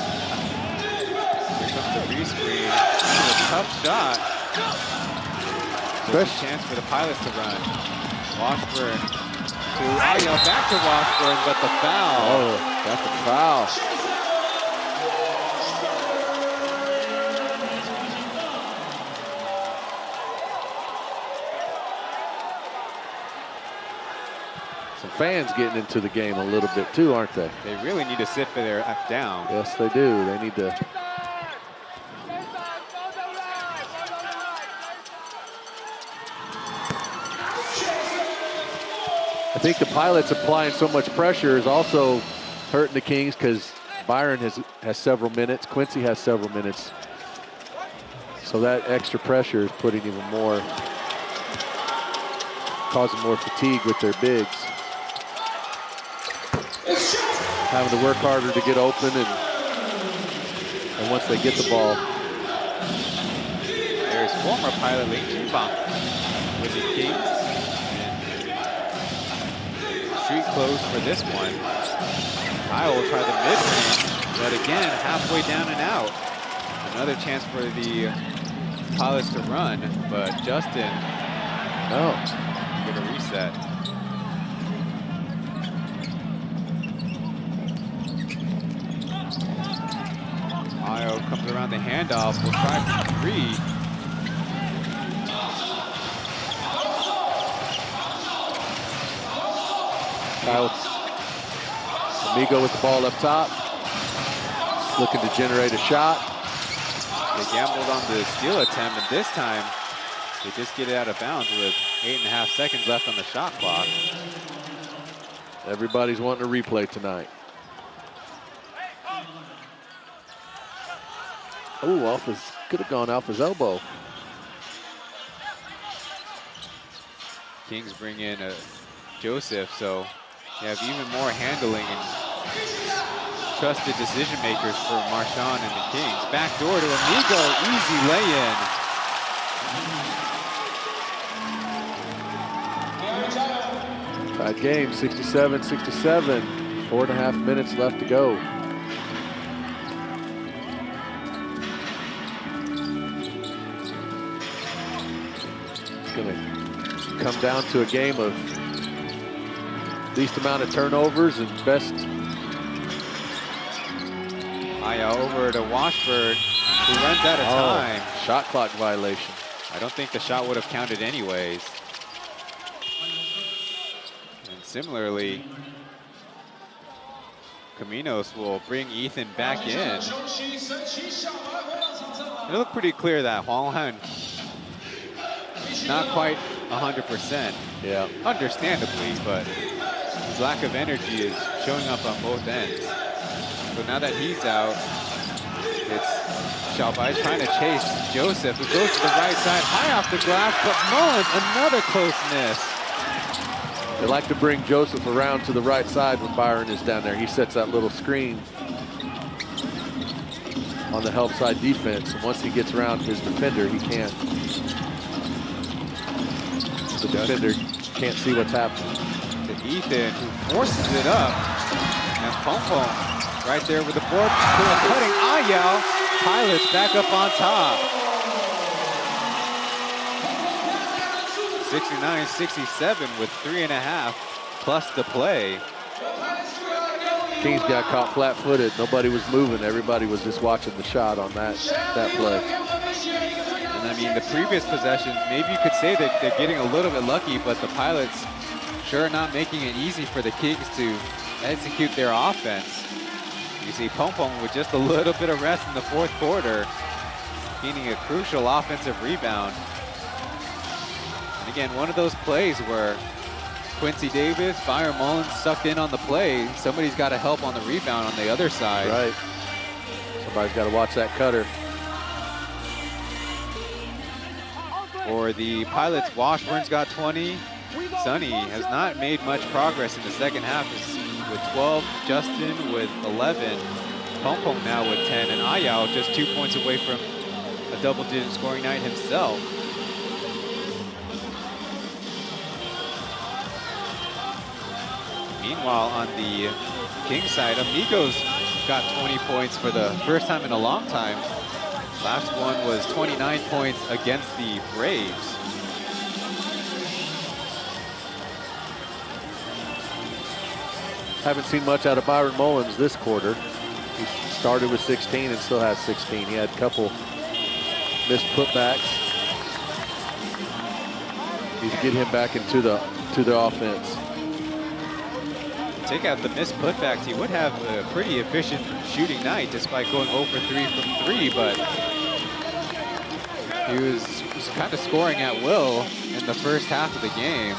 Here comes the re-screen. A tough shot. There's a chance for the Pilots to run. Washburn to Ayao, back to Washburn, but the foul.
Oh, got the foul. Fans getting into the game a little bit too, aren't they?
They really need to sit for their F down.
Yes, they do. They need to. I think the Pilots applying so much pressure is also hurting the Kings because Byron has several minutes. Quincy has several minutes. So that extra pressure is putting even more, causing more fatigue with their bigs. Having to work harder to get open, and once they get the ball.
There's former Pilot Ling Jinbang with the Kings. Street close for this one. Kyle will try the mid-range, but again, halfway down and out. Another chance for the Pilots to run, but Justin, get a reset. Ayao comes around the handoff, will try for three.
Kyle, Amigo with the ball up top, looking to generate a shot.
They gambled on the steal attempt, and this time they just get it out of bounds with 8.5 seconds left on the shot clock.
Everybody's wanting a replay tonight. Ooh, off his Could have gone Alpha's elbow.
Kings bring in Joseph, so you have even more handling and trusted decision makers for Marchand and the Kings. Backdoor to Amigo, easy lay-in.
Tied game, 67-67. 4.5 minutes left to go. It's gonna come down to a game of least amount of turnovers and best.
Aya over to Washburn, who runs out of time.
Shot clock violation.
I don't think the shot would have counted anyways. And similarly, Caminos will bring Ethan back in. It looked pretty clear that Huang Han not quite 100%.
Yeah.
Understandably, but his lack of energy is showing up on both ends. So now that he's out, it's Xiaobai trying to chase Joseph, who goes to the right side, high off the glass, but Mullins, another close miss.
They like to bring Joseph around to the right side when Byron is down there. He sets that little screen on the help side defense, and once he gets around his defender, he can't. The defender can't see what's happening.
To Ethan, who forces it up, and Pong Pong right there with the board, cutting Ayao. Pilots back up on top. 69-67 with 3.5 plus to play.
Kings got caught flat-footed. Nobody was moving. Everybody was just watching the shot on that play.
And I mean, the previous possessions, maybe you could say that they're getting a little bit lucky, but the Pilots sure not making it easy for the Kings to execute their offense. You see Pong Pong with just a little bit of rest in the fourth quarter, gaining a crucial offensive rebound. And again, one of those plays where Quincy Davis, Byron Mullins sucked in on the play. Somebody's got to help on the rebound on the other side.
Right. Somebody's got to watch that cutter.
For the Pilots, Washburn's got 20. Sonny has not made much progress in the second half with 12, Justin with 11, Pong Pong now with 10, and Ayao just 2 points away from a double-digit scoring night himself. Meanwhile, on the Kings side, Amigo's got 20 points for the first time in a long time. Last one was 29 points against the Braves.
Haven't seen much out of Byron Mullins this quarter. He started with 16 and still has 16. He had a couple missed putbacks. Need to get him back into the offense.
Take out the missed putbacks, he would have a pretty efficient shooting night despite going 0 for 3 from 3, but he was kind of scoring at will in the first half of the game.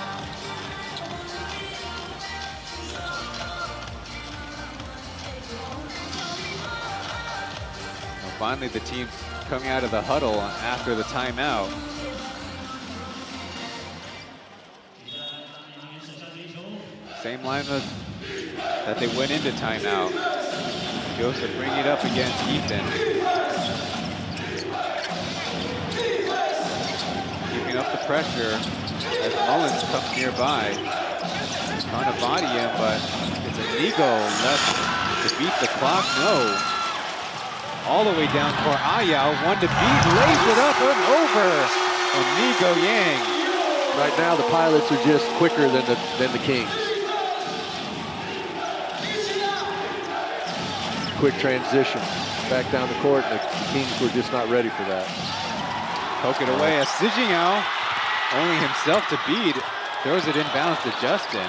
Finally, the team coming out of the huddle after the timeout. Same lineup that they went into timeout. Joseph bringing it up against Ethan. Keeping up the pressure as Mullins comes nearby. Trying to body him, but it's Amigo left to beat the clock. No. All the way down for Ayao, one to beat, lays it up and over. Amigo Yang.
Right now, the Pilots are just quicker than the Kings. Quick transition back down the court, and the Kings were just not ready for that.
Poke it away as Sijingao, only himself to beat, throws it inbounds to Justin.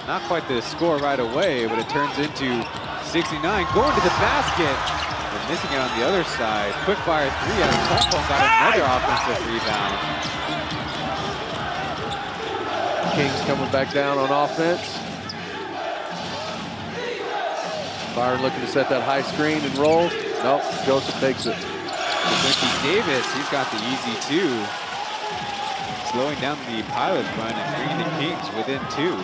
Not quite the score right away, but it turns into 69, going to the basket, and missing it on the other side. Quick fire three, and Pong Pong got another offensive rebound.
Kings coming back down on offense. Byron looking to set that high screen and roll. Nope, Joseph takes it.
Quincy Davis, he's got the easy 2. Slowing down the Pilots run and bringing the Kings within 2.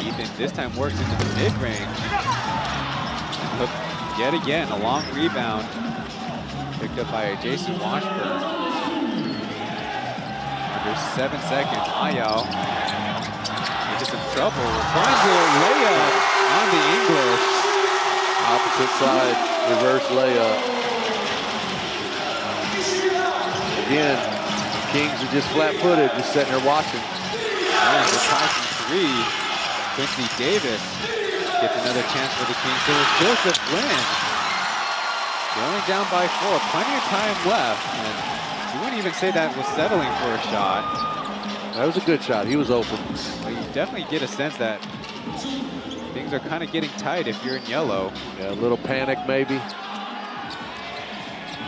Ethan this time works into the mid-range. Look, yet again, a long rebound picked up by Jason Washburn. Under 7 seconds, Ayao into some trouble. Finds a layup on the English.
Opposite side, reverse layup. Again, Kings are just flat-footed, just sitting there watching.
And the Tyson 3, Quincy Davis gets another chance for the Kings. So it's Joseph Lynn going down by 4. Plenty of time left. And you wouldn't even say that was settling for a shot.
That was a good shot. He was open.
But you definitely get a sense that things are kind of getting tight if you're in yellow.
Yeah, a little panic maybe.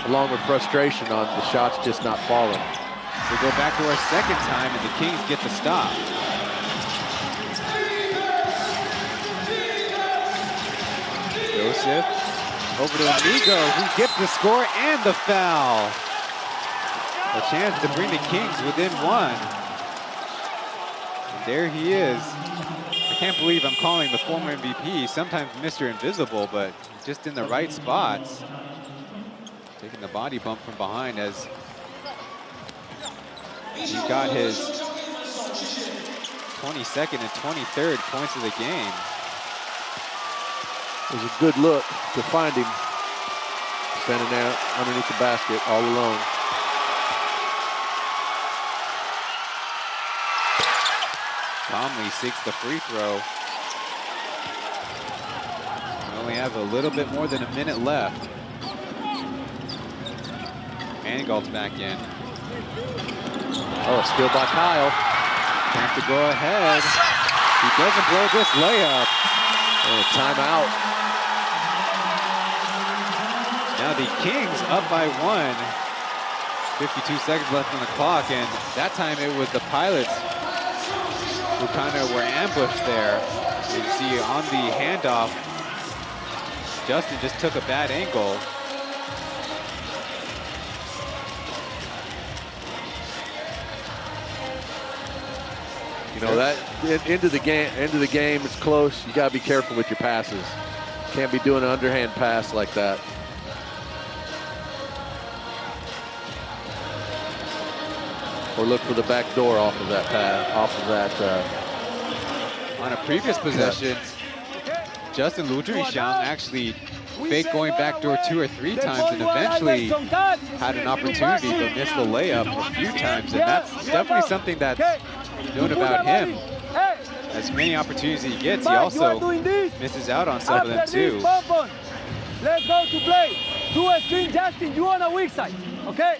Along with frustration on the shots just not falling.
We go back to our second time and the Kings get the stop. Joseph over to Amigo, who gets the score and the foul. A chance to bring the Kings within 1. And there he is. I can't believe I'm calling the former MVP, sometimes Mr. Invisible, but just in the right spots. Taking the body bump from behind as he got his 22nd and 23rd points of the game.
It was a good look to find him standing there underneath the basket all alone.
Conley seeks the free throw. We only have a little bit more than a minute left. Mangold's back in.
Oh, steal by Kyle.
Chance to go ahead. He doesn't blow this layup.
Oh, timeout.
Now the Kings up by 1. 52 seconds left on the clock, and that time it was the Pilots who kind of were ambushed there. You see on the handoff, Justin just took a bad angle.
You know, that into the game, it's close. You gotta be careful with your passes. Can't be doing an underhand pass like that. Or look for the back door off of that pass,
On a previous possession, Justin Ludwigshang actually faked going back door 2 or 3 times and eventually had an opportunity but missed the layup a few times. And that's definitely something that's known about him. As many opportunities he gets, he also misses out on some of them too.
Let's go to play. Do a screen, Justin. You on a weak side, okay?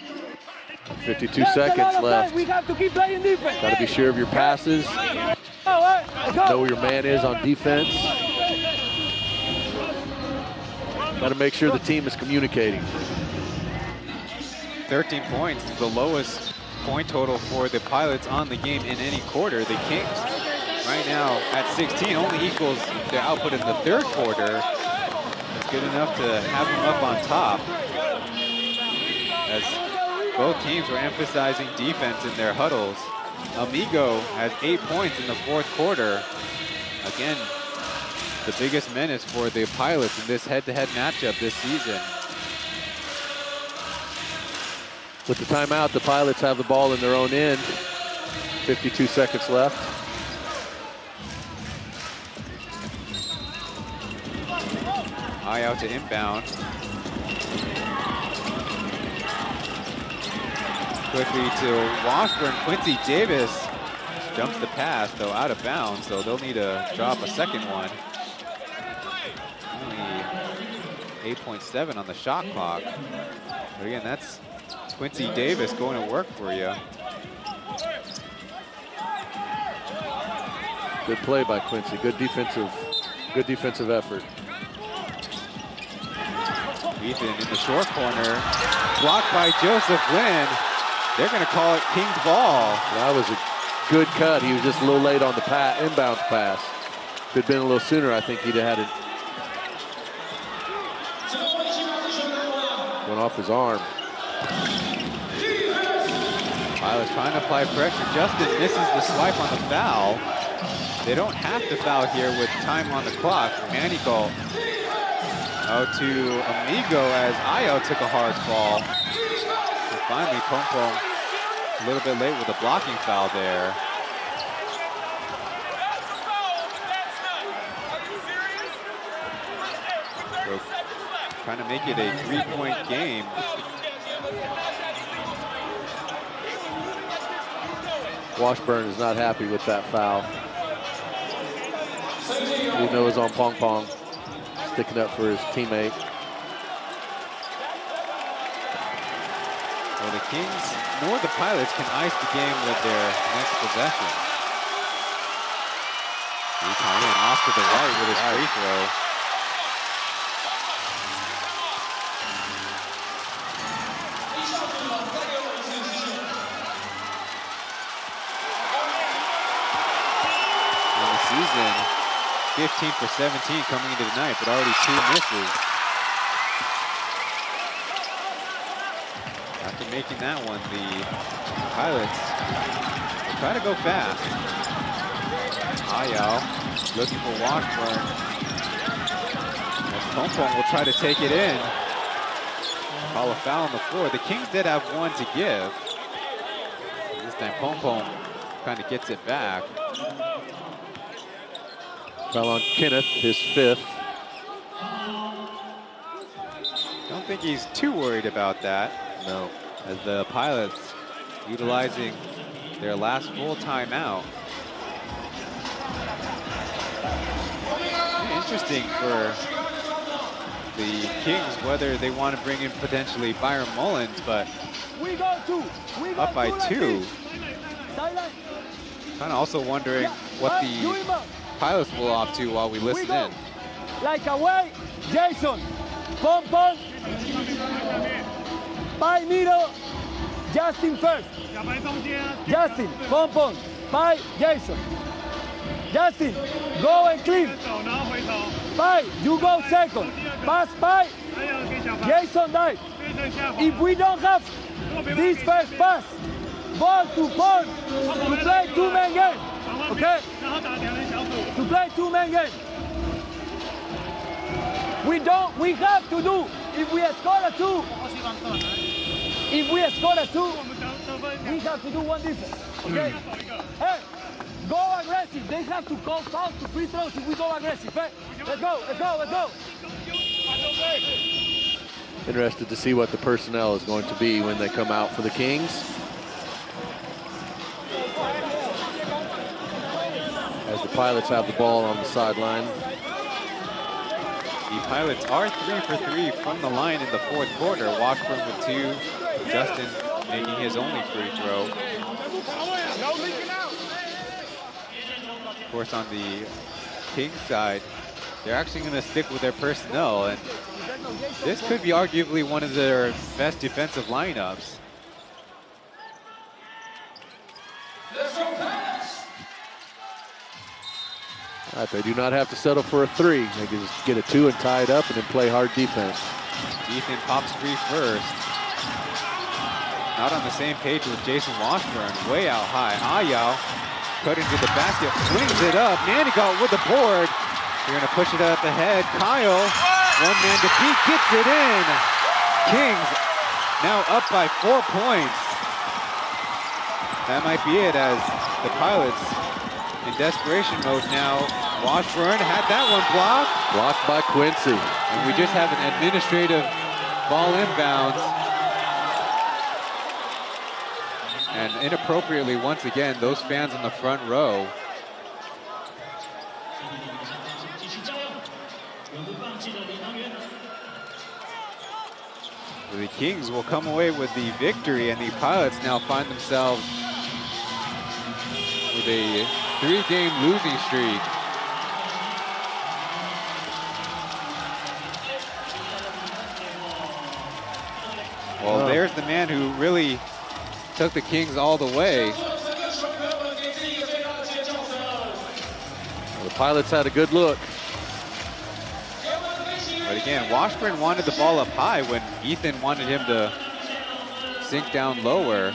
52 seconds left.
We have to keep playing defense.
Got to be sure of your passes. Know where your man is on defense. Got to make sure the team is communicating.
13 points is the lowest point total for the Pilots on the game in any quarter. The Kings right now at 16 only equals their output in the third quarter. It's good enough to have them up on top, as both teams were emphasizing defense in their huddles. Amigo has 8 points in the fourth quarter. Again, the biggest menace for the Pilots in this head-to-head matchup this season.
With the timeout, the Pilots have the ball in their own end. 52 seconds left.
Eye out to inbound. Quickly to Washburn. Quincy Davis jumps the pass, though out of bounds, so they'll need to drop a second one. Only 8.7 on the shot clock. But again, that's Quincy Davis going to work for you.
Good play by Quincy. Good defensive effort.
Ethan in the short corner, blocked by Joseph Lynn. They're going to call it King's ball.
That was a good cut. He was just a little late on the inbounds pass. If it had been a little sooner, I think he'd have had it. Went off his arm.
Pilots trying to apply pressure. Justin misses the swipe on the foul. They don't have to foul here with time on the clock. Manico out to Amigo as Ayo took a hard fall. And finally, Pompom a little bit late with a blocking foul there. So, trying to make it a 3-point game.
Washburn is not happy with that foul. He knows on Pong Pong, sticking up for his teammate.
Well, the Kings nor the Pilots can ice the game with their next possession. Pauian off to the right with his free throw. In the season, 15 for 17 coming into tonight, but already 2 misses. After making that one, the Pilots will try to go fast. Ayo looking for Washburn. As Pompom will try to take it in. Call a foul on the floor. The Kings did have one to give. This time Pompom kind of gets it back.
Foul on Kenneth, his 5th.
Don't think he's too worried about that.
No.
As the Pilots utilizing their last full timeout. Interesting for the Kings whether they want to bring in potentially Byron Mullins, but up by 2. Kind of also wondering what the Pilots will opt to while we listen in.
Like away, Jason, Pompom, by middle, Justin first. Justin, Pompom, by Jason. Justin, go and clean. By, you go second. Pass by, Jason dive. If we don't have this first pass, ball to ball, to play 2-man game, okay? To play 2-man game. We have to do, if we score a 2, we have to do one defense, okay? Hey, go aggressive. They have to go foul to free throws if we go aggressive. Hey, let's go, let's go, let's go.
Interested to see what the personnel is going to be when they come out for the Kings. As the Pilots have the ball on the sideline.
The Pilots are 3 for 3 from the line in the 4th quarter. Washburn with 2. Justin making his only free throw. Of course, on the Kings side, they're actually going to stick with their personnel, and this could be arguably one of their best defensive lineups.
All right, they do not have to settle for a 3. They can just get a 2 and tie it up and then play hard defense.
Ethan pops free first. Not on the same page with Jason Washburn. Way out high. Ayo cutting to the basket, swings it up. Manico with the board. They're going to push it up ahead. Kyle, one-man defeat, gets it in. Kings now up by 4 points. That might be it as the Pilots in desperation mode now. Washburn had that one blocked.
Blocked by Quincy.
And we just have an administrative ball inbounds. And inappropriately, once again, those fans in the front row. The Kings will come away with the victory, and the Pilots now find themselves with a 3-game losing streak. Well, there's the man who really took the Kings all the way.
The Pilots had a good look.
But again, Washburn wanted the ball up high when Ethan wanted him to sink down lower.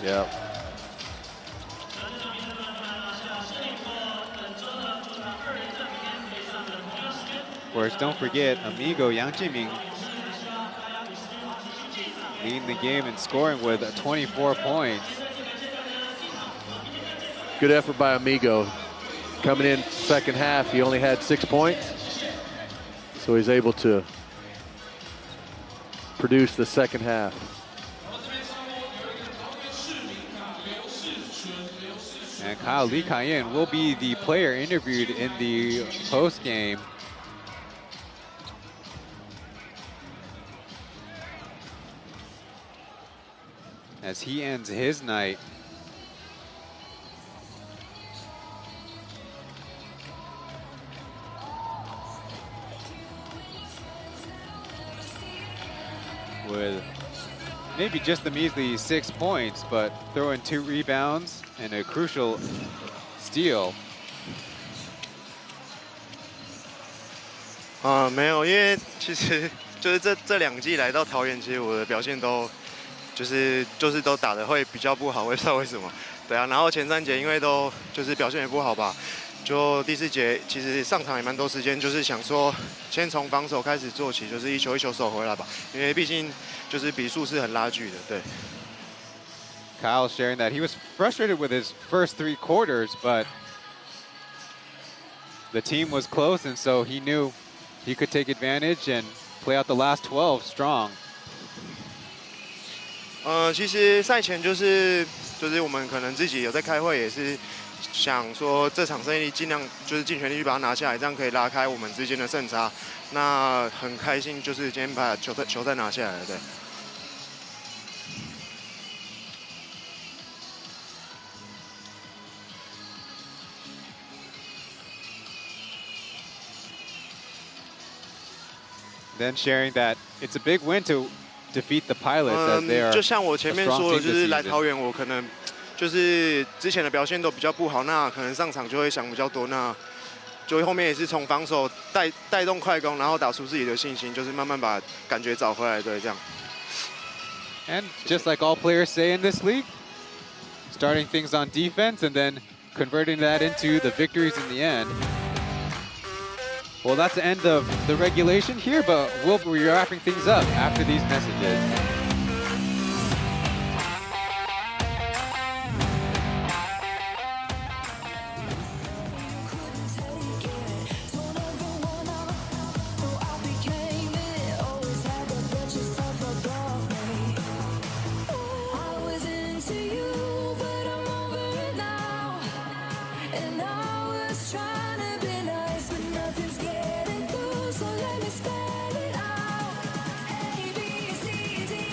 Yeah.
Of course, don't forget, amigo Yang Jiming leading the game in scoring with 24 points.
Good effort by Amigo. Coming in second half, he only had 6 points. So he's able to produce the second half.
And Kyle Lee Kai-yin will be the player interviewed in the post game. As he ends his night with maybe just the measly 6 points, but throw in 2 rebounds and a crucial steal.
没有，因为其实就是这2季来到桃园，其实我的表现都就是都打得会比较不好，我也不知道为什么。对啊，然后前3节因为都就是表现也不好吧，就第4节其实上场也蛮多时间，就是想说先从防守开始做起，就是一球一球守回来吧，因为毕竟就是比数是很拉锯的，对。
Kyle sharing that he was frustrated with his first 3 quarters, but the team was close, and so he knew he could take advantage and play out the last 12 strong.
其实赛前就是我们可能自己有在开会，也是想说这场胜利尽量就是尽全力去把它拿下来，这样可以拉开我们之间的胜差。那很开心，就是今天把球赛拿下来了，对。
Then sharing that it's a big win to defeat the Pilots as they are
就像我前面说的，就是来桃
园，
园，我可能就是之前的表现都比较不好，那可能上场就会想比较多，那就后面也是从防守带动快攻，然后打出自己的信心，就是慢慢把感觉找回来，对，这样。
And just like all players say in this league, starting things on defense and then converting that into the victories in the end. Well, that's the end of the regulation here, but we'll be wrapping things up after these messages.
So let me spell it out. A, B, C, D.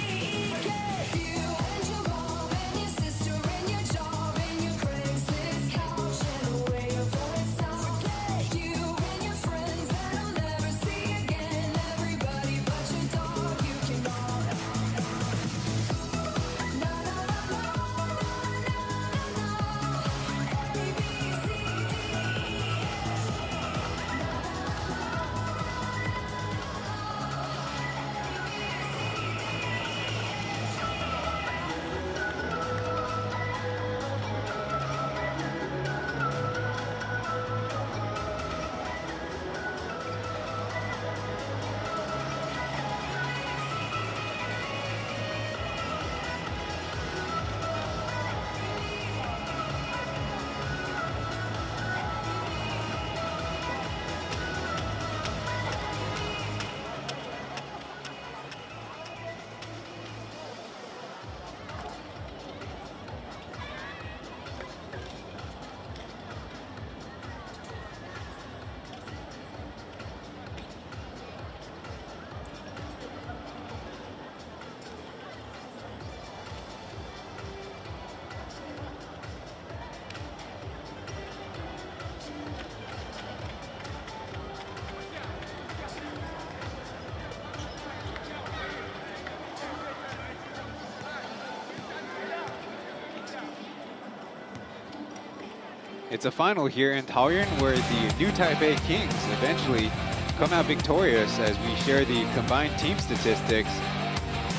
It's a final here in Taoyuan where the new Taipei Kings eventually come out victorious as we share the combined team statistics.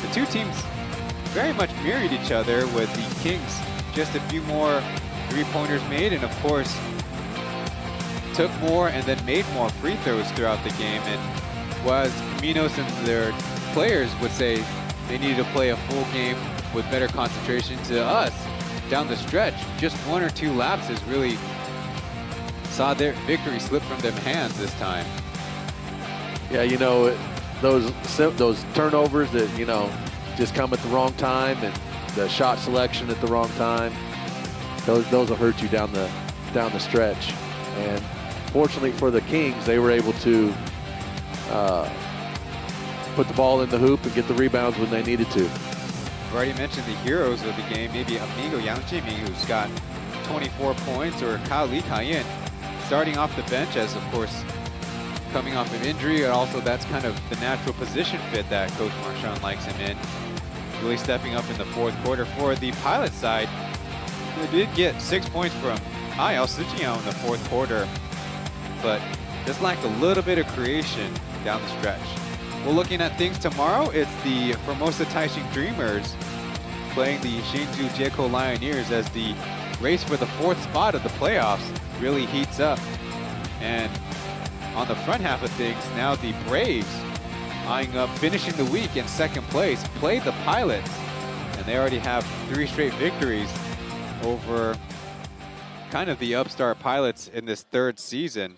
The two teams very much mirrored each other, with the Kings just a few more three-pointers made, and of course took more and then made more free throws throughout the game. And whereas Caminos and their players would say they needed to play a full game with better concentration, to us down the stretch, just 1 or 2 lapses really saw their victory slip from their hands this time.
Yeah, you know, those turnovers that, you know, just come at the wrong time, and the shot selection at the wrong time, those will hurt you down the stretch. And fortunately for the Kings, they were able to put the ball in the hoop and get the rebounds when they needed to.
I've already mentioned the heroes of the game, maybe Amigo Yang Jiming, who's got 24 points, or Li Kaiyan starting off the bench, as of course coming off an injury, and also that's kind of the natural position fit that Coach Marchand likes him in. Really stepping up in the 4th quarter. For the Pilot side, they did get 6 points from Ayao Sijiao in the 4th quarter, but just lacked a little bit of creation down the stretch. Well, looking at things tomorrow, it's the Formosa Taishing Dreamers playing the Hsinchu Jiekou Lioneers as the race for the 4th spot of the playoffs really heats up. And on the front half of things, now the Braves eyeing up finishing the week in 2nd place, played the Pilots, and they already have 3 straight victories over kind of the upstart Pilots in this 3rd season.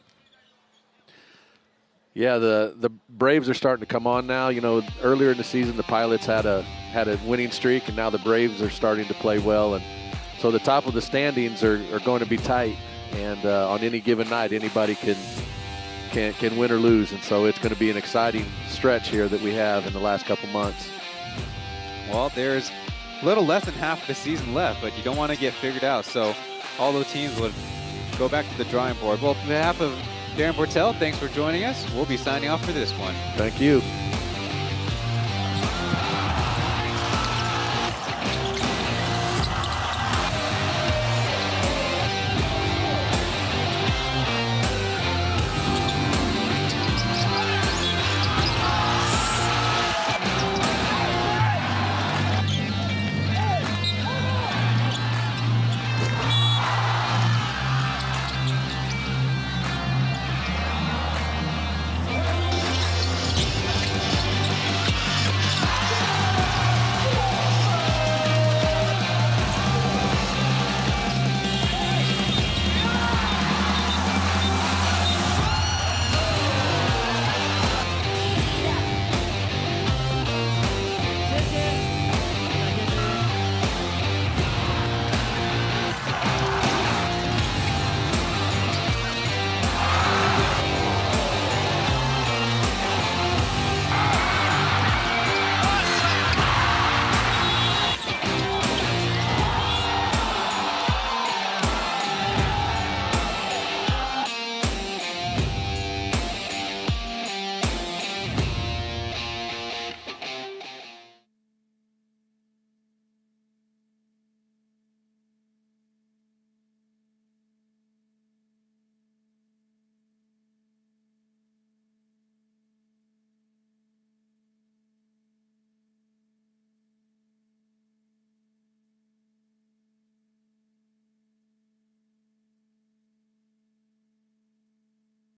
Yeah, the Braves are starting to come on now. You know, earlier in the season, the Pilots had a winning streak, and now the Braves are starting to play well. And so the top of the standings are going to be tight, and on any given night, anybody can win or lose. And so it's going to be an exciting stretch here that we have in the last couple months.
Well, there's a little less than half of the season left, but you don't want to get figured out. So all those teams would go back to the drawing board. Well, on behalf of Darren Portell, thanks for joining us. We'll be signing off for this one.
Thank you.